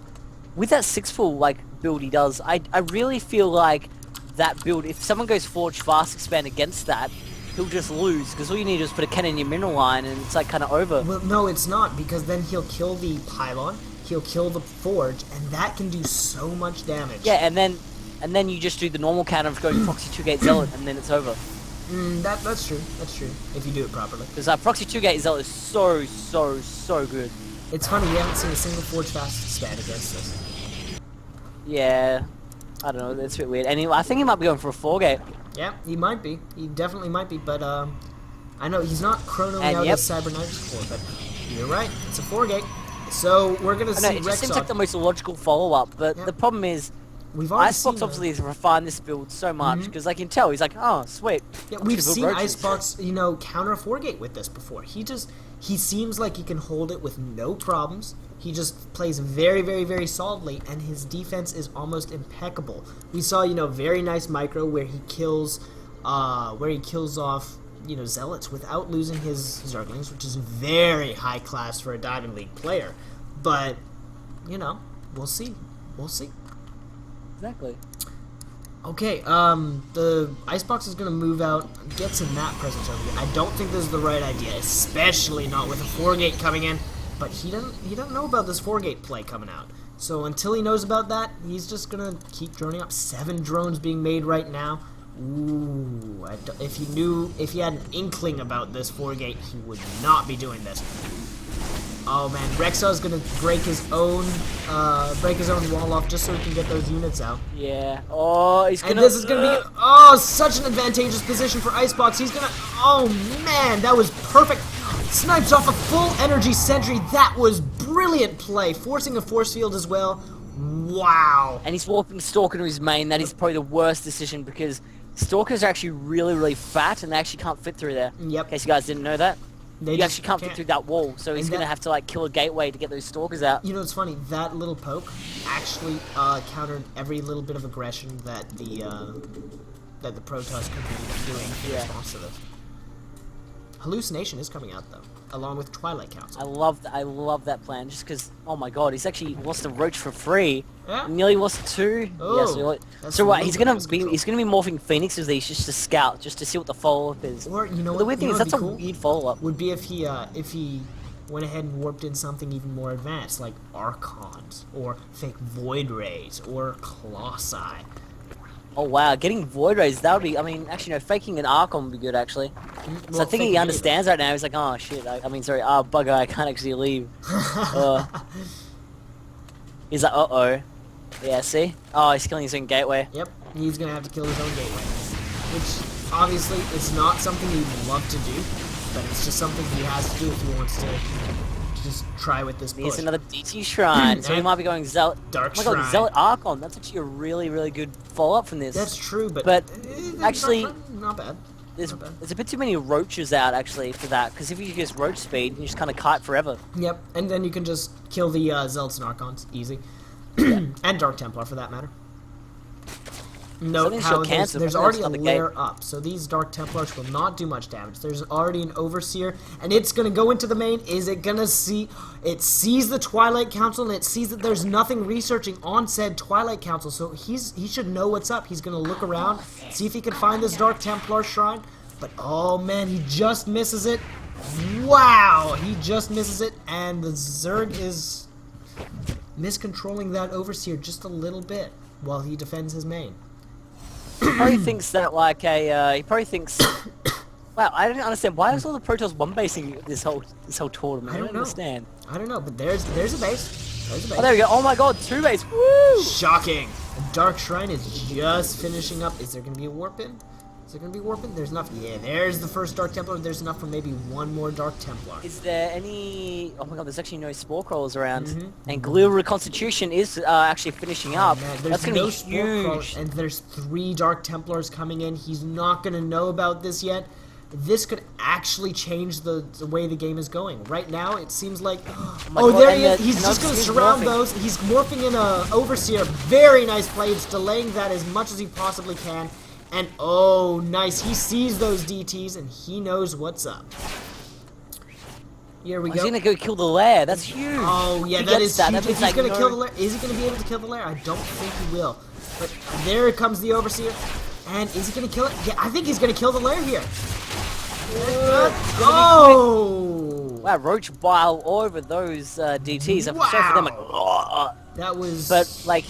[SPEAKER 2] with that 6-full like build he does, I really feel like that build, if someone goes Forge Fast Expand against that, he'll just lose, because all you need is put a cannon in your mineral line and it's like kind of over.
[SPEAKER 3] Well, no, it's not, because then he'll kill the pylon, he'll kill the forge, and that can do so much damage.
[SPEAKER 2] Yeah, and then you just do the normal cannon of going Proxy 2-Gate Zealot, and then it's over.
[SPEAKER 3] That's true. That's true. If you do it properly.
[SPEAKER 2] Because Proxy 2-Gate Zealot is so good.
[SPEAKER 3] It's funny, we haven't seen a single Forge Fast Expand against this.
[SPEAKER 2] Yeah, I don't know, that's a bit weird. And I think he might be going for a 4-Gate.
[SPEAKER 3] Yeah, he might be. He definitely might be, but I know he's not chronoing
[SPEAKER 2] And
[SPEAKER 3] out
[SPEAKER 2] yep.
[SPEAKER 3] his Cybernetics core, but you're right. It's a 4-gate. So we're gonna
[SPEAKER 2] I know,
[SPEAKER 3] see
[SPEAKER 2] it just seems
[SPEAKER 3] Rexar.
[SPEAKER 2] like the most logical follow-up, but
[SPEAKER 3] Yeah.
[SPEAKER 2] the problem is,
[SPEAKER 3] We've already
[SPEAKER 2] Icebox
[SPEAKER 3] seen
[SPEAKER 2] obviously has refined this build so much, because I can tell, he's like, oh, sweet.
[SPEAKER 3] Yeah,
[SPEAKER 2] I
[SPEAKER 3] we've
[SPEAKER 2] can build
[SPEAKER 3] seen
[SPEAKER 2] roaches.
[SPEAKER 3] Icebox, counter a 4-gate with this before. He seems like he can hold it with no problems. He just plays very, very, very solidly, and his defense is almost impeccable. We saw, very nice micro where he kills off, Zealots without losing his Zerglings, which is very high class for a Diamond League player. But, we'll see. We'll see.
[SPEAKER 2] Exactly.
[SPEAKER 3] Okay, the Icebox is going to move out, get some map presence over here. I don't think this is the right idea, especially not with a 4-gate coming in. But he doesn't know about this 4-gate play coming out. So until he knows about that, he's just going to keep droning up. 7 drones being made right now. Ooh, if he had an inkling about this 4-gate, he would not be doing this. Oh man, Rexar's gonna break his own wall off just so he can get those units out.
[SPEAKER 2] Yeah. Oh, he's gonna.
[SPEAKER 3] And this is gonna be such an advantageous position for Icebox. He's gonna. Oh man, that was perfect. Snipes off a full energy sentry. That was brilliant play, forcing a force field as well. Wow.
[SPEAKER 2] And he's warping Stalker to his main. That is probably the worst decision, because Stalkers are actually really fat and they actually can't fit through there.
[SPEAKER 3] Yep.
[SPEAKER 2] In case you guys didn't know that.
[SPEAKER 3] They
[SPEAKER 2] You
[SPEAKER 3] just
[SPEAKER 2] actually can't fit through that wall, so he's going to have to like kill a gateway to get those Stalkers out.
[SPEAKER 3] You know, it's funny, that little poke actually countered every little bit of aggression that the Protoss could be doing in response to this. Hallucination is coming out though, along with Twilight Council.
[SPEAKER 2] I love that plan, just because, oh my god, he's actually lost a roach for free.
[SPEAKER 3] Yeah.
[SPEAKER 2] Nearly lost 2.
[SPEAKER 3] Oh,
[SPEAKER 2] Yeah,
[SPEAKER 3] that's
[SPEAKER 2] so
[SPEAKER 3] a
[SPEAKER 2] what?
[SPEAKER 3] little
[SPEAKER 2] He's
[SPEAKER 3] bit
[SPEAKER 2] gonna
[SPEAKER 3] of
[SPEAKER 2] be
[SPEAKER 3] control.
[SPEAKER 2] morphing Phoenix with these just to scout, just to see what the follow up is.
[SPEAKER 3] Or you know
[SPEAKER 2] But
[SPEAKER 3] what?
[SPEAKER 2] the weird thing is
[SPEAKER 3] what'd
[SPEAKER 2] that's
[SPEAKER 3] be
[SPEAKER 2] a
[SPEAKER 3] cool?
[SPEAKER 2] weird follow up.
[SPEAKER 3] Would be if he went ahead and warped in something even more advanced, like Archons, or fake Void Rays, or Colossi.
[SPEAKER 2] Oh wow, getting Void Rays, that would be, I mean, actually no, faking an Archon would be good actually. So I think he understands right now, he's like, oh shit, bugger, I can't actually leave. He's like, uh-oh. Yeah, see? Oh, he's killing his own gateway.
[SPEAKER 3] Yep, he's gonna have to kill his own gateway, which obviously is not something he'd love to do, but it's just something he has to do if he wants to just try with this push.
[SPEAKER 2] Here's another DT Shrine, so he might be going Zealot.
[SPEAKER 3] Dark
[SPEAKER 2] oh my god,
[SPEAKER 3] Shrine.
[SPEAKER 2] Zealot Archon, that's actually a really good follow-up from this.
[SPEAKER 3] That's true, but
[SPEAKER 2] actually,
[SPEAKER 3] not bad.
[SPEAKER 2] There's
[SPEAKER 3] Not bad.
[SPEAKER 2] a bit too many roaches out actually for that, because if you use roach speed, you just kind of kite forever.
[SPEAKER 3] Yep, and then you can just kill the Zealots and Archons, easy. And Dark Templar, for that matter. Note
[SPEAKER 2] Something's
[SPEAKER 3] how
[SPEAKER 2] your cancer,
[SPEAKER 3] there's
[SPEAKER 2] but
[SPEAKER 3] already
[SPEAKER 2] that's
[SPEAKER 3] a
[SPEAKER 2] not the
[SPEAKER 3] layer
[SPEAKER 2] gate.
[SPEAKER 3] up, so these Dark Templars will not do much damage. There's already an Overseer, and it's going to go into the main. Is it going to see... It sees the Twilight Council, and it sees that there's nothing researching on said Twilight Council, so he should know what's up. He's going to look around, see if he can find this Dark Templar Shrine, but oh man, he just misses it. Wow! He just misses it, and the Zerg is miscontrolling that Overseer just a little bit while he defends his main.
[SPEAKER 2] He probably thinks that like he probably thinks. Wow, I don't understand. Why is all the Protoss one basing this whole tournament? I don't
[SPEAKER 3] know.
[SPEAKER 2] understand.
[SPEAKER 3] I don't know, but there's a base. There's a base.
[SPEAKER 2] Oh, there we go. Oh my god, 2 base. Woo!
[SPEAKER 3] Shocking! The Dark Shrine is just finishing up. Is there going to be a warp in? Is there going to be warp in? There's enough. Yeah, there's the first Dark Templar. There's enough for maybe one more Dark Templar.
[SPEAKER 2] Is there any... Oh my god, there's actually no Spore Crawlers around. And Glial Reconstitution is actually finishing up.
[SPEAKER 3] Man,
[SPEAKER 2] That's going to
[SPEAKER 3] no
[SPEAKER 2] be
[SPEAKER 3] Spore Crawler,
[SPEAKER 2] huge.
[SPEAKER 3] and there's 3 Dark Templars coming in. He's not going to know about this yet. This could actually change the way the game is going. Right now, it seems like...
[SPEAKER 2] my
[SPEAKER 3] Oh,
[SPEAKER 2] God,
[SPEAKER 3] there
[SPEAKER 2] and
[SPEAKER 3] he is.
[SPEAKER 2] the-
[SPEAKER 3] He's
[SPEAKER 2] and
[SPEAKER 3] just going to
[SPEAKER 2] Overseer's
[SPEAKER 3] surround
[SPEAKER 2] morphing.
[SPEAKER 3] those. He's morphing in a Overseer. Very nice play. It's delaying that as much as he possibly can. And oh, nice. He sees those DTs, and he knows what's up.
[SPEAKER 1] Here we
[SPEAKER 2] He's
[SPEAKER 1] go.
[SPEAKER 2] gonna go kill the lair. That's huge.
[SPEAKER 1] Oh, yeah,
[SPEAKER 2] He
[SPEAKER 1] that
[SPEAKER 2] gets
[SPEAKER 1] is
[SPEAKER 2] that.
[SPEAKER 1] huge.
[SPEAKER 2] That
[SPEAKER 1] If
[SPEAKER 2] means,
[SPEAKER 1] he's
[SPEAKER 2] like,
[SPEAKER 1] going to
[SPEAKER 2] no-
[SPEAKER 1] kill the lair, is he going to be able to kill the lair? I don't think he will. But there comes the Overseer. And is he going to kill it? Yeah, I think he's going to kill the lair here. Oh!
[SPEAKER 2] Wow, Roach bile all over those DTs. I feel sorry for them. Like, oh.
[SPEAKER 1] That was...
[SPEAKER 2] But, like,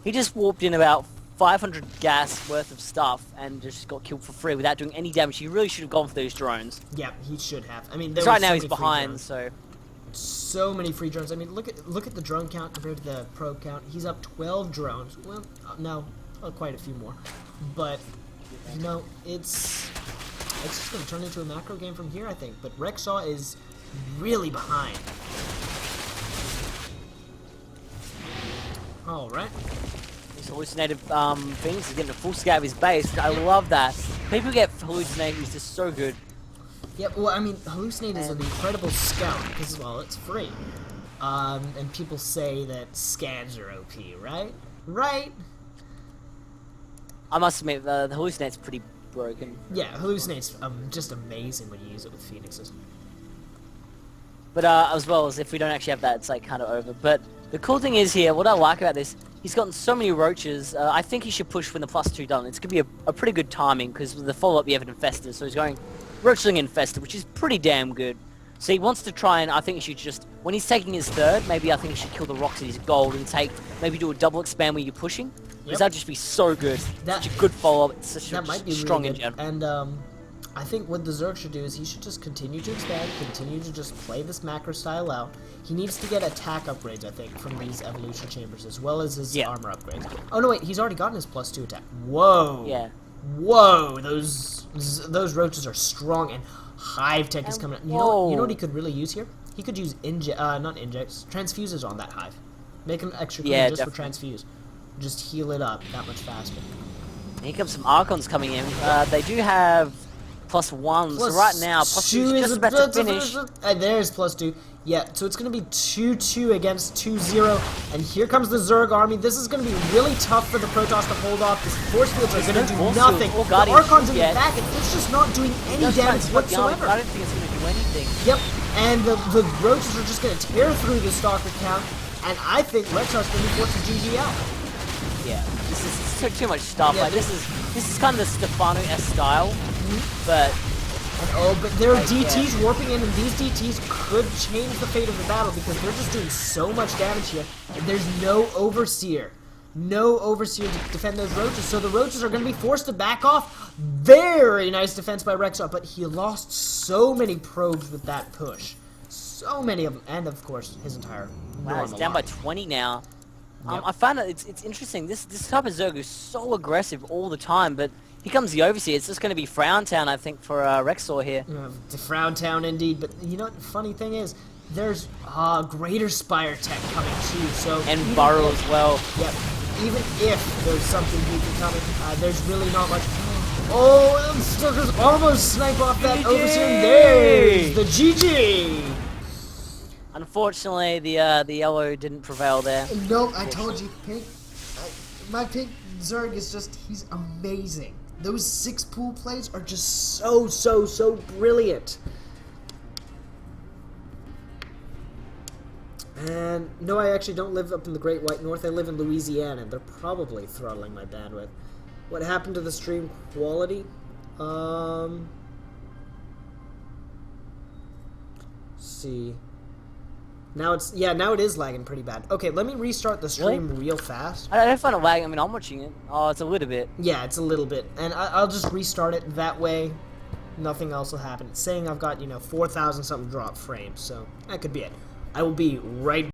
[SPEAKER 2] he just warped in about 500 gas worth of stuff and just got killed for free without doing any damage. He really should have gone for those drones.
[SPEAKER 1] Yeah, he should have. I mean,
[SPEAKER 2] Because
[SPEAKER 1] there
[SPEAKER 2] right
[SPEAKER 1] were
[SPEAKER 2] now
[SPEAKER 1] so
[SPEAKER 2] he's
[SPEAKER 1] many free
[SPEAKER 2] behind,
[SPEAKER 1] drones.
[SPEAKER 2] so...
[SPEAKER 1] So many free drones. I mean, look at the drone count compared to the probe count. He's up 12 drones. Well, no, quite a few more. But, you know, it's just going to turn into a macro game from here, I think. But Rexaw is really behind. Alright.
[SPEAKER 2] These hallucinated things, he's getting a full scout of his base. I love that. People get hallucinated, he's just so good.
[SPEAKER 1] Yep, well, I mean, Hallucinate is an incredible scout because, well, it's free. And people say that scans are OP, right? Right?
[SPEAKER 2] I must admit, the hallucinate's pretty broken.
[SPEAKER 1] Yeah, Hallucinate's just amazing when you use it with Phoenixes.
[SPEAKER 2] But as well as if we don't actually have that, it's like kind of over. But the cool thing is here, what I like about this, he's gotten so many roaches. I think he should push when the +2 done. It's going to be a pretty good timing because with the follow-up you have an Infestor. So he's going Roachling Infestor, which is pretty damn good. So he wants to try and I think he should just, when he's taking his third, maybe I think he should kill the rocks at his gold and maybe do a double expand where you're pushing. Because that'd just be so good. Such a good follow-up. It's such
[SPEAKER 1] That might be
[SPEAKER 2] strong
[SPEAKER 1] really
[SPEAKER 2] in
[SPEAKER 1] good.
[SPEAKER 2] general.
[SPEAKER 1] And I think what the Zerg should do is he should just continue to expand, continue to just play this macro style out. He needs to get attack upgrades, I think, from these evolution chambers, as well as his armor upgrades. Oh no, wait, he's already gotten his +2 attack. Whoa!
[SPEAKER 2] Yeah.
[SPEAKER 1] Whoa! Those roaches are strong, and Hive Tech is coming up. You know what he could really use here? He could use transfuses on that Hive. Make him extra clean just for transfuse. Just heal it up that much faster.
[SPEAKER 2] Here comes some Archons coming in. They do have +1, so right now +2 is just about to finish.
[SPEAKER 1] There's +2. Yeah, so it's going to be 2-2 against 2-0, and here comes the Zerg army. This is going to be really tough for the Protoss to hold off. The force fields are going to do nothing. The Archon's in the back, and it's just not doing any damage whatsoever.
[SPEAKER 2] I don't think it's going to do anything.
[SPEAKER 1] Yep, and the roaches are just going to tear through the Stalker count, and I think Rexar's going to be forced to GG out.
[SPEAKER 2] Yeah, this is too much stuff.
[SPEAKER 1] Yeah,
[SPEAKER 2] like this is kind of the Stefano-esque style, but
[SPEAKER 1] but there are DTs warping in, and these DTs could change the fate of the battle because they're just doing so much damage here. And there's no Overseer. No Overseer to defend those roaches, so the roaches are going to be forced to back off. Very nice defense by Rexar, but he lost so many probes with that push. So many of them, and of course, his entire
[SPEAKER 2] wow, he's down by 20 now. Yep. I found that it's interesting. This type of Zerg is so aggressive all the time, but here comes the Overseer. It's just going to be Frown Town, I think, for Rexor here.
[SPEAKER 1] The Frown Town, indeed. But you know what the funny thing is? There's Greater Spire Tech coming too. So
[SPEAKER 2] and Burrow as well.
[SPEAKER 1] Yep. Even if there's something beacon coming, there's really not much. Oh, and Stalkers almost snipe off that Overseer. And there's the GG.
[SPEAKER 2] Unfortunately, the yellow didn't prevail there.
[SPEAKER 1] Nope, I told you, pink. My pink Zerg is just—he's amazing. Those 6 pool plays are just so brilliant. And no, I actually don't live up in the Great White North. I live in Louisiana. They're probably throttling my bandwidth. What happened to the stream quality? Let's see. Now it is lagging pretty bad. Okay, let me restart the stream real fast.
[SPEAKER 2] I don't find it lagging. I mean, I'm watching it. Oh, it's a little bit.
[SPEAKER 1] Yeah, it's a little bit. And I'll just restart it. That way, nothing else will happen. It's saying I've got, 4,000 something drop frames. So, that could be it. I will be right